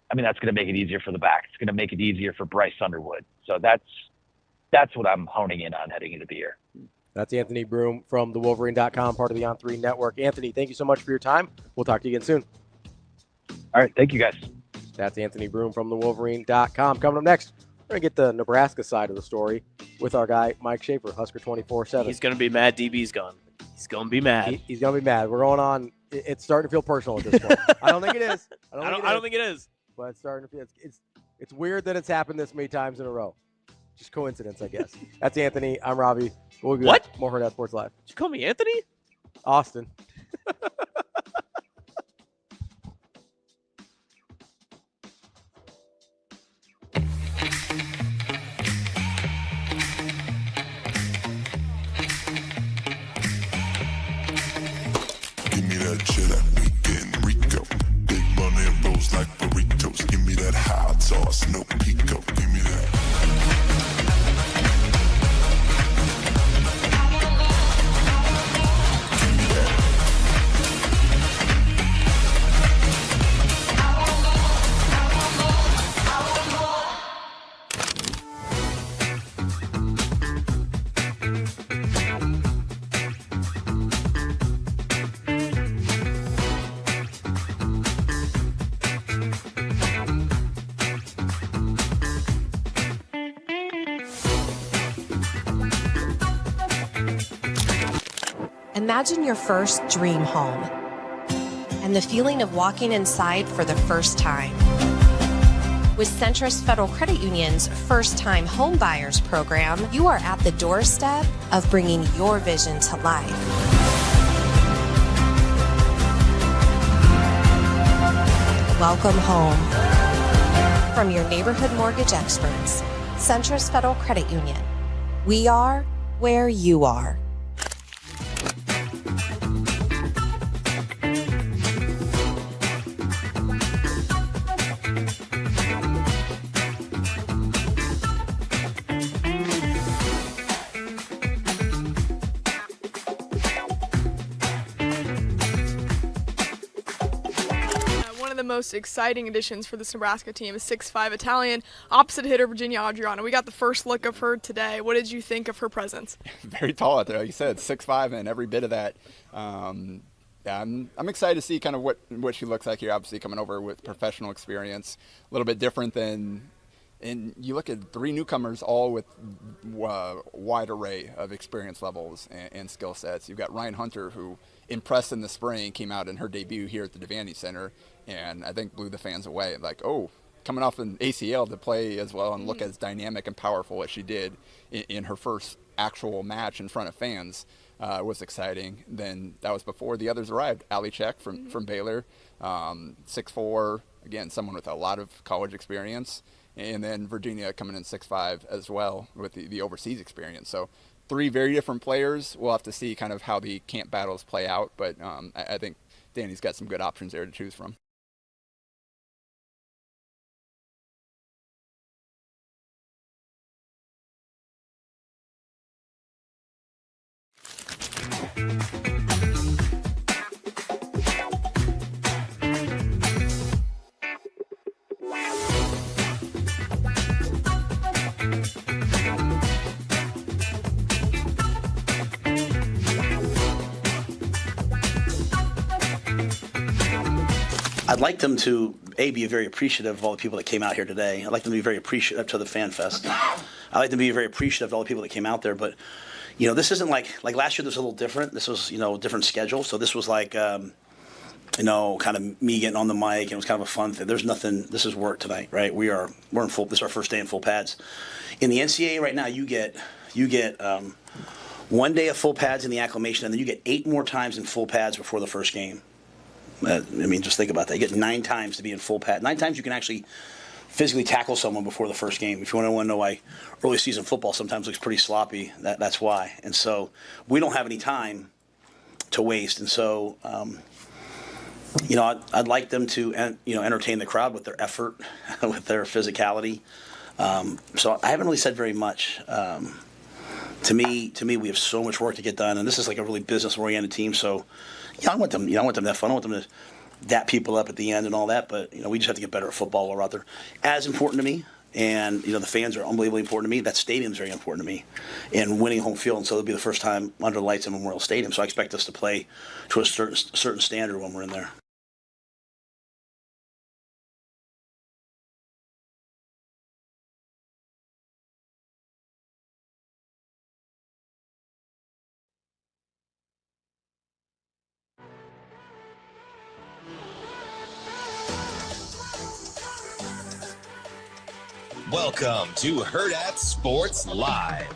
going to make it easier for the back. It's going to make it easier for Bryce Underwood. So that's what I'm honing in on heading into the year. That's Anthony Broome from the Wolverine.com, part of the On3 Network. Anthony, thank you so much for your time. We'll talk to you again soon. All right. Thank you, guys. That's Anthony Broome from the Wolverine.com. Coming up next, we're going to get the Nebraska side of the story with our guy, Mike Schaefer, Husker 24/7. He's going to be mad DB's gone. He's going to be mad. He's going to be mad. We're going on. It's starting to feel personal at this point. I don't think it is. I don't think it is. But it's starting to feel it's weird that it's happened this many times in a row. Just coincidence, I guess. That's Anthony. I'm Ravi. We'll be back. More Hurrdat Sports Live. Did you call me Anthony? Austin. Give me that cheddar, weekend Rico. Big money rolls like burritos. Give me that hot sauce, no pico. Give me that. Imagine your first dream home and the feeling of walking inside for the first time. With Centrist Federal Credit Union's First Time Home Buyers program, you are at the doorstep of bringing your vision to life. Welcome home. From your neighborhood mortgage experts, Centrist Federal Credit Union. We are where you are. Most exciting additions for this Nebraska team is 6'5" Italian opposite hitter Virginia Adriana. We got the first look of her today. What did you think of her presence? Very tall out there, like you said, 6'5", and every bit of that. I'm excited to see kind of what she looks like here. Obviously, coming over with professional experience, a little bit different than. And you look at 3 newcomers, all with wide array of experience levels and skill sets. You've got Ryan Hunter, who impressed in the spring, came out in her debut here at the Devaney Center, and I think blew the fans away. Like, oh, coming off an ACL to play as well and look as dynamic and powerful as she did in her first actual match in front of fans was exciting. Then that was before the others arrived. Ali Czech from Baylor, 6'4", again, someone with a lot of college experience. And then Virginia coming in 6'5" as well with the overseas experience. So 3 very different players. We'll have to see kind of how the camp battles play out. But I think Danny's got some good options there to choose from. I'd like them to, be very appreciative of all the people that came out here today. I'd like them to be very appreciative to the Fan Fest. I'd like them to be very appreciative of all the people that came out there. But, this isn't like last year. This was a little different. This was, a different schedule. So this was like, kind of me getting on the mic, and it was kind of a fun thing. There's nothing. This is work tonight, right? We're in full. This is our first day in full pads. In the NCAA right now, you get 1 day of full pads in the acclimation, and then you get 8 more times in full pads before the first game. Just think about that. You get 9 times to be in full pad. 9 times you can actually physically tackle someone before the first game. If you want to know why early season football sometimes looks pretty sloppy, that's why. And so we don't have any time to waste. And so, I'd like them to, entertain the crowd with their effort, with their physicality. So I haven't really said very much. To me, we have so much work to get done, and this is like a really business-oriented team. So, I want them. I want them to have fun. I want them to dap people up at the end and all that. But we just have to get better at football while we're out there. As important to me, and the fans are unbelievably important to me. That stadium's very important to me, and winning home field. And so it'll be the first time under the lights in Memorial Stadium. So I expect us to play to a certain standard when we're in there. Welcome to Hurrdat Sports Live.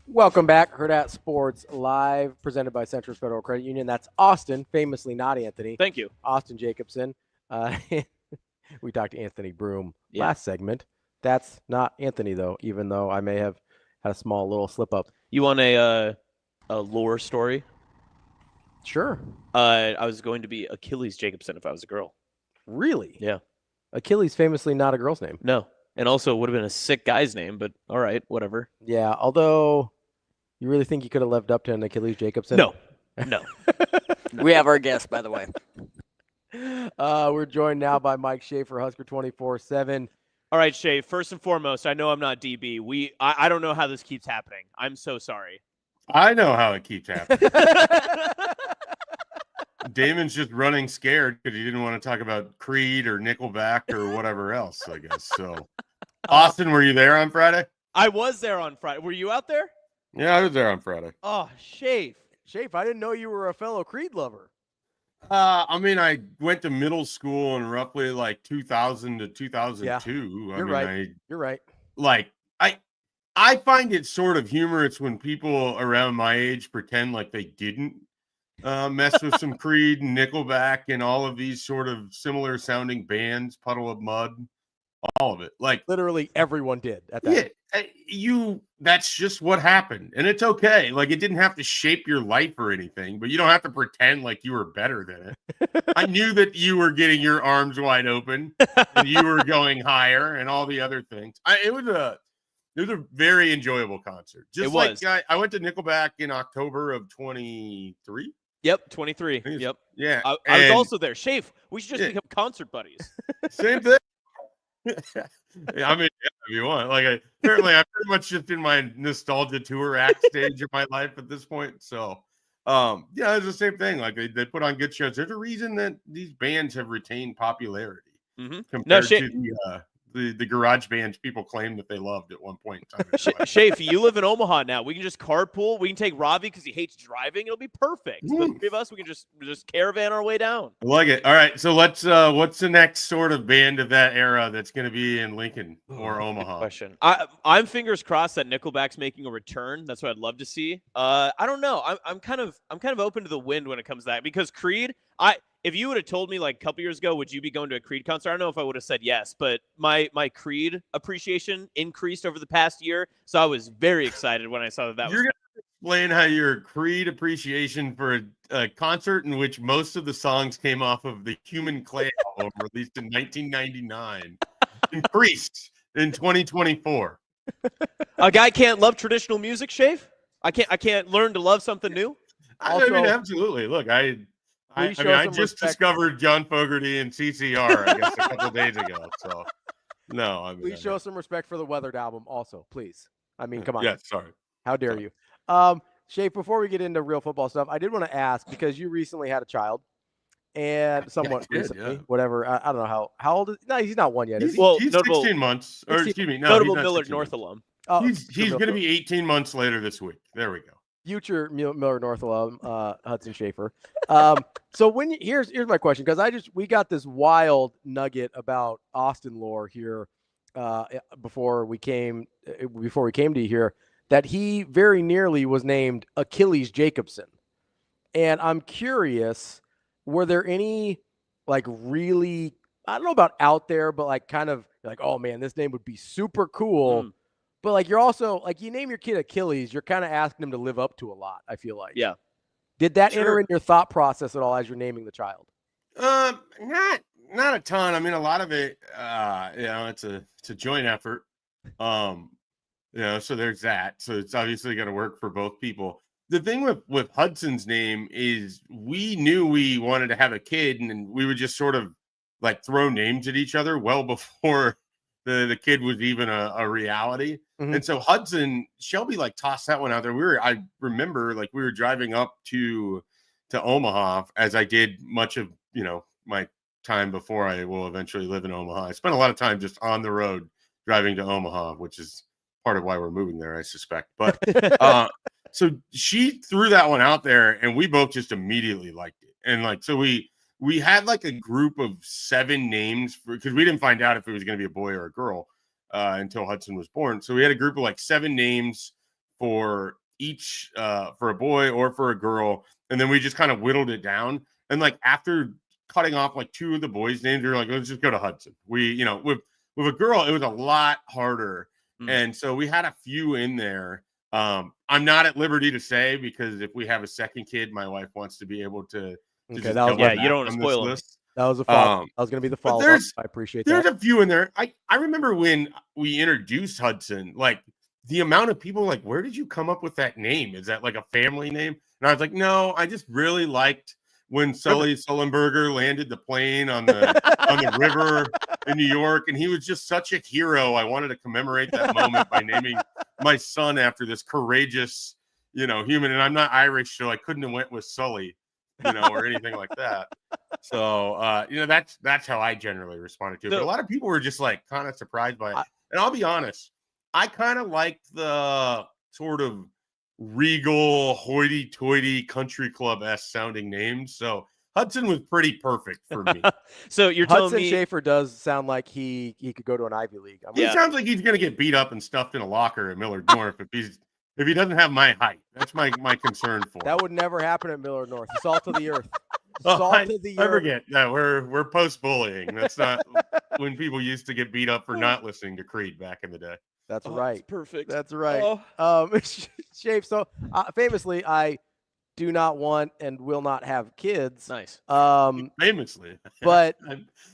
Welcome back, Hurrdat Sports Live, presented by Centrist Federal Credit Union. That's Austin, famously not Anthony. Thank you. Austin Jacobsen. We talked to Anthony Broome last segment. That's not Anthony, though, even though I may have had a small little slip-up. You want a lore story? Sure. I was going to be Achilles Jacobsen if I was a girl. Really? Yeah. Achilles, famously not a girl's name. No. And also it would have been a sick guy's name, but all right, whatever. Yeah, although you really think you could have lived up to an Achilles Jacobsen? No. We have our guest, by the way. We're joined now by Mike Schaefer, Husker 24/7. All right, Shay, first and foremost, I know I'm not DB. I don't know how this keeps happening. I'm so sorry. I know how it keeps happening. Damon's just running scared because he didn't want to talk about Creed or Nickelback or whatever else, I guess. So, Austin, were you there on Friday? I was there on Friday. Were you out there? Yeah, I was there on Friday. Oh, Schaefer, I didn't know you were a fellow Creed lover. I mean, I went to middle school in roughly like 2000 to 2002. You're right. You're right. Like, I find it sort of humorous when people around my age pretend like they didn't mess with some Creed and Nickelback and all of these sort of similar sounding bands, Puddle of Mud, all of it. Like literally everyone did at that. Yeah, that's just what happened. And it's okay. Like it didn't have to shape your life or anything, but you don't have to pretend like you were better than it. I knew that you were getting your arms wide open and you were going higher and all the other things. It was a very enjoyable concert. Just like I went to Nickelback in October of 23. Yep, 23. Yep. Yeah. I was also there. Schaefer, we should just become concert buddies. Same thing. I mean, if you want. Like, apparently, I'm pretty much just in my nostalgia tour act stage of my life at this point. So, yeah, it's the same thing. Like, they put on good shows. There's a reason that these bands have retained popularity compared to the garage bands people claimed that they loved at one point in time. Schaefer, you live in Omaha now. We can just carpool. We can take Ravi because he hates driving. It'll be perfect. The three of us, we can just caravan our way down. I like it. All right, so let's. What's the next sort of band of that era that's going to be in Lincoln or Omaha? Good question. I'm fingers crossed that Nickelback's making a return. That's what I'd love to see. I don't know. I'm kind of open to the wind when it comes to that because Creed. If you would have told me like a couple years ago, would you be going to a Creed concert? I don't know if I would have said yes, but my Creed appreciation increased over the past year. So I was very excited when I saw that. You're going to explain how your Creed appreciation for a concert in which most of the songs came off of the Human Clay album released in 1999 increased in 2024. A guy can't love traditional music, Schaefer? I can't learn to love something new? I mean, absolutely. Look, I just discovered John Fogerty and CCR, I guess, a couple days ago. So, no. I mean, please show some respect for the Weathered album also, please. I mean, come on. Yeah, sorry. How dare you? Schaefer, before we get into real football stuff, I did want to ask, because you recently had a child, and somewhat recently, whatever. I don't know how old is he? No, he's not one yet. He's 16 months. Or, excuse me, no. Notable Millard North alum. He's going to be 18 months later this week. There we go. Future Miller North alum, Hudson Schaefer. So here's my question, because we got this wild nugget about Austin lore here before we came to you here, that he very nearly was named Achilles Jacobsen, and I'm curious, were there any like really, I don't know about out there, but like kind of like, oh man, this name would be super cool. But like you're also like, you name your kid Achilles, you're kind of asking him to live up to a lot, I feel like. Yeah. Did that enter in your thought process at all as you're naming the child? Not a ton. I mean, a lot of it, it's a joint effort. So there's that. So it's obviously going to work for both people. The thing with Hudson's name is we knew we wanted to have a kid, and we would just sort of like throw names at each other well before the kid was even a reality. And so Hudson, Shelby like tossed that one out there. I remember like we were driving up to Omaha, as I did much of, my time before I will eventually live in Omaha. I spent a lot of time just on the road driving to Omaha, which is part of why we're moving there, I suspect. But so she threw that one out there and we both just immediately liked it. And like, so we had like a group of 7 names because we didn't find out if it was going to be a boy or a girl until Hudson was born. So we had a group of like 7 names for each, for a boy or for a girl. And then we just kind of whittled it down. And like after cutting off like 2 of the boys' names, we were like, let's just go to Hudson. We, with a girl, it was a lot harder. And so we had a few in there. I'm not at liberty to say, because if we have a second kid, my wife wants to be able to. You don't want to spoil them. That was a follow. That was going to be the follow-up. I appreciate that. There's a few in there. I remember when we introduced Hudson, like the amount of people like, where did you come up with that name? Is that like a family name? And I was like, no, I just really liked when Sully Sullenberger landed the plane on the river in New York, and he was just such a hero. I wanted to commemorate that moment by naming my son after this courageous, human. And I'm not Irish, so I couldn't have went with Sully, or anything like that. So, that's how I generally responded to it. But a lot of people were just like kind of surprised by it. And I'll be honest, I kind of liked the sort of regal, hoity-toity country club-esque sounding names. So Hudson was pretty perfect for me. So you're telling Hudson me Schaefer does sound like he could go to an Ivy League. He sounds like he's gonna get beat up and stuffed in a locker at Millard North if he doesn't have my height. That's my concern for him. That would never happen at Millard North. Salt of the earth. I Salt of the earth. forget that we're post bullying. That's not when people used to get beat up for not listening to Creed back in the day. That's right. Perfect. That's right. Oh. Shape. So famously, I do not want and will not have kids. Nice. Famously. But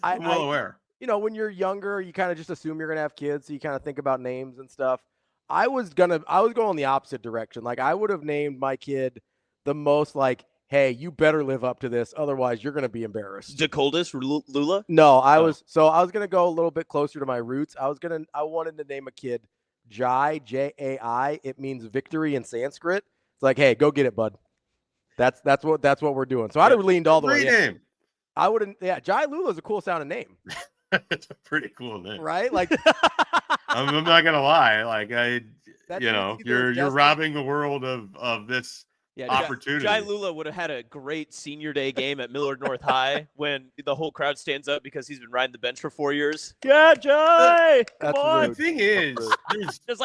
I'm well aware. You know, when you're younger, you kind of just assume you're gonna have kids, so you kind of think about names and stuff. I was going the opposite direction. Like I would have named my kid the most like, hey, you better live up to this, otherwise you're gonna be embarrassed. Jacobsen, Lulla? No, I was gonna go a little bit closer to my roots. I wanted to name a kid Jai, Jai. It means victory in Sanskrit. It's like, hey, go get it, bud. That's what we're doing. So I'd have leaned all the way in. Name. I wouldn't. Yeah, Jai Lulla is a cool sounding name. It's a pretty cool name, right? Like, I'm not gonna lie. Like That you're robbing the world of this opportunity. Jai Lulla would have had a great senior day game at Millard North High when the whole crowd stands up because he's been riding the bench for 4 years. Yeah, Jai! Come on. The thing is,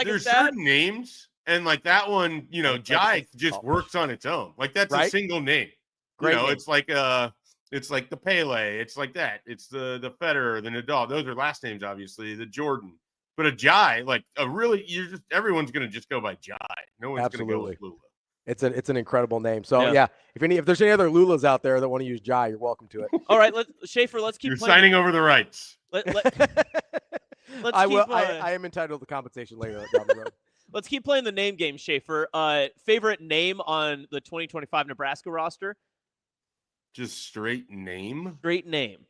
there's certain names, and like that one, Jai just works on its own. Like that's a single name. Great name. It's like the Pele. It's like that. It's the Federer, the Nadal. Those are last names, obviously. The Jordan. But a Jai, like everyone's gonna just go by Jai. No one's gonna go with Lula. It's an incredible name. So if there's any other Lulas out there that want to use Jai, you're welcome to it. All right, Schaefer, let's keep. You're signing over the rights. I am entitled to compensation later down the road. Let's keep playing the name game, Schaefer. Favorite name on the 2025 Nebraska roster? Just straight name? Straight name.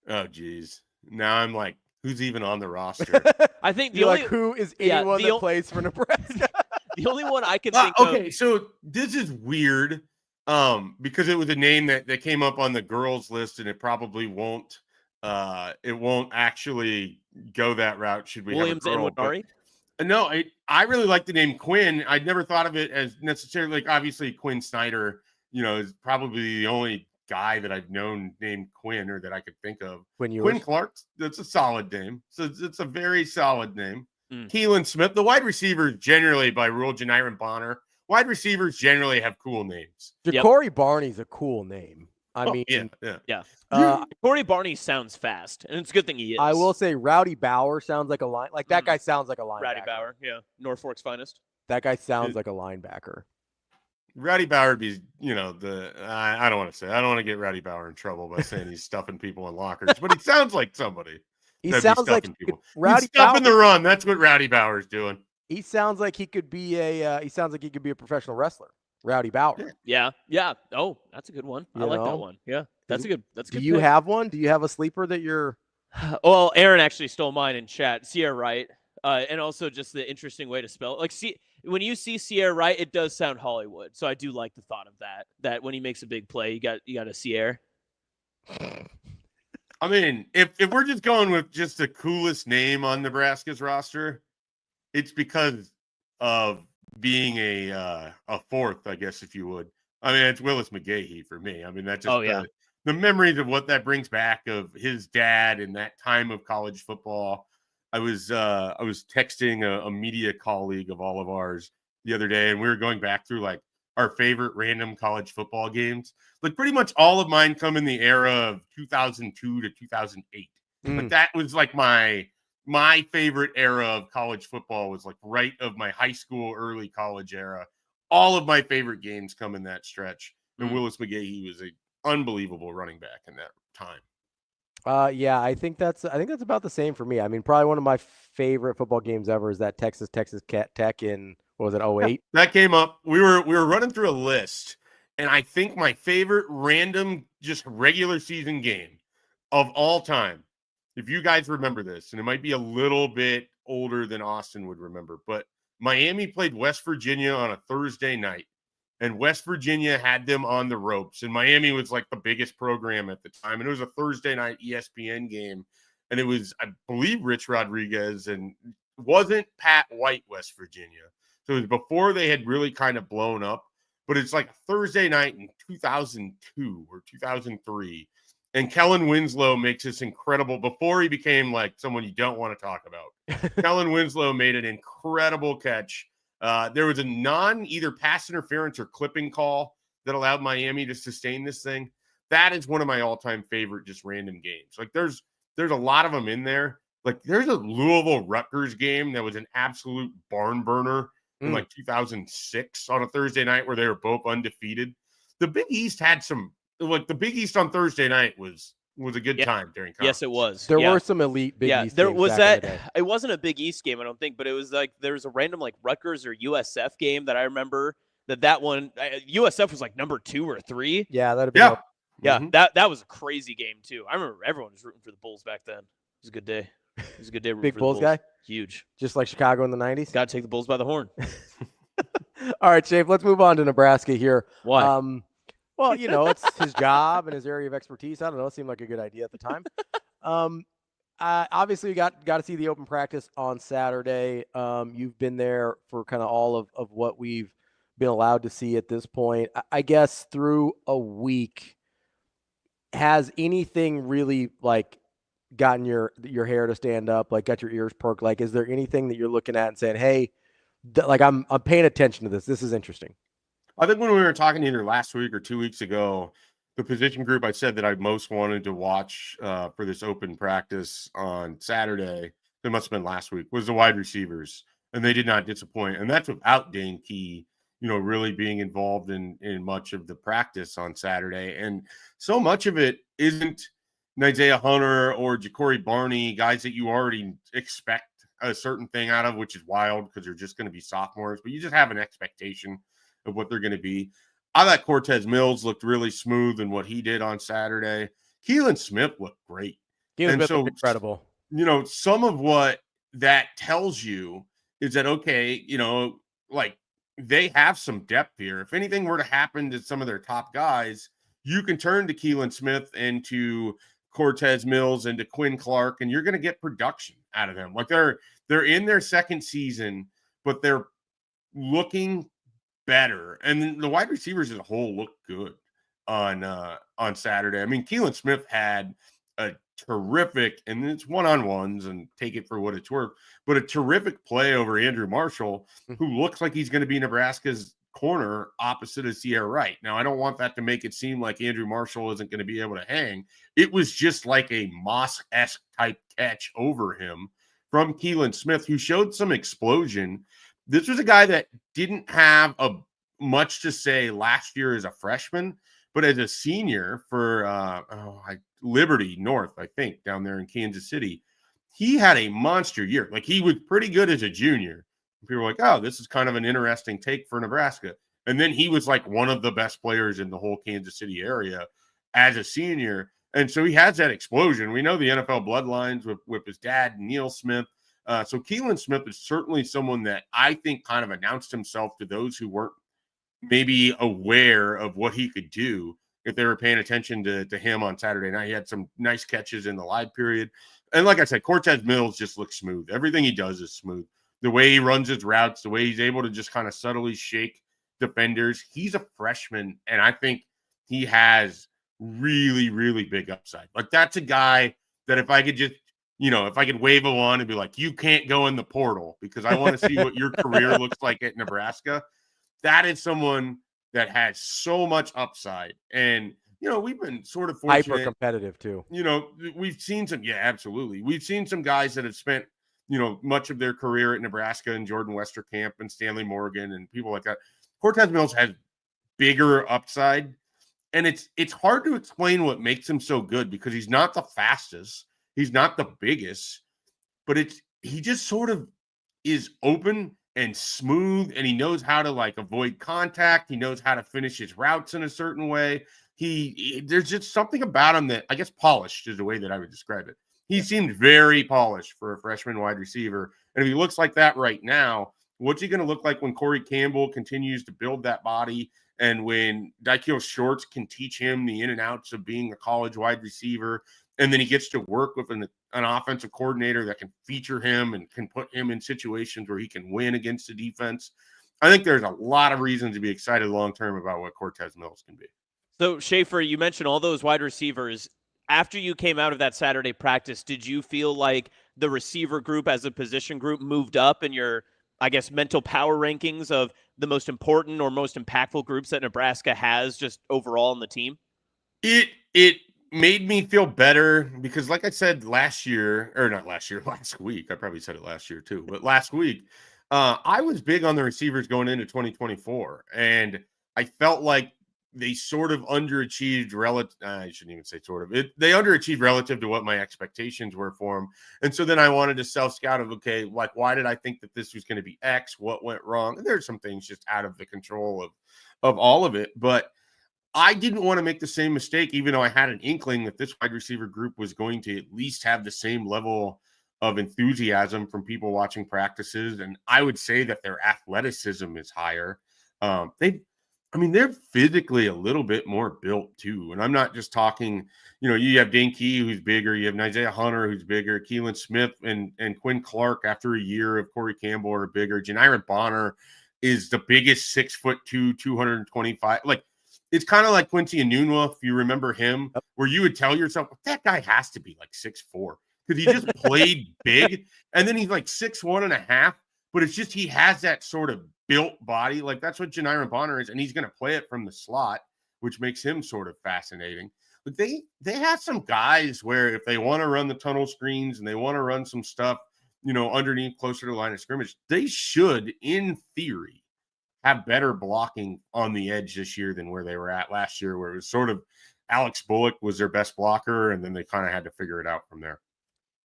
Oh, geez. Now I'm like, who's even on the roster? I think who is anyone that plays for Nebraska? The only one I can think of. Okay, so this is weird because it was a name that came up on the girls list, and it probably won't actually go that route. Should we Williams have a girl, and Winari? No, I really like the name Quinn. I'd never thought of it as necessarily like obviously Quinn Snyder, is probably the only guy that I've known named Quinn or that I could think of. Quinn Clark, that's a solid name. So it's a very solid name. Keelan Smith, the wide receivers generally by rule, Janiran Bonner. Wide receivers generally have cool names. Corey Barney's a cool name. I mean, Corey Barney sounds fast, and it's a good thing he is. I will say Rowdy Bauer sounds like a line. Like that guy sounds like a linebacker. Rowdy Bauer, yeah, Norfolk's finest. That guy sounds like a linebacker. Rowdy Bauer would be, I don't want to say. I don't want to get Rowdy Bauer in trouble by saying he's stuffing people in lockers, but he sounds like somebody. He sounds like Rowdy he's stuffing the run. That's what Rowdy Bauer's doing. He sounds like he could be a professional wrestler. Rowdy Bauer. Yeah. Oh, that's a good one. I like that one. Yeah, that's a good. Do you have one? Do you have a sleeper that you're? Well, Aaron actually stole mine in chat. Sierra Wright, and also just the interesting way to spell it. Like, when you see Sierra Wright, it does sound Hollywood. So I do like the thought of that. That when he makes a big play, you got a Sierra. I mean, if we're just going with just the coolest name on Nebraska's roster, it's because of being a fourth, I guess, if you would. I mean, it's Willis McGahee for me. I mean, that's just the memories of what that brings back of his dad and that time of college football. I was texting a media colleague of all of ours the other day, and we were going back through like our favorite random college football games. Like pretty much all of mine come in the era of 2002 to 2008. Like that was like my favorite era of college football was like right of my high school, early college era. All of my favorite games come in that stretch. And Willis McGahee was an unbelievable running back in that time. I think that's about the same for me. I mean, probably one of my favorite football games ever is that Texas Tech in, what was it, 08? That came up. We were running through a list, and I think my favorite random, just regular season game of all time, if you guys remember this, and it might be a little bit older than Austin would remember, but Miami played West Virginia on a Thursday night, and West Virginia had them on the ropes, and Miami was like the biggest program at the time, and it was a Thursday night ESPN game, and it was, I believe, Rich Rodriguez and wasn't Pat White, West Virginia. So it was before they had really kind of blown up. But it's like Thursday night in 2002 or 2003. And Kellen Winslow makes this incredible, before he became like someone you don't want to talk about. Kellen Winslow made an incredible catch. There was a either pass interference or clipping call that allowed Miami to sustain this thing. That is one of my all-time favorite just random games. Like there's a lot of them in there. Like there's a Louisville Rutgers game that was an absolute barn burner in like 2006 on a Thursday night where they were both undefeated. The Big East had some, like the Big East on Thursday night was a good time during conference. Yes, it was. There were some elite Big East there games was back in the that. day. It wasn't a Big East game, I don't think, but it was like there was a random like Rutgers or USF game that I remember that one USF was like number 2 or 3. Yeah, that'd be that was a crazy game too. I remember everyone was rooting for the Bulls back then. It was a good day. It was a good day. Big for Bulls the Bulls. guy? Huge. Just like Chicago in the 90s? Got to take the Bulls by the horn. All right, Schaefer, let's move on to Nebraska here. Why? Well, it's his job and his area of expertise. I don't know. It seemed like a good idea at the time. Obviously, we got to see the open practice on Saturday. You've been there for kind of all of what we've been allowed to see at this point. I guess through a week, has anything really like gotten your hair to stand up, like got your ears perked? Like, is there anything that you're looking at and saying, hey, like I'm paying attention to this. This is interesting. I think when we were talking either last week or 2 weeks ago, the position group I said that I most wanted to watch for this open practice on Saturday, it must have been last week, was the wide receivers. And they did not disappoint. And that's without Dane Key, really being involved in much of the practice on Saturday. And so much of it isn't Isaiah Hunter or Ja'Cory Barney, guys that you already expect a certain thing out of, which is wild because they're just going to be sophomores, but you just have an expectation of what they're going to be. I thought Cortez Mills looked really smooth in what he did on Saturday. Keelan Smith looked great. Keelan Smith looked incredible. Some of what that tells you is that, okay, like they have some depth here. If anything were to happen to some of their top guys, you can turn to Keelan Smith and to Cortez Mills and to Quinn Clark, and you're going to get production out of them. Like they're in their second season, but they're looking better. And the wide receivers as a whole look good on Saturday. I mean, Keelan Smith had a terrific, and it's one-on-ones and take it for what it's worth, but a terrific play over Andrew Marshall, who looks like he's going to be Nebraska's corner opposite of Sierra Wright. Now, I don't want that to make it seem like Andrew Marshall isn't going to be able to hang. It was just like a Moss-esque type catch over him from Keelan Smith, who showed some explosion. This was a guy that didn't have much to say last year as a freshman, but as a senior for Liberty North, I think, down there in Kansas City, he had a monster year. Like he was pretty good as a junior. People were like, oh, this is kind of an interesting take for Nebraska. And then he was like one of the best players in the whole Kansas City area as a senior. And so he has that explosion. We know the NFL bloodlines with his dad, Neil Smith. So Keelan Smith is certainly someone that I think kind of announced himself to those who weren't maybe aware of what he could do if they were paying attention to him on Saturday night. He had some nice catches in the live period. And like I said, Cortez Mills just looks smooth. Everything he does is smooth. The way he runs his routes, the way he's able to just kind of subtly shake defenders. He's a freshman, and I think he has really, really big upside. Like that's a guy that if I could just, if I could wave a wand and be like, you can't go in the portal because I want to see what your career looks like at Nebraska. That is someone that has so much upside. And, we've been sort of fortunate. Hyper competitive too. We've seen some, absolutely. We've seen some guys that have spent, much of their career at Nebraska and Jordan Westerkamp and Stanley Morgan and people like that. Cortez Mills has bigger upside. And it's hard to explain what makes him so good because he's not the fastest. He's not the biggest, but he just sort of is open and smooth, and he knows how to like avoid contact. He knows how to finish his routes in a certain way. There's just something about him that I guess polished is the way that I would describe it. He seemed very polished for a freshman wide receiver. And if he looks like that right now, what's he going to look like when Corey Campbell continues to build that body and when Daikiel Shorts can teach him the in and outs of being a college wide receiver and then he gets to work with an offensive coordinator that can feature him and can put him in situations where he can win against the defense. I think there's a lot of reasons to be excited long-term about what Cortez Mills can be. So, Schaefer, you mentioned all those wide receivers. After you came out of that Saturday practice, did you feel like the receiver group as a position group moved up in your, I guess, mental power rankings of the most important or most impactful groups that Nebraska has just overall in the team? It made me feel better because, like I said last week, I probably said it last year too, but last week, I was big on the receivers going into 2024, and I felt like they sort of underachieved I shouldn't even say sort of. They underachieved relative to what my expectations were for them. And so then I wanted to self-scout of, okay, like, why did I think that this was going to be X? What went wrong? And there's some things just out of the control of all of it. But I didn't want to make the same mistake, even though I had an inkling that this wide receiver group was going to at least have the same level of enthusiasm from people watching practices. And I would say that their athleticism is higher. They're physically a little bit more built too. And I'm not just talking, you have Dane Key, who's bigger. You have Isaiah Hunter, who's bigger. Keelan Smith and Quinn Clark, after a year of Corey Campbell, are bigger. Janiran Bonner is the biggest 6'2", 225. Like, it's kind of like Quincy Enunwa, if you remember him, where you would tell yourself, that guy has to be like 6'4", because he just played big. And then he's like 6'1.5", but it's just he has that sort of built body. Like, that's what Janiran Bonner is, and he's going to play it from the slot, which makes him sort of fascinating. But they have some guys where if they want to run the tunnel screens and they want to run some stuff, underneath closer to the line of scrimmage, they should, in theory, have better blocking on the edge this year than where they were at last year, where it was sort of Alex Bullock was their best blocker, and then they kind of had to figure it out from there.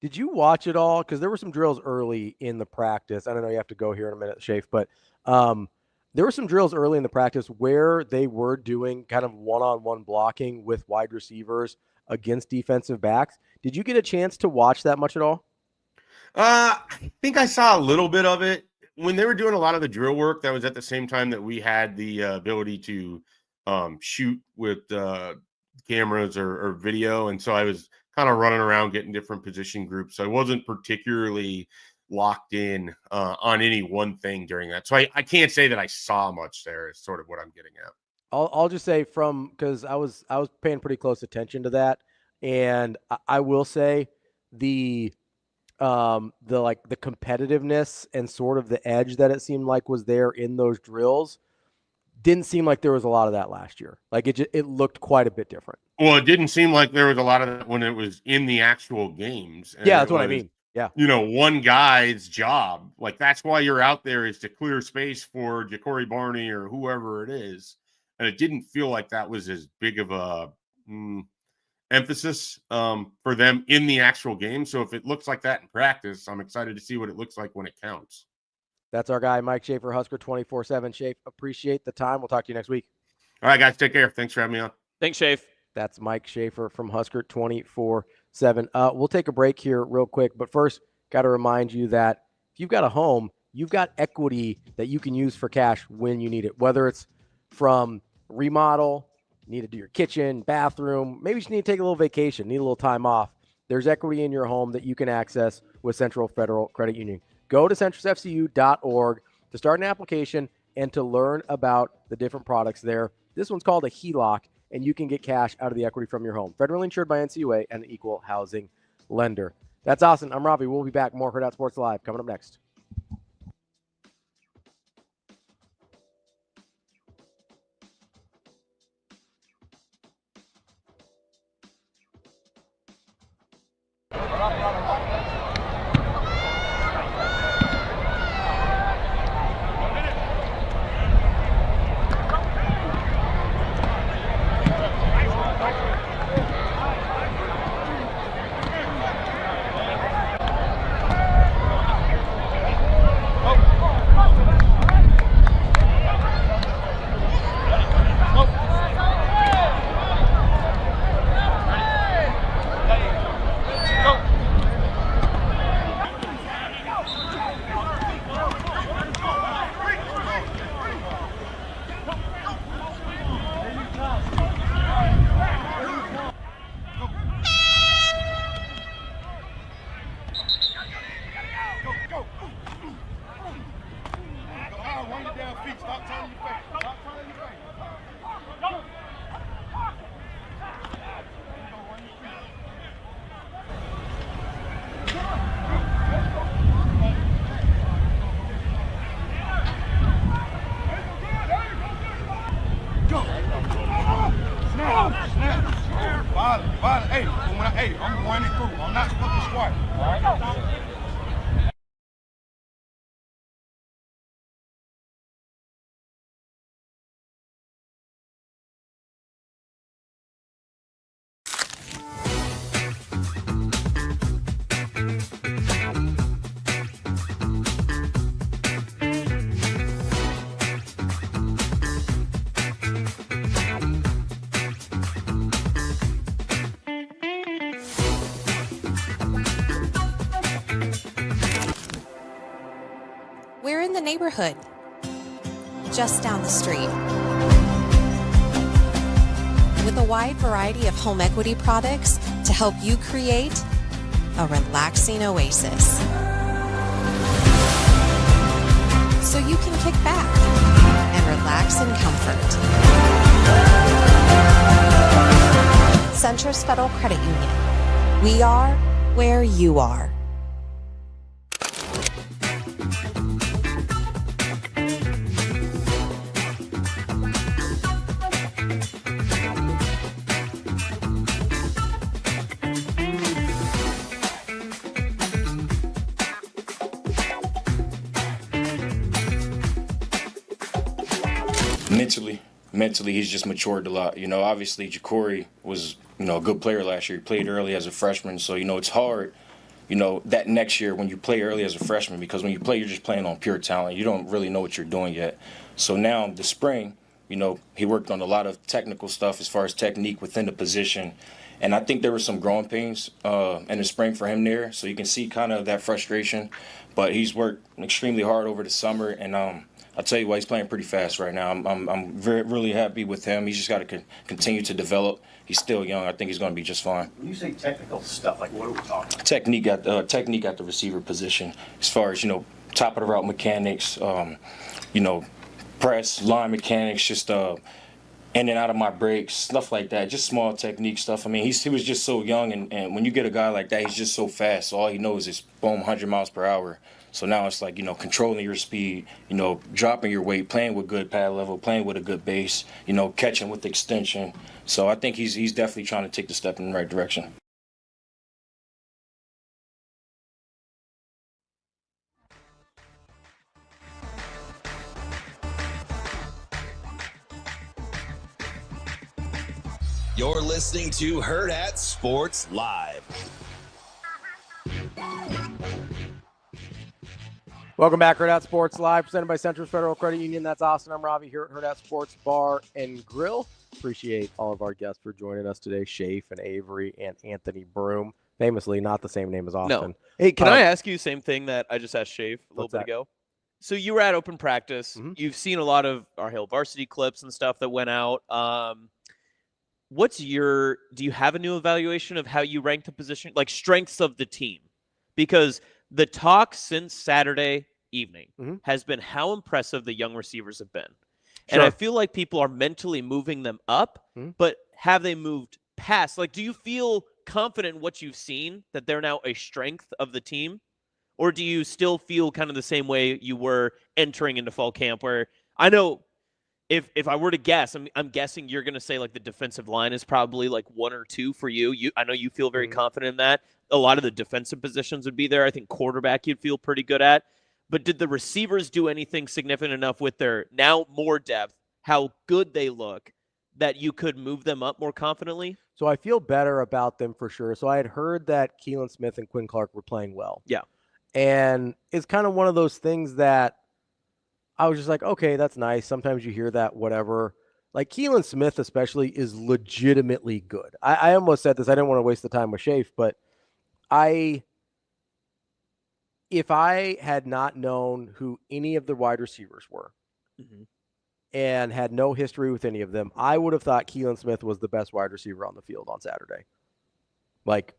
Did you watch it all? Because there were some drills early in the practice. I don't know, you have to go here in a minute, Schaefer, but there were some drills early in the practice where they were doing kind of one-on-one blocking with wide receivers against defensive backs. Did you get a chance to watch that much at all? I think I saw a little bit of it. When they were doing a lot of the drill work, that was at the same time that we had the ability to shoot with cameras or video. And so I was kind of running around getting different position groups. So I wasn't particularly locked in on any one thing during that. So I can't say that I saw much there is sort of what I'm getting at. I'll just say because I was paying pretty close attention to that. And I will say the competitiveness and sort of the edge that it seemed like was there in those drills didn't seem like there was a lot of that last year. Like it looked quite a bit different. Well, it didn't seem like there was a lot of that when it was in the actual games. Yeah, that's what I mean. Yeah. One guy's job, like that's why you're out there, is to clear space for Ja'Cory Barney or whoever it is. And it didn't feel like that was as big of a emphasis for them in the actual game. So if it looks like that in practice, I'm excited to see what it looks like when it counts. That's our guy, Mike Schaefer, Husker 24/7. Schaefer, appreciate the time. We'll talk to you next week. All right, guys, take care. Thanks for having me on. Thanks, Schaefer. That's Mike Schaefer from Husker 24/7. We'll take a break here real quick, but first, got to remind you that if you've got a home, you've got equity that you can use for cash when you need it, whether it's from remodel, need to do your kitchen, bathroom, maybe you just need to take a little vacation, need a little time off. There's equity in your home that you can access with Central Federal Credit Union. Go to centrusfcu.org to start an application and to learn about the different products there. This one's called a HELOC, and you can get cash out of the equity from your home. Federally insured by NCUA and an equal housing lender. That's awesome. I'm Ravi. We'll be back. More Hurrdat Sports Live coming up next. Hey, I'm running through. I'm not fucking squat. All right? We're in the neighborhood, just down the street. With a wide variety of home equity products to help you create a relaxing oasis. So you can kick back and relax in comfort. Centris Federal Credit Union. We are where you are. Mentally, he's just matured a lot. You know, obviously, Jacobsen was, a good player last year. He played early as a freshman, so, it's hard, that next year when you play early as a freshman, because when you play, you're just playing on pure talent. You don't really know what you're doing yet. So now, the spring, he worked on a lot of technical stuff as far as technique within the position. And I think there were some growing pains in the spring for him there, so you can see kind of that frustration. But he's worked extremely hard over the summer, and I'll tell you what, he's playing pretty fast right now. I'm really happy with him. He's just got to continue to develop. He's still young. I think he's going to be just fine. When you say technical stuff, like what are we talking about? Technique at the receiver position, as far as top of the route mechanics, press, line mechanics, just in and out of my breaks, stuff like that. Just small technique stuff. I mean, he was just so young, and when you get a guy like that, he's just so fast. So all he knows is boom, 100 miles per hour. So now it's like, controlling your speed, dropping your weight, playing with good pad level, playing with a good base, catching with extension. So I think he's definitely trying to take the step in the right direction. You're listening to Hurrdat Sports Live. Welcome back, Hurrdat Sports Live, presented by Centris Federal Credit Union. That's Austin. I'm Ravi here at Hurrdat Sports Bar and Grill. Appreciate all of our guests for joining us today, Schaefer and Avery and Anthony Broome. Famously, not the same name as Austin. No. Hey, can I ask you the same thing that I just asked Schaefer a little bit ago? So you were at open practice. Mm-hmm. You've seen a lot of our Hill Varsity clips and stuff that went out. Do you have a new evaluation of how you rank the position, like strengths of the team? Because the talk since Saturday evening has been how impressive the young receivers have been. Sure. And I feel like people are mentally moving them up, but have they moved past? Like, do you feel confident in what you've seen, that they're now a strength of the team? Or do you still feel kind of the same way you were entering into fall camp, where I know if I were to guess, I'm guessing you're going to say like the defensive line is probably like 1 or 2 for you. I know you feel very confident in that. A lot of the defensive positions would be there. I think quarterback you'd feel pretty good at. But did the receivers do anything significant enough with their now more depth, how good they look, that you could move them up more confidently? So I feel better about them for sure. So I had heard that Keelan Smith and Quinn Clark were playing well. Yeah. And it's kind of one of those things that I was just like, okay, that's nice. Sometimes you hear that, whatever. Like Keelan Smith especially is legitimately good. I almost said this. I didn't want to waste the time with Schaefer, but if I had not known who any of the wide receivers were and had no history with any of them, I would have thought Keelan Smith was the best wide receiver on the field on Saturday. Like,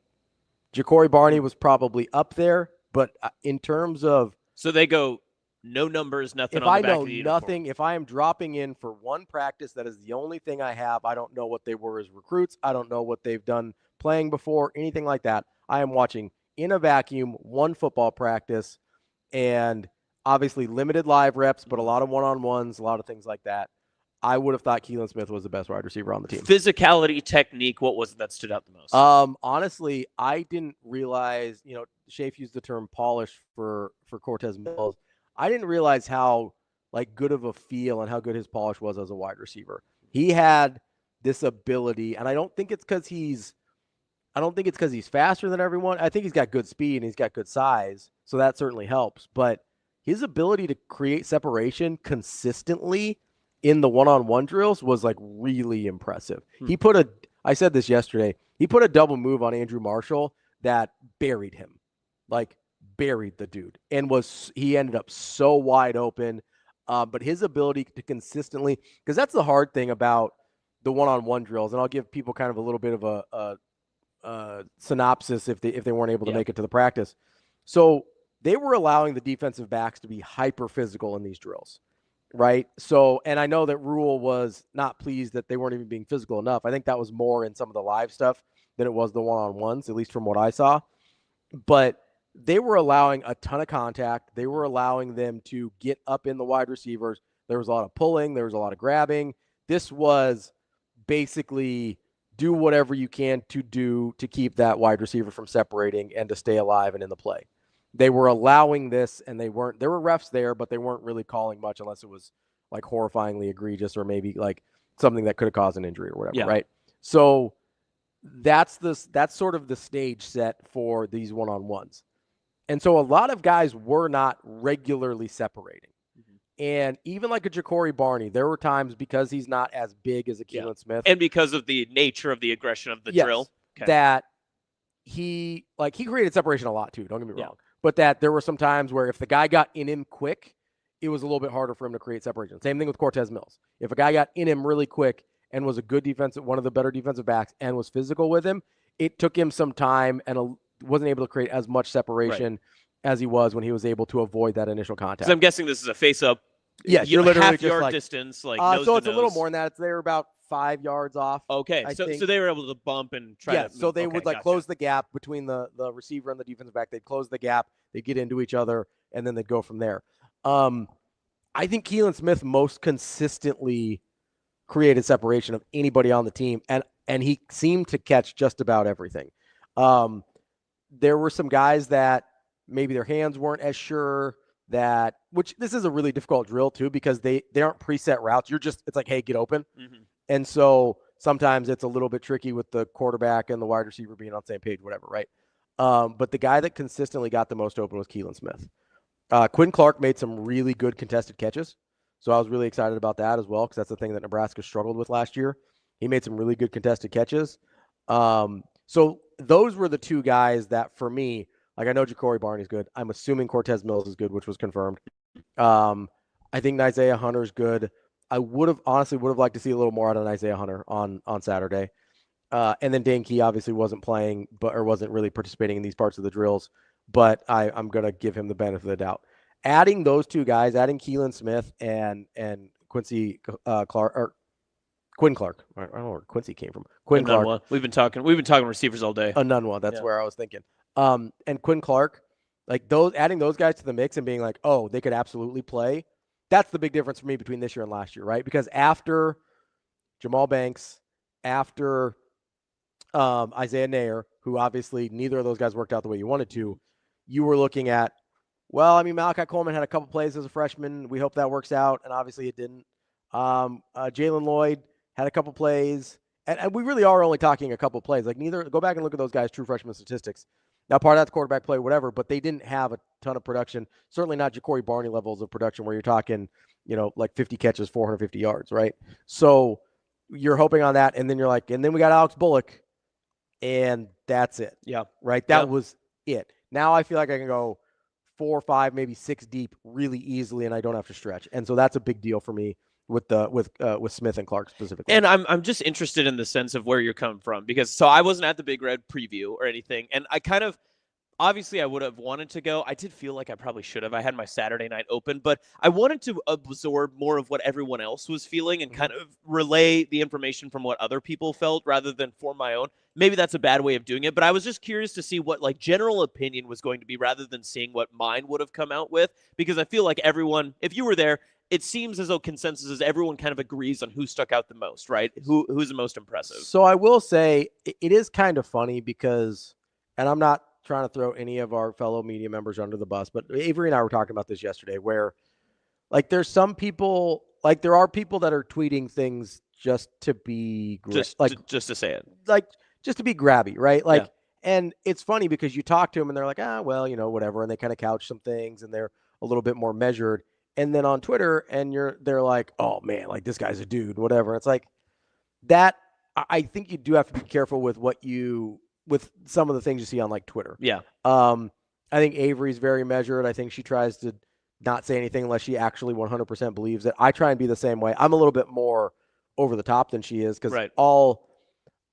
Ja'Cory Barney was probably up there, but in terms of... So they go No numbers, nothing If on I the back know of the uniform. nothing, if I am dropping in for one practice, that is the only thing I have. I don't know what they were as recruits. I don't know what they've done playing before, anything like that. I am watching in a vacuum one football practice, and obviously limited live reps, but a lot of one-on-ones, a lot of things like that. I would have thought Keelan Smith was the best wide receiver on the team. Physicality, technique, what was it that stood out the most? Honestly, I didn't realize, Schaefer used the term polish for Cortez Mills. I didn't realize how good of a feel and how good his polish was as a wide receiver. He had this ability, and I don't think it's because he's faster than everyone. I think he's got good speed and he's got good size, so that certainly helps. But his ability to create separation consistently in the one-on-one drills was really impressive. I said this yesterday, he put a double move on Andrew Marshall that buried him, buried the dude, and he ended up so wide open. But his ability to consistently, because that's the hard thing about the one-on-one drills, and I'll give people kind of a little bit of a synopsis if they weren't able to make it to the practice. So they were allowing the defensive backs to be hyper physical in these drills, right? So, and I know that Rule was not pleased that they weren't even being physical enough. I think that was more in some of the live stuff than it was the one-on-ones, at least from what I saw. But they were allowing a ton of contact. They were allowing them to get up in the wide receivers. There was a lot of pulling. There was a lot of grabbing. This was basically do whatever you can to keep that wide receiver from separating and to stay alive and in the play. They were allowing this, and there were refs there, but they weren't really calling much unless it was horrifyingly egregious or maybe something that could have caused an injury or whatever, right? So that's sort of the stage set for these one-on-ones. And so a lot of guys were not regularly separating. And even a Ja'Cory Barney, there were times, because he's not as big as a Keelan Smith. And because of the nature of the aggression of the drill. Okay. That he created separation a lot too, don't get me wrong. But that there were some times where if the guy got in him quick, it was a little bit harder for him to create separation. Same thing with Cortez Mills. If a guy got in him really quick and was a good one of the better defensive backs and was physical with him, it took him some time and wasn't able to create as much separation as he was when he was able to avoid that initial contact. Because I'm guessing this is a face-up. Yes, you're literally half yard distance, nose so to it's a little nose. more than that. They were about 5 yards off. Okay, so they were able to bump and try to. Yeah, so they would close the gap between the receiver and the defensive back. They'd close the gap. They'd get into each other, and then they'd go from there. I think Keelan Smith most consistently created separation of anybody on the team, and he seemed to catch just about everything. There were some guys that maybe their hands weren't as sure, which this is a really difficult drill too, because they aren't preset routes. It's like, hey, get open. Mm-hmm. And so sometimes it's a little bit tricky with the quarterback and the wide receiver being on the same page, whatever, right? But the guy that consistently got the most open was Keelan Smith. Quinn Clark made some really good contested catches. So I was really excited about that as well, because that's the thing that Nebraska struggled with last year. He made some really good contested catches. So those were the two guys that, for me, I know Ja'Cory Barney's good. I'm assuming Cortez Mills is good, which was confirmed. I think Isaiah Hunter's good. I honestly would have liked to see a little more out of Isaiah Hunter on Saturday. And then Dane Key obviously wasn't playing, or wasn't really participating in these parts of the drills. But I'm going to give him the benefit of the doubt. Adding those two guys, adding Keelan Smith and Quincy Clark, or Quinn Clark. I don't know where Quincy came from. Quinn Clark. We've been talking receivers all day. Anunwa. That's where I was thinking. And Quinn Clark, adding those guys to the mix and being like, oh, they could absolutely play. That's the big difference for me between this year and last year, right? Because after Jamal Banks, after Isaiah Nair, who obviously neither of those guys worked out the way you wanted to, you were looking at, Malachi Coleman had a couple plays as a freshman. We hope that works out, and obviously it didn't. Jalen Lloyd had a couple plays, and we really are only talking a couple plays. Go back and look at those guys' true freshman statistics. Now, part of that's quarterback play, whatever, but they didn't have a ton of production. Certainly not Ja'Cory Barney levels of production where you're talking, 50 catches, 450 yards, right? So you're hoping on that, and then you're like, and then we got Alex Bullock, and that's it. Yeah. Right? That was it. Now I feel like I can go 4, 5, maybe 6 deep really easily, and I don't have to stretch. And so that's a big deal for me with Smith and Clark specifically. And I'm just interested in the sense of where you're coming from, because I wasn't at the Big Red preview or anything, and I kind of obviously I would have wanted to go. I did feel like I probably should have. I had my Saturday night open, but I wanted to absorb more of what everyone else was feeling and kind of relay the information from what other people felt rather than form my own. Maybe that's a bad way of doing it, but I was just curious to see what like general opinion was going to be rather than seeing what mine would have come out with, because I feel like everyone, if you were there, it seems as though consensus is everyone kind of agrees on who stuck out the most, right? Who's the most impressive. So I will say it is kind of funny because, and I'm not trying to throw any of our fellow media members under the bus, but Avery and I were talking about this yesterday where like there's some people, like there are people that are tweeting things just to be just to say it. Like just to be grabby, right? Like, and it's funny because you talk to them and they're like, well, whatever. And they kind of couch some things and they're a little bit more measured. And then on Twitter they're like, oh man, like this guy's a dude, whatever. It's like that. I think you do have to be careful with with some of the things you see on like Twitter. Yeah. I think Avery's very measured. I think she tries to not say anything unless she actually 100% believes it. I try and be the same way. I'm a little bit more over the top than she is because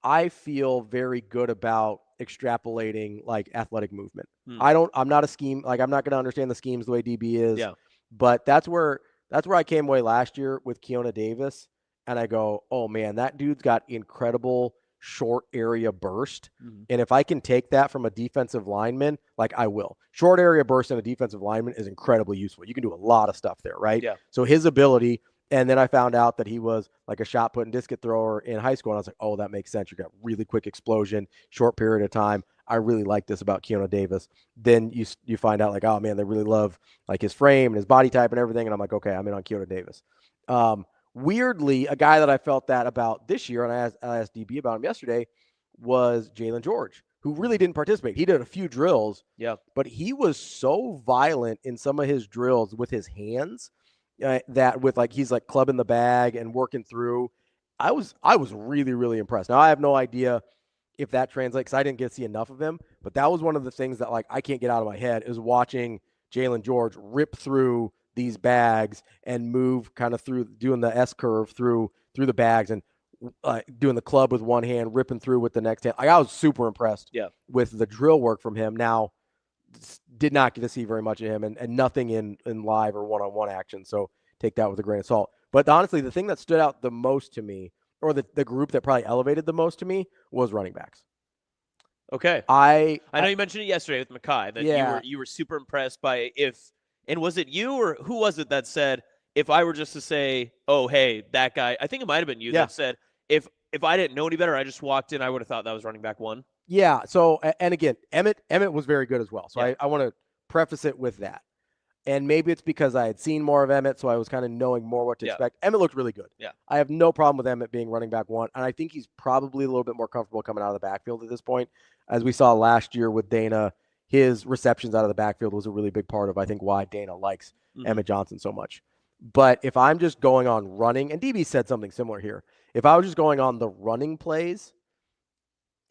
I feel very good about extrapolating like athletic movement. I'm not a scheme. Like I'm not going to understand the schemes the way DB is. Yeah. But that's where I came away last year with Keona Davis. And I go, oh man, that dude's got incredible short area burst. And if I can take that from a defensive lineman, like I will. Short area burst in a defensive lineman is incredibly useful. You can do a lot of stuff there, right? Yeah. So his ability, and then I found out that he was like a shot put and discus thrower in high school. And I was like, oh, that makes sense. You got really quick explosion, short period of time. I really like this about Keona Davis. Then you find out like, oh man, they really love like his frame and his body type and everything. And I'm like, okay, I'm in on Keona Davis. Weirdly, a guy that I felt that about this year, and I asked DB about him yesterday, was Jalen George, who really didn't participate. He did a few drills, but he was so violent in some of his drills with his hands that with like he's like clubbing the bag and working through. I was really, really impressed. Now I have no idea if that translates because I didn't get to see enough of him, but that was one of the things that like I can't get out of my head is watching Jalen George rip through these bags and move kind of through doing the S curve through the bags and doing the club with one hand, ripping through with the next hand. Like I was super impressed with the drill work from him. Now did not get to see very much of him and nothing in live or one-on-one action. So take that with a grain of salt. But honestly, the thing that stood out the most to me, or the group that probably elevated the most to me, was running backs. Okay. I know you mentioned it yesterday with Mackay that you were super impressed by and was it you or who was it that said, if I were just to say, oh, hey, that guy, I think it might have been you that said, if I didn't know any better, I just walked in, I would have thought that was running back one. Yeah. So, and again, Emmett was very good as well. So I want to preface it with that. And maybe it's because I had seen more of Emmett, so I was kind of knowing more what to expect. Emmett looked really good. Yeah. I have no problem with Emmett being running back one, and I think he's probably a little bit more comfortable coming out of the backfield at this point. As we saw last year with Dana, his receptions out of the backfield was a really big part of, I think, why Dana likes Emmett Johnson so much. But if I'm just going on running, and DB said something similar here, if I was just going on the running plays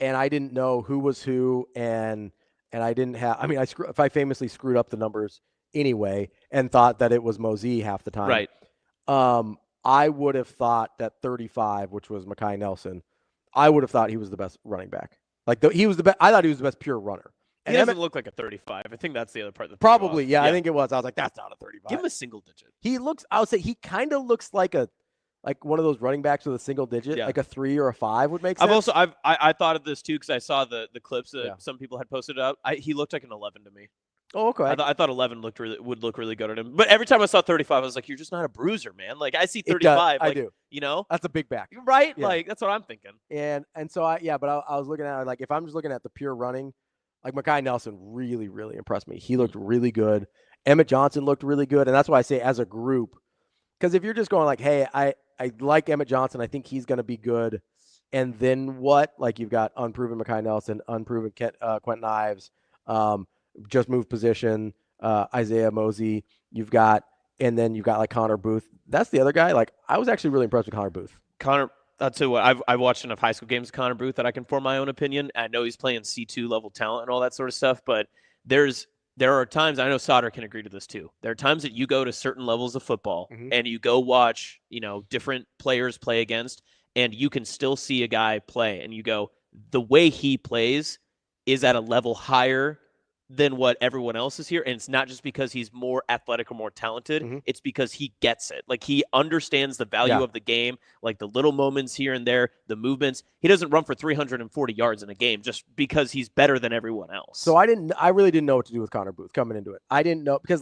and I didn't know who was who and I didn't have – I mean, I famously screwed up the numbers anyway and thought that it was Mosey half the time. Right. I would have thought that 35, which was Mackay Nelson, I would have thought he was the best running back. Like he was the best. I thought he was the best pure runner. And he doesn't look like a 35. I think that's the other part. Probably, yeah, I think it was. I was like, that's not a 35. Give him a single digit. He looks. I would say he kind of looks like one of those running backs with a single digit, like a 3 or a 5 would make sense. I thought of this too because I saw the clips that some people had posted up. He looked like an 11 to me. Oh, okay. I thought 11 would look really good on him. But every time I saw 35, I was like, you're just not a bruiser, man. Like I see 35. I do. You know, that's a big back, right? Yeah. Like that's what I'm thinking. And so I was looking at it, like if I'm just looking at the pure running, like Mackay Nelson really, really impressed me. He looked really good. Emmett Johnson looked really good, and that's why I say as a group, because if you're just going like, hey, I like Emmett Johnson, I think he's going to be good, and then what? Like you've got unproven Mackay Nelson, unproven Quentin Ives, just moved position. Isaiah Mosey, you've got like Connor Booth. That's the other guy. Like I was actually really impressed with Connor Booth. I'll tell you what, I've watched enough high school games of Connor Booth that I can form my own opinion. I know he's playing C2 level talent and all that sort of stuff, but there are times, I know Sauter can agree to this too. There are times that you go to certain levels of football and you go watch, different players play against, and you can still see a guy play and you go, the way he plays is at a level higher than what everyone else is here. And it's not just because he's more athletic or more talented. It's because he gets it. Like, he understands the value of the game, like the little moments here and there, the movements. He doesn't run for 340 yards in a game just because he's better than everyone else. So I really didn't know what to do with Connor Booth coming into it. I didn't know because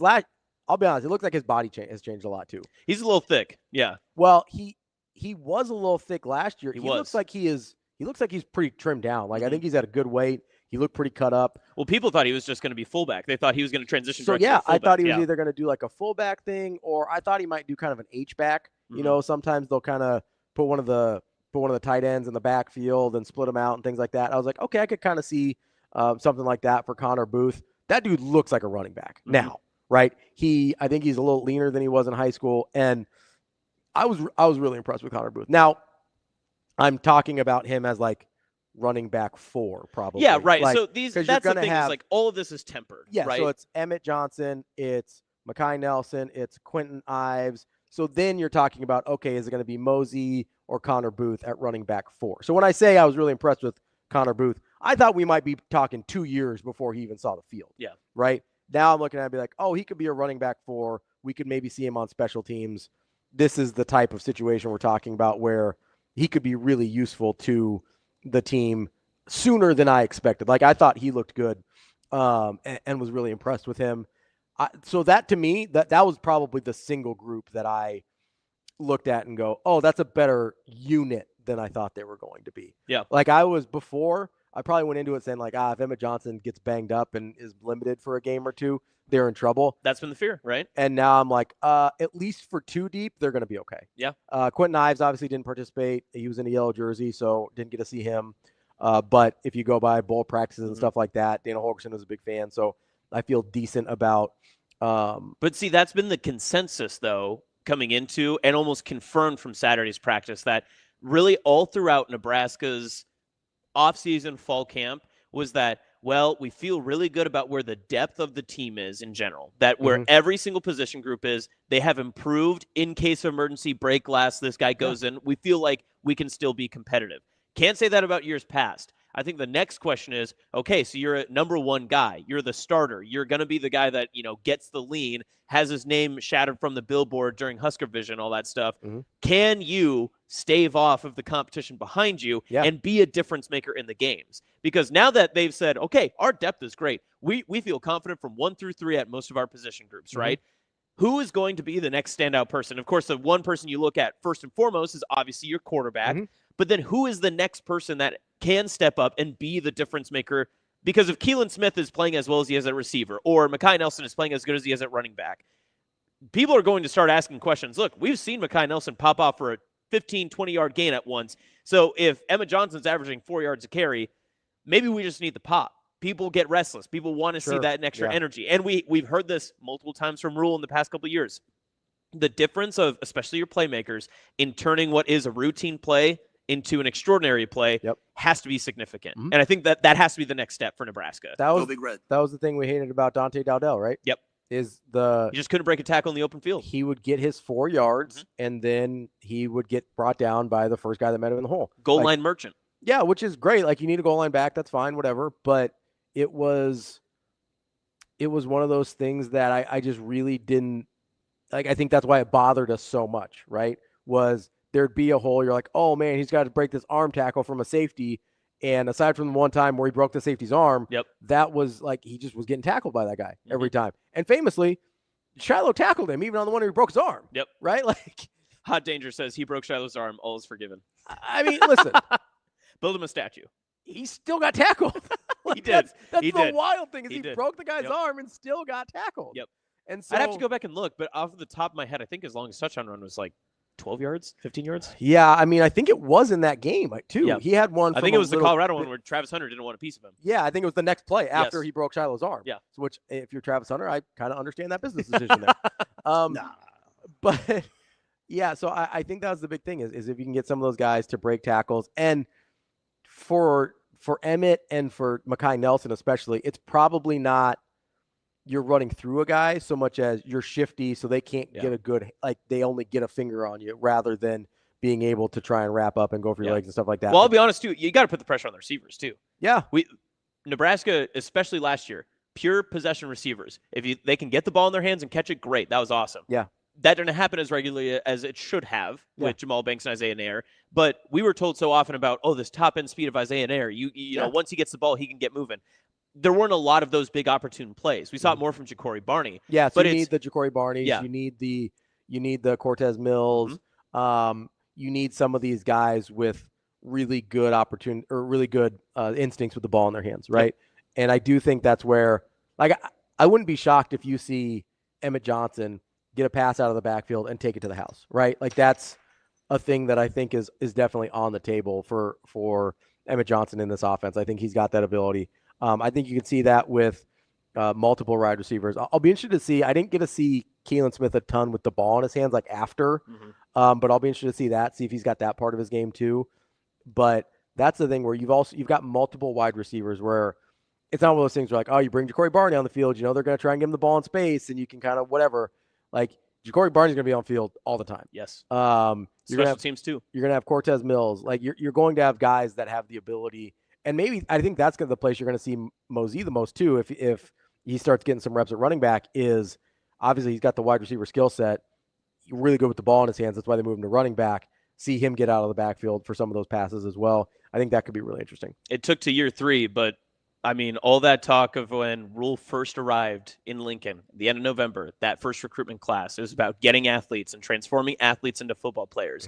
I'll be honest, it looks like his body has changed a lot too. He's a little thick. Yeah. Well, he was a little thick last year. He looks like he's pretty trimmed down. Like, I think he's at a good weight. He looked pretty cut up. Well, people thought he was just going to be fullback. They thought he was going to transition. So, to I thought he was either going to do like a fullback thing, or I thought he might do kind of an H-back. You know, sometimes they'll kind of put one of the tight ends in the backfield and split them out and things like that. I was like, okay, I could kind of see something like that for Connor Booth. That dude looks like a running back now, right? I think he's a little leaner than he was in high school, and I was really impressed with Connor Booth. Now, I'm talking about him as like running back 4, probably. Yeah, right. Like, so that's the thing, is like all of this is tempered. Yeah, right? So it's Emmett Johnson, it's Mekhi Nelson, it's Quentin Ives. So then you're talking about, okay, is it going to be Mosey or Connor Booth at running back 4? So when I say I was really impressed with Connor Booth, I thought we might be talking 2 years before he even saw the field. Yeah. Right? Now I'm looking at it and be like, oh, he could be a running back 4. We could maybe see him on special teams. This is the type of situation we're talking about where he could be really useful to the team sooner than I expected. Like, I thought he looked good and was really impressed with him. So that, to me, that was probably the single group that I looked at and go, oh, that's a better unit than I thought they were going to be. Yeah. Like, I probably went into it saying, like, if Emmett Johnson gets banged up and is limited for a game or two, they're in trouble. That's been the fear, right? And now I'm like, at least for 2 deep, they're going to be okay. Yeah. Quentin Ives obviously didn't participate. He was in a yellow jersey, so didn't get to see him. But if you go by bowl practices and stuff like that, Dana Holgorsen was a big fan, so I feel decent about. But see, that's been the consensus, though, coming into and almost confirmed from Saturday's practice, that really all throughout Nebraska's offseason fall camp was that, well, we feel really good about where the depth of the team is in general, that where every single position group is, they have improved in case of emergency, break glass, this guy goes in. We feel like we can still be competitive. Can't say that about years past. I think the next question is, okay, so you're a number 1 guy. You're the starter. You're going to be the guy that, gets the lean, has his name shouted from the billboard during Husker Vision, all that stuff. Can you stave off of the competition behind you and be a difference maker in the games? Because now that they've said, okay, our depth is great, we feel confident from 1 through 3 at most of our position groups, right? Who is going to be the next standout person? Of course, the one person you look at first and foremost is obviously your quarterback. But then who is the next person that can step up and be the difference maker? Because if Keelan Smith is playing as well as he is at receiver, or Mekhi Nelson is playing as good as he is at running back, people are going to start asking questions. Look, we've seen Mekhi Nelson pop off for a 15, 20-yard gain at once. So if Emmett Johnson's averaging 4 yards a carry, maybe we just need the pop. People get restless. People want to see that extra energy. And we've heard this multiple times from Rule in the past couple of years. The difference of, especially your playmakers, in turning what is a routine play into an extraordinary play has to be significant. And I think that has to be the next step for Nebraska. That was the thing we hated about Dante Dowdell, right? Yep. He just couldn't break a tackle in the open field. He would get his 4 yards, and then he would get brought down by the first guy that met him in the hole. Goal line merchant. Yeah, which is great. Like, you need a goal line back, that's fine, whatever. But it was one of those things that I just really didn't like. I think that's why it bothered us so much, right? Was there'd be a hole, you're like, oh man, he's got to break this arm tackle from a safety. And aside from the one time where he broke the safety's arm, that was like, he just was getting tackled by that guy every time. And famously, Shiloh tackled him even on the one where he broke his arm. Yep. Right? Like, Hot Danger says he broke Shiloh's arm, all is forgiven. I mean, listen. Build him a statue. He still got tackled. Like, he did. That's the wild thing is he broke the guy's arm and still got tackled. Yep. And so I'd have to go back and look, but off the top of my head, I think his longest touchdown run was like 12 yards, 15 yards. Yeah, I mean, I think it was in that game, too. Yeah. He had one. I think it was the Colorado one where Travis Hunter didn't want a piece of him. Yeah, I think it was the next play after he broke Shiloh's arm. Yeah. Which, if you're Travis Hunter, I kind of understand that business decision there. But yeah, so I think that was the big thing is if you can get some of those guys to break tackles. And for Emmett and for Mekhi Nelson especially, it's probably not you're running through a guy so much as you're shifty so they can't get a good, like they only get a finger on you rather than being able to try and wrap up and go for your legs and stuff like that. Well, I'll be honest too, you got to put the pressure on the receivers too. Yeah. Nebraska, especially last year, pure possession receivers. If they can get the ball in their hands and catch it, great. That was awesome. Yeah. That didn't happen as regularly as it should have with Jamal Banks and Isaiah Nair. But we were told so often about, this top-end speed of Isaiah Nair. You know, once he gets the ball, he can get moving. There weren't a lot of those big opportune plays. We saw it more from Ja'Cory Barney. Yeah, so but you need the Ja'Cory Barneys. Yeah. You need the Cortez Mills. You need some of these guys with really good instincts with the ball in their hands, right? And I do think that's where, like, I wouldn't be shocked if you see Emmett Johnson get a pass out of the backfield and take it to the house, right? Like, that's a thing that I think is definitely on the table for Emmett Johnson in this offense. I think he's got that ability. I think you can see that with multiple wide receivers. I'll be interested to see. I didn't get to see Keelan Smith a ton with the ball in his hands, like after, but I'll be interested to see if he's got that part of his game too. But that's the thing where you've got multiple wide receivers where it's not one of those things where, like, you bring Ja'Cory Barney on the field, they're going to try and give him the ball in space, and you can kind of whatever. Like, Ja'Cory Barney's going to be on field all the time. Yes. Special teams too. You're going to have Cortez Mills. Like, you're going to have guys that have the ability. And maybe I think that's the place you're going to see Mosey the most too. If he starts getting some reps at running back, is obviously he's got the wide receiver skill set. Really good with the ball in his hands. That's why they moved him to running back. See him get out of the backfield for some of those passes as well. I think that could be really interesting. It took to year 3, but I mean, all that talk of when Rule first arrived in Lincoln, the end of November, that first recruitment class, it was about getting athletes and transforming athletes into football players.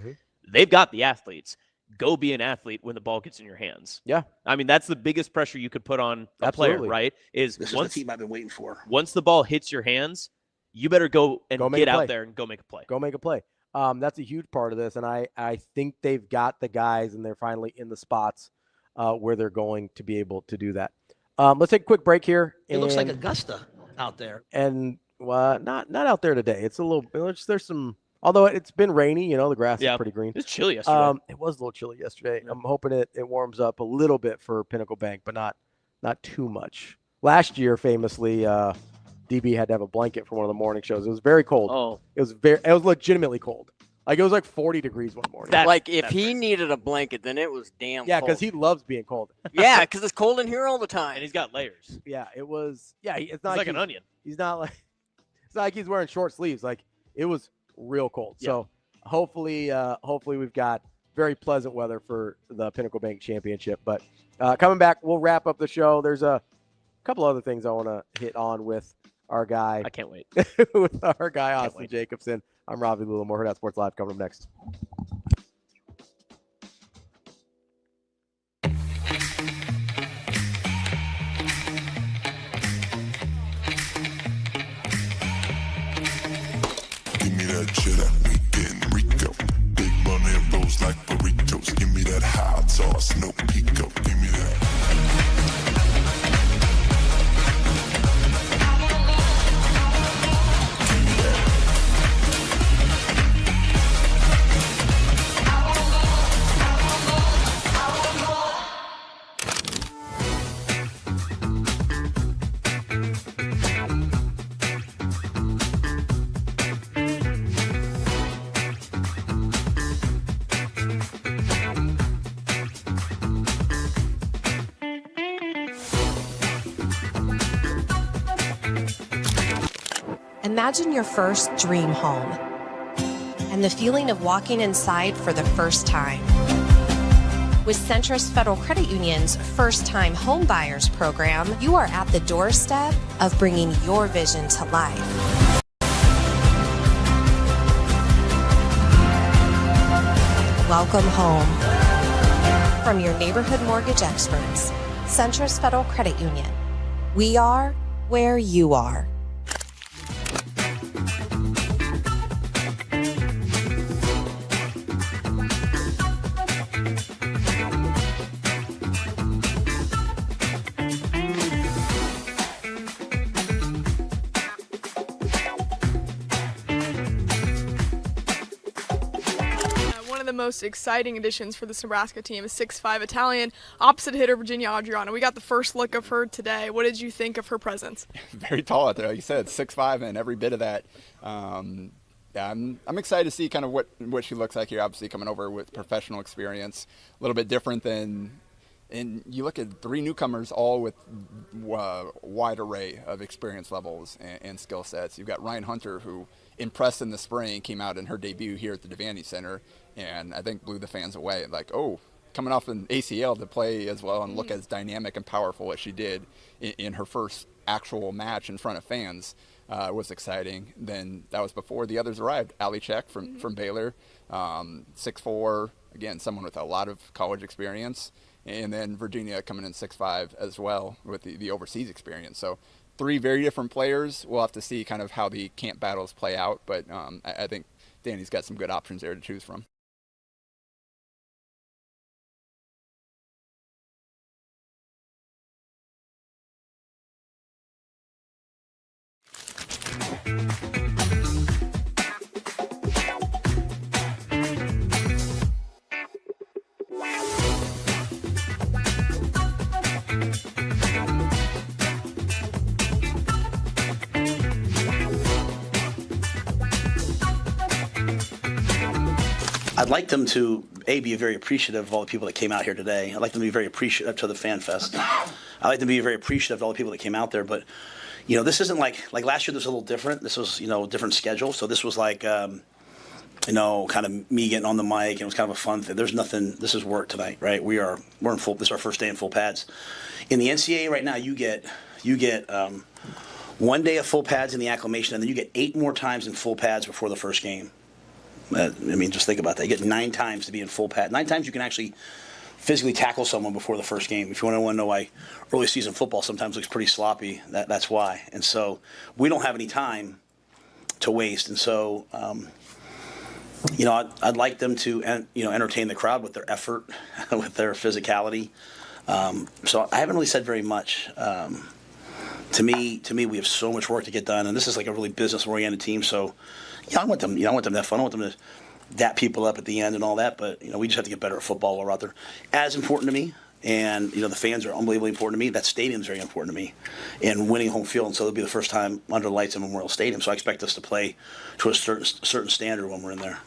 They've got the athletes. Go be an athlete when the ball gets in your hands. Yeah. I mean, that's the biggest pressure you could put on a player, right? This is the team I've been waiting for. Once the ball hits your hands, you better go get out there and go make a play. Go make a play. That's a huge part of this, and I think they've got the guys, and they're finally in the spots where they're going to be able to do that. Let's take a quick break here. It looks like Augusta out there. And not out there today. It's a little. There's some. Although it's been rainy, the grass is pretty green. It's chilly yesterday. It was a little chilly yesterday. I'm hoping it warms up a little bit for Pinnacle Bank, but not too much. Last year, famously, DB had to have a blanket for one of the morning shows. It was very cold. Oh, it was legitimately cold. Like, it was like 40 degrees one morning. If he needed a blanket, then it was damn cold. because he loves being cold. Yeah, because it's cold in here all the time. And he's got layers. Yeah, it was. Yeah, it's not like an onion. He's not like. It's not like he's wearing short sleeves. Like, it was real cold. Yeah. So hopefully we've got very pleasant weather for the Pinnacle Bank Championship. But coming back, we'll wrap up the show. There's a couple other things I want to hit on with our guy. I can't wait. With our guy, Austin Jacobsen. I'm Ravi, Lulla. More Hurrdat Sports Live coming up next. Give me that cheddar, we getting Rico. Big money rolls like burritos. Give me that hot sauce, no pico. Give me that. Imagine your first dream home and the feeling of walking inside for the first time. With Centrist Federal Credit Union's First Time Home Buyers program, you are at the doorstep of bringing your vision to life. Welcome home. From your neighborhood mortgage experts, Centrist Federal Credit Union. We are where you are. Most exciting additions for this Nebraska team is 6'5" Italian opposite hitter Virginia Adriana. We got the first look of her today. What did you think of her presence? Very tall out there, like you said, 6'5", and every bit of that. I'm excited to see kind of what she looks like here. Obviously, coming over with professional experience, a little bit different than And you look at 3 newcomers, all with wide array of experience levels and skill sets. You've got Ryan Hunter, who impressed in the spring, came out in her debut here at the Devaney Center, and I think blew the fans away. Like, oh, coming off an ACL to play as well and look as dynamic and powerful as she did in her first actual match in front of fans was exciting. Then that was before the others arrived. Ali Czech from Baylor, 6'4", again, someone with a lot of college experience. And then Virginia coming in 6'5" as well with the overseas experience. So 3 very different players. We'll have to see kind of how the camp battles play out, but I think Danny's got some good options there to choose from. I'd like them to, be very appreciative of all the people that came out here today. I'd like them to be very appreciative to the Fan Fest. I'd like them to be very appreciative of all the people that came out there. But, this isn't like last year. This was a little different. This was, a different schedule. So this was like, kind of me getting on the mic. And it was kind of a fun thing. There's nothing. This is work tonight, right? We're in full. This is our first day in full pads. In the NCAA right now, you get 1 day of full pads in the acclimation, and then you get 8 more times in full pads before the first game. Just think about that. You get 9 times to be in full pad. 9 times you can actually physically tackle someone before the first game. If you want to know why early season football sometimes looks pretty sloppy, that's why. And so we don't have any time to waste. And so, I'd like them to, entertain the crowd with their effort, with their physicality. So I haven't really said very much. To me, we have so much work to get done, and this is like a really business-oriented team. So, I want them to have fun. I want them to dap people up at the end and all that. But we just have to get better at football while we're out there. As important to me, and the fans are unbelievably important to me. That stadium's very important to me, and winning home field. And so it'll be the first time under lights in Memorial Stadium. So I expect us to play to a certain standard when we're in there.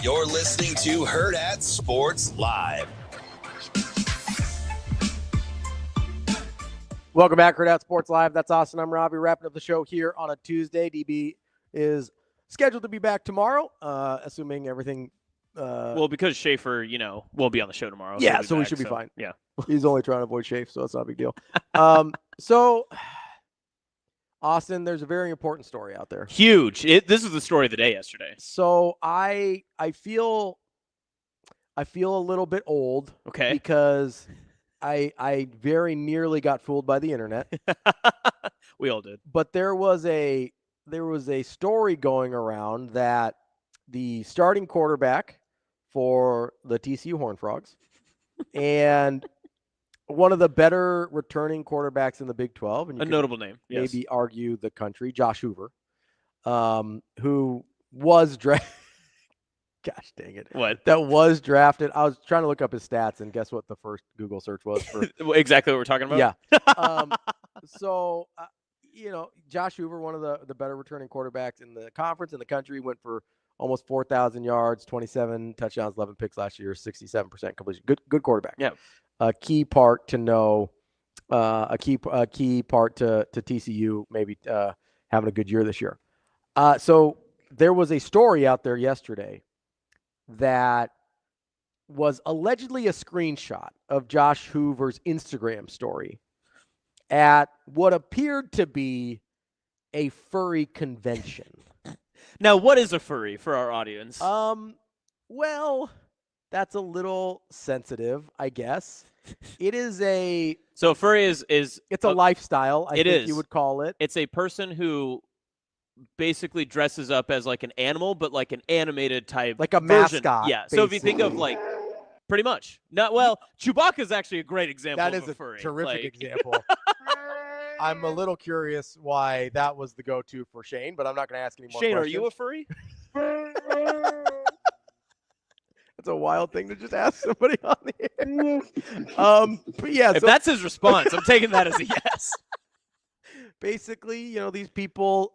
You're listening to Hurrdat Sports Live. Welcome back, Hurrdat Sports Live. That's Austin. I'm Ravi, wrapping up the show here on a Tuesday. DB is scheduled to be back tomorrow, assuming everything. Because Schaefer, will be on the show tomorrow. Yeah, so we should be fine. Yeah. He's only trying to avoid Schaefer, so it's not a big deal. So, Austin, there's a very important story out there. Huge. This is the story of the day yesterday. So I feel a little bit old. Okay. Because I very nearly got fooled by the internet. We all did. But there was a story going around that the starting quarterback for the TCU Horned Frogs and one of the better returning quarterbacks in the Big 12, and a notable name, yes. Maybe argue the country, Josh Hoover, who was drafted. Gosh dang it! What? That was drafted. I was trying to look up his stats, and guess what? The first Google search was for exactly what we're talking about. Yeah. Josh Hoover, one of the better returning quarterbacks in the conference in the country, went for almost 4,000 yards, 27 touchdowns, 11 picks last year, 67% completion. Good quarterback. Yeah. A key part to know, a key part to TCU maybe having a good year this year. So there was a story out there yesterday that was allegedly a screenshot of Josh Hoover's Instagram story at what appeared to be a furry convention. Now, what is a furry for our audience? Well, that's a little sensitive, I guess. It is so a furry is it's a lifestyle, I think you would call it. It's a person who basically dresses up as like an animal, but like an animated type, like a version. mascot. Yeah. So if you think of like, pretty much. Chewbacca is actually a great example. That of is a furry. Terrific example. I'm a little curious why that was the go-to for Shane, but I'm not going to ask any more Shane, questions. are you a furry? That's a wild thing to just ask somebody on the air. But yeah, if that's his response, I'm taking that as a yes. Basically, these people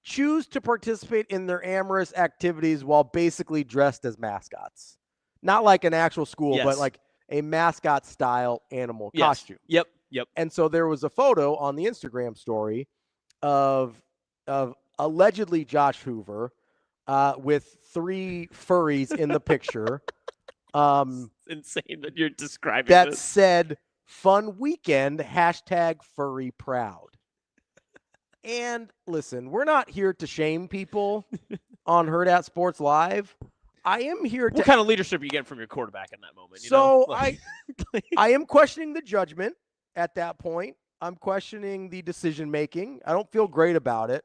choose to participate in their amorous activities while basically dressed as mascots. Not like an actual school, but like a mascot style animal costume. Yep. And so there was a photo on the Instagram story of allegedly Josh Hoover with 3 furries in the picture. It's insane that you're describing that this. said fun weekend, #furryproud. And listen, we're not here to shame people on Hurrdat Sports Live. I am here to. What kind of leadership are you getting from your quarterback in that moment? I am questioning the judgment at that point. I'm questioning the decision making. I don't feel great about it.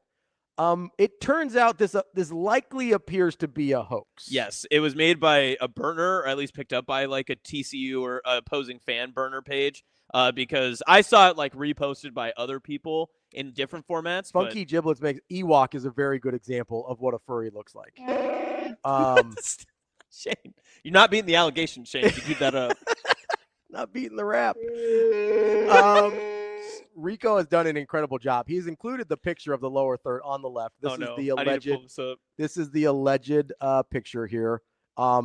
It turns out this likely appears to be a hoax. Yes, it was made by a burner, or at least picked up by like a TCU or opposing fan burner page. Because I saw it like reposted by other people in different formats. Funky Giblets makes Ewok is a very good example of what a furry looks like. Shane, you're not beating the allegation, Shane. You keep that up. Not beating the rap. Rico has done an incredible job. He's included the picture of the lower third on the left. This is the alleged. This is the alleged picture here.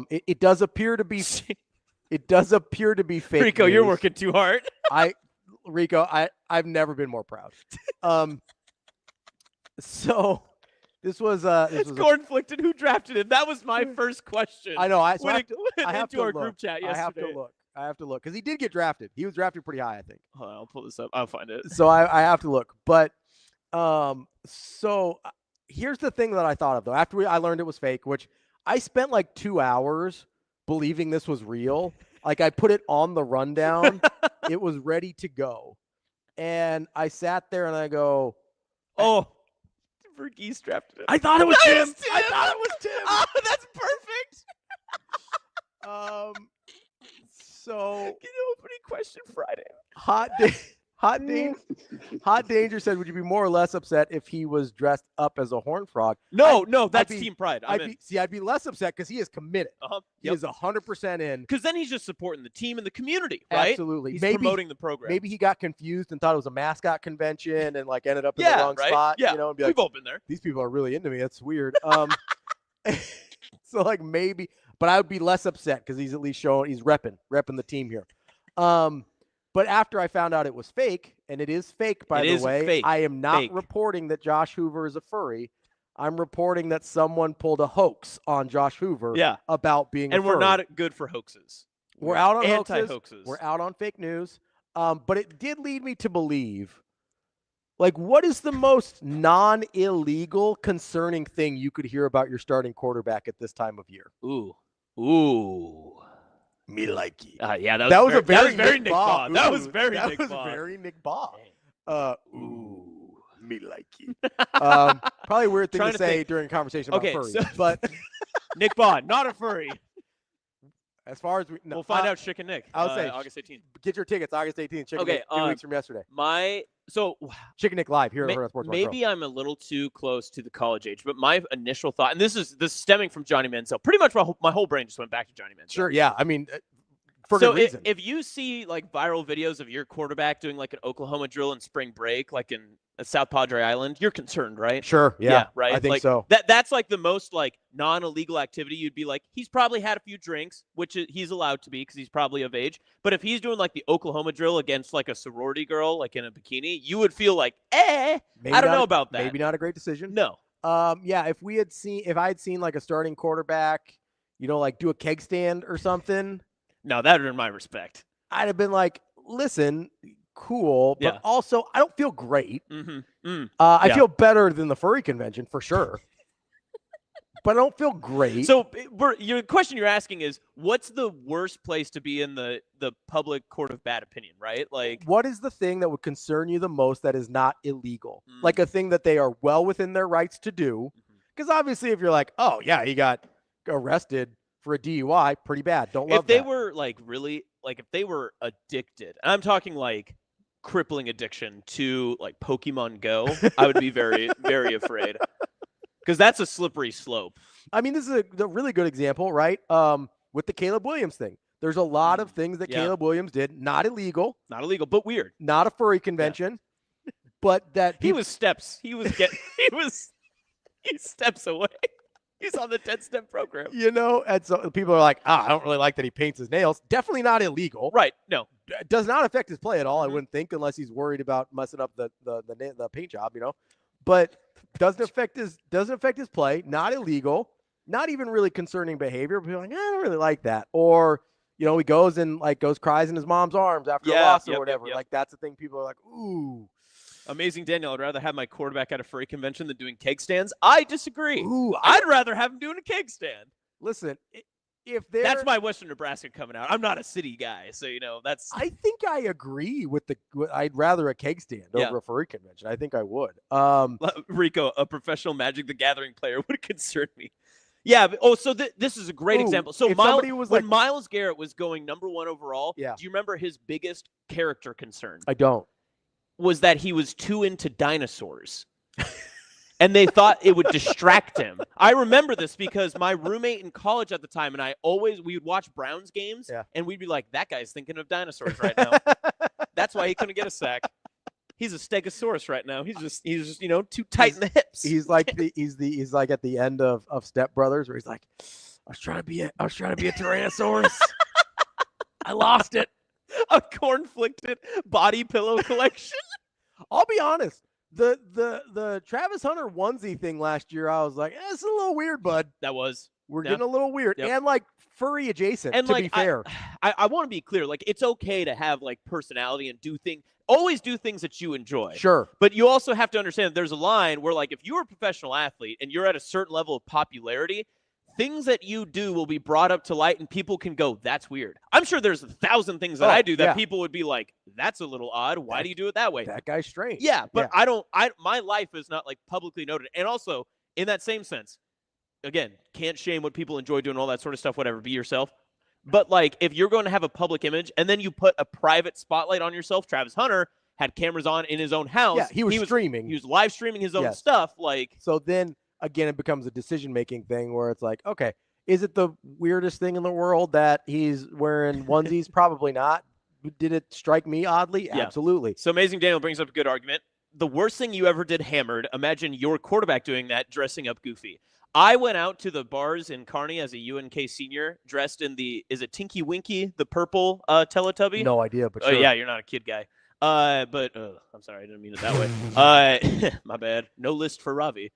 It does appear to be. It does appear to be fake. Rico, news. You're working too hard. I've never been more proud. So this was Cornflicted. Who drafted him? That was my first question. I know. I have to our group chat yesterday. I have to look because he did get drafted. He was drafted pretty high, I think. Hold on, I'll pull this up. I'll find it. So I have to look. But so here's the thing that I thought of though. After I learned it was fake, which I spent like 2 hours believing this was real. Like I put it on the rundown. It was ready to go. And I sat there and I go, oh, Verghese drafted him. I thought it was Tim. I thought it was Tim. Oh, that's perfect. So get an opening question Friday. Hot Danger said, would you be more or less upset if he was dressed up as a horned frog? No, that's team pride. I'd be less upset because he is committed. He is 100% in. Because then he's just supporting the team and the community, right? Absolutely. He's promoting the program. Maybe he got confused and thought it was a mascot convention and like ended up in the wrong spot. Yeah, and be like, we've all been there. These people are really into me. That's weird. So like maybe, but I would be less upset because he's at least showing he's repping the team here. But after I found out it was fake, and it is fake, by the way, I am not reporting that Josh Hoover is a furry. I'm reporting that someone pulled a hoax on Josh Hoover about being a furry. And we're not good for hoaxes. We're out on anti-hoaxes. We're out on fake news. But it did lead me to believe, like, what is the most non-illegal concerning thing you could hear about your starting quarterback at this time of year? Ooh. Me likey. Yeah, that was very Nick Baugh. That was very Nick Baugh. That was very Nick Baugh. Me likey. Probably a weird thing to say during a conversation about furries. But Nick Baugh, not a furry. As far as we'll find out, Chicken Nick. I'll say August 18th. Get your tickets, August 18th. Chicken Nick, 2 weeks from yesterday. Chicken Nick live here at Hurrdat Sports. Maybe I'm a little too close to the college age, but my initial thought, and this is stemming from Johnny Manziel. Pretty much my whole brain just went back to Johnny Manziel. Sure, yeah. I mean, for good reason. If you see like viral videos of your quarterback doing like an Oklahoma drill in spring break, like in South Padre Island, you're concerned, right? Sure, yeah, right. I think like, so. That's like the most like non-illegal activity. You'd be like, he's probably had a few drinks, which he's allowed to be because he's probably of age. But if he's doing like the Oklahoma drill against like a sorority girl, like in a bikini, you would feel like, I don't know about that. Maybe not a great decision. No. Yeah. If I had seen like a starting quarterback, like do a keg stand or something. No, that would earn my respect. I'd have been like, listen, cool, but also I don't feel great. I feel better than the furry convention for sure, but I don't feel great. So your question you're asking is, what's the worst place to be in the public court of bad opinion, right? Like, what is the thing that would concern you the most that is not illegal? Like a thing that they are well within their rights to do? Because obviously if you're like, oh yeah, he got arrested for a DUI, pretty bad. Don't love if they were like really like if they were addicted, and I'm talking like crippling addiction to like Pokemon Go, I would be very, very afraid because that's a slippery slope. I mean, this is a really good example, right? with the Caleb Williams thing. There's a lot of things that Caleb Williams did, not illegal, but weird, not a furry convention, but that he was steps. He's steps away. He's on the 10-step program. And so people are like, I don't really like that he paints his nails. Definitely not illegal. Right. No. Does not affect his play at all, I wouldn't think, unless he's worried about messing up the paint job, But doesn't affect his play, not illegal, not even really concerning behavior. People are like, I don't really like that. Or, he goes and cries in his mom's arms after a loss or whatever. Like, that's the thing people are like, ooh. Amazing Daniel, I'd rather have my quarterback at a furry convention than doing keg stands. I disagree. I'd rather have him doing a keg stand. Listen, that's my Western Nebraska coming out. I'm not a city guy, so that's. I think I agree with I'd rather a keg stand over a furry convention. I think I would. Rico, a professional Magic the Gathering player, would concern me. Yeah. So this is a great example. So when Myles Garrett was going number 1 overall, do you remember his biggest character concern? I don't. Was that he was too into dinosaurs. And they thought it would distract him. I remember this because my roommate in college at the time, and we would watch Browns games, and we'd be like, that guy's thinking of dinosaurs right now. That's why he couldn't get a sack. He's a stegosaurus right now. He's just too tight in the hips. He's like he's like at the end of Step Brothers, where he's like, I was trying to be a Tyrannosaurus. I lost it. A corn-flicted body pillow collection. I'll be honest. The Travis Hunter onesie thing last year, I was like, it's a little weird, bud. That was. We're getting a little weird. Yep. And furry adjacent, and to be fair. I want to be clear. It's okay to have personality and always do things that you enjoy. Sure. But you also have to understand that there's a line where if you're a professional athlete and you're at a certain level of popularity, things that you do will be brought up to light and people can go, that's weird. I'm sure there's 1,000 things that I do that people would be like, that's a little odd. Why do you do it that way? That guy's strange. Yeah, but my life is not publicly noted. And also in that same sense, again, can't shame what people enjoy doing, all that sort of stuff, whatever, be yourself. But if you're going to have a public image and then you put a private spotlight on yourself, Travis Hunter had cameras on in his own house. Yeah, he was streaming. He was live streaming his own stuff. So then, again, it becomes a decision-making thing where it's like, okay, is it the weirdest thing in the world that he's wearing onesies? Probably not. Did it strike me oddly? Yeah. Absolutely. So Amazing Daniel brings up a good argument. The worst thing you ever did hammered, imagine your quarterback doing that, dressing up goofy. I went out to the bars in Kearney as a UNK senior, dressed in is it Tinky Winky, the purple Teletubby? No idea, but sure. Yeah, you're not a kid guy. But I'm sorry, I didn't mean it that way. My bad. No list for Ravi.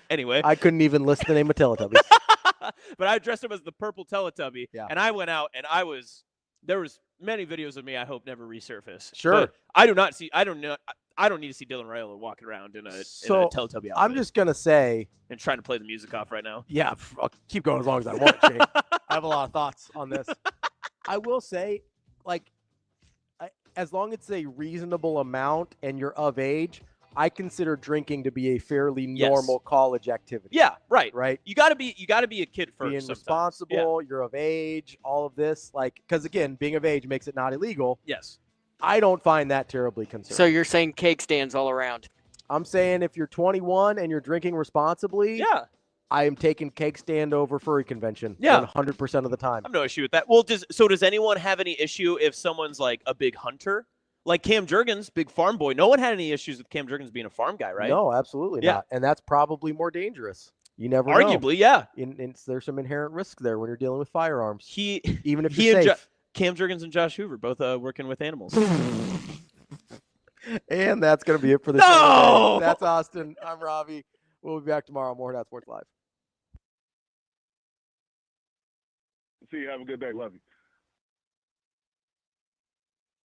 Anyway. I couldn't even list the name of Teletubbies. But I dressed him as the purple Teletubby, and I went out, and there was many videos of me I hope never resurface. Sure. But I don't need to see Dylan Raiola walking around in a Teletubby outfit. I'm just going to say. And trying to play the music off right now. Yeah, I'll keep going as long as I want, Shane. I have a lot of thoughts on this. I will say, as long as it's a reasonable amount and you're of age, I consider drinking to be a fairly normal college activity. Yeah, right. Right. You got to be a kid first. Being responsible, you're of age, all of this, because again, being of age makes it not illegal. Yes. I don't find that terribly concerning. So you're saying cake stands all around? I'm saying if you're 21 and you're drinking responsibly, I am taking cake stand over furry convention. 100% of the time. I have no issue with that. Well, does anyone have any issue if someone's a big hunter? Like Cam Jurgens, big farm boy. No one had any issues with Cam Jurgens being a farm guy, right? No, absolutely not. And that's probably more dangerous. You never know. Arguably, yeah. There's some inherent risk there when you're dealing with firearms. Even if you're safe. Cam Jurgens and Josh Hoover, both working with animals. And that's going to be it for the show. That's Austin. I'm Ravi. We'll be back tomorrow on Hurrdat Sports Live. See you. Have a good day. Love you.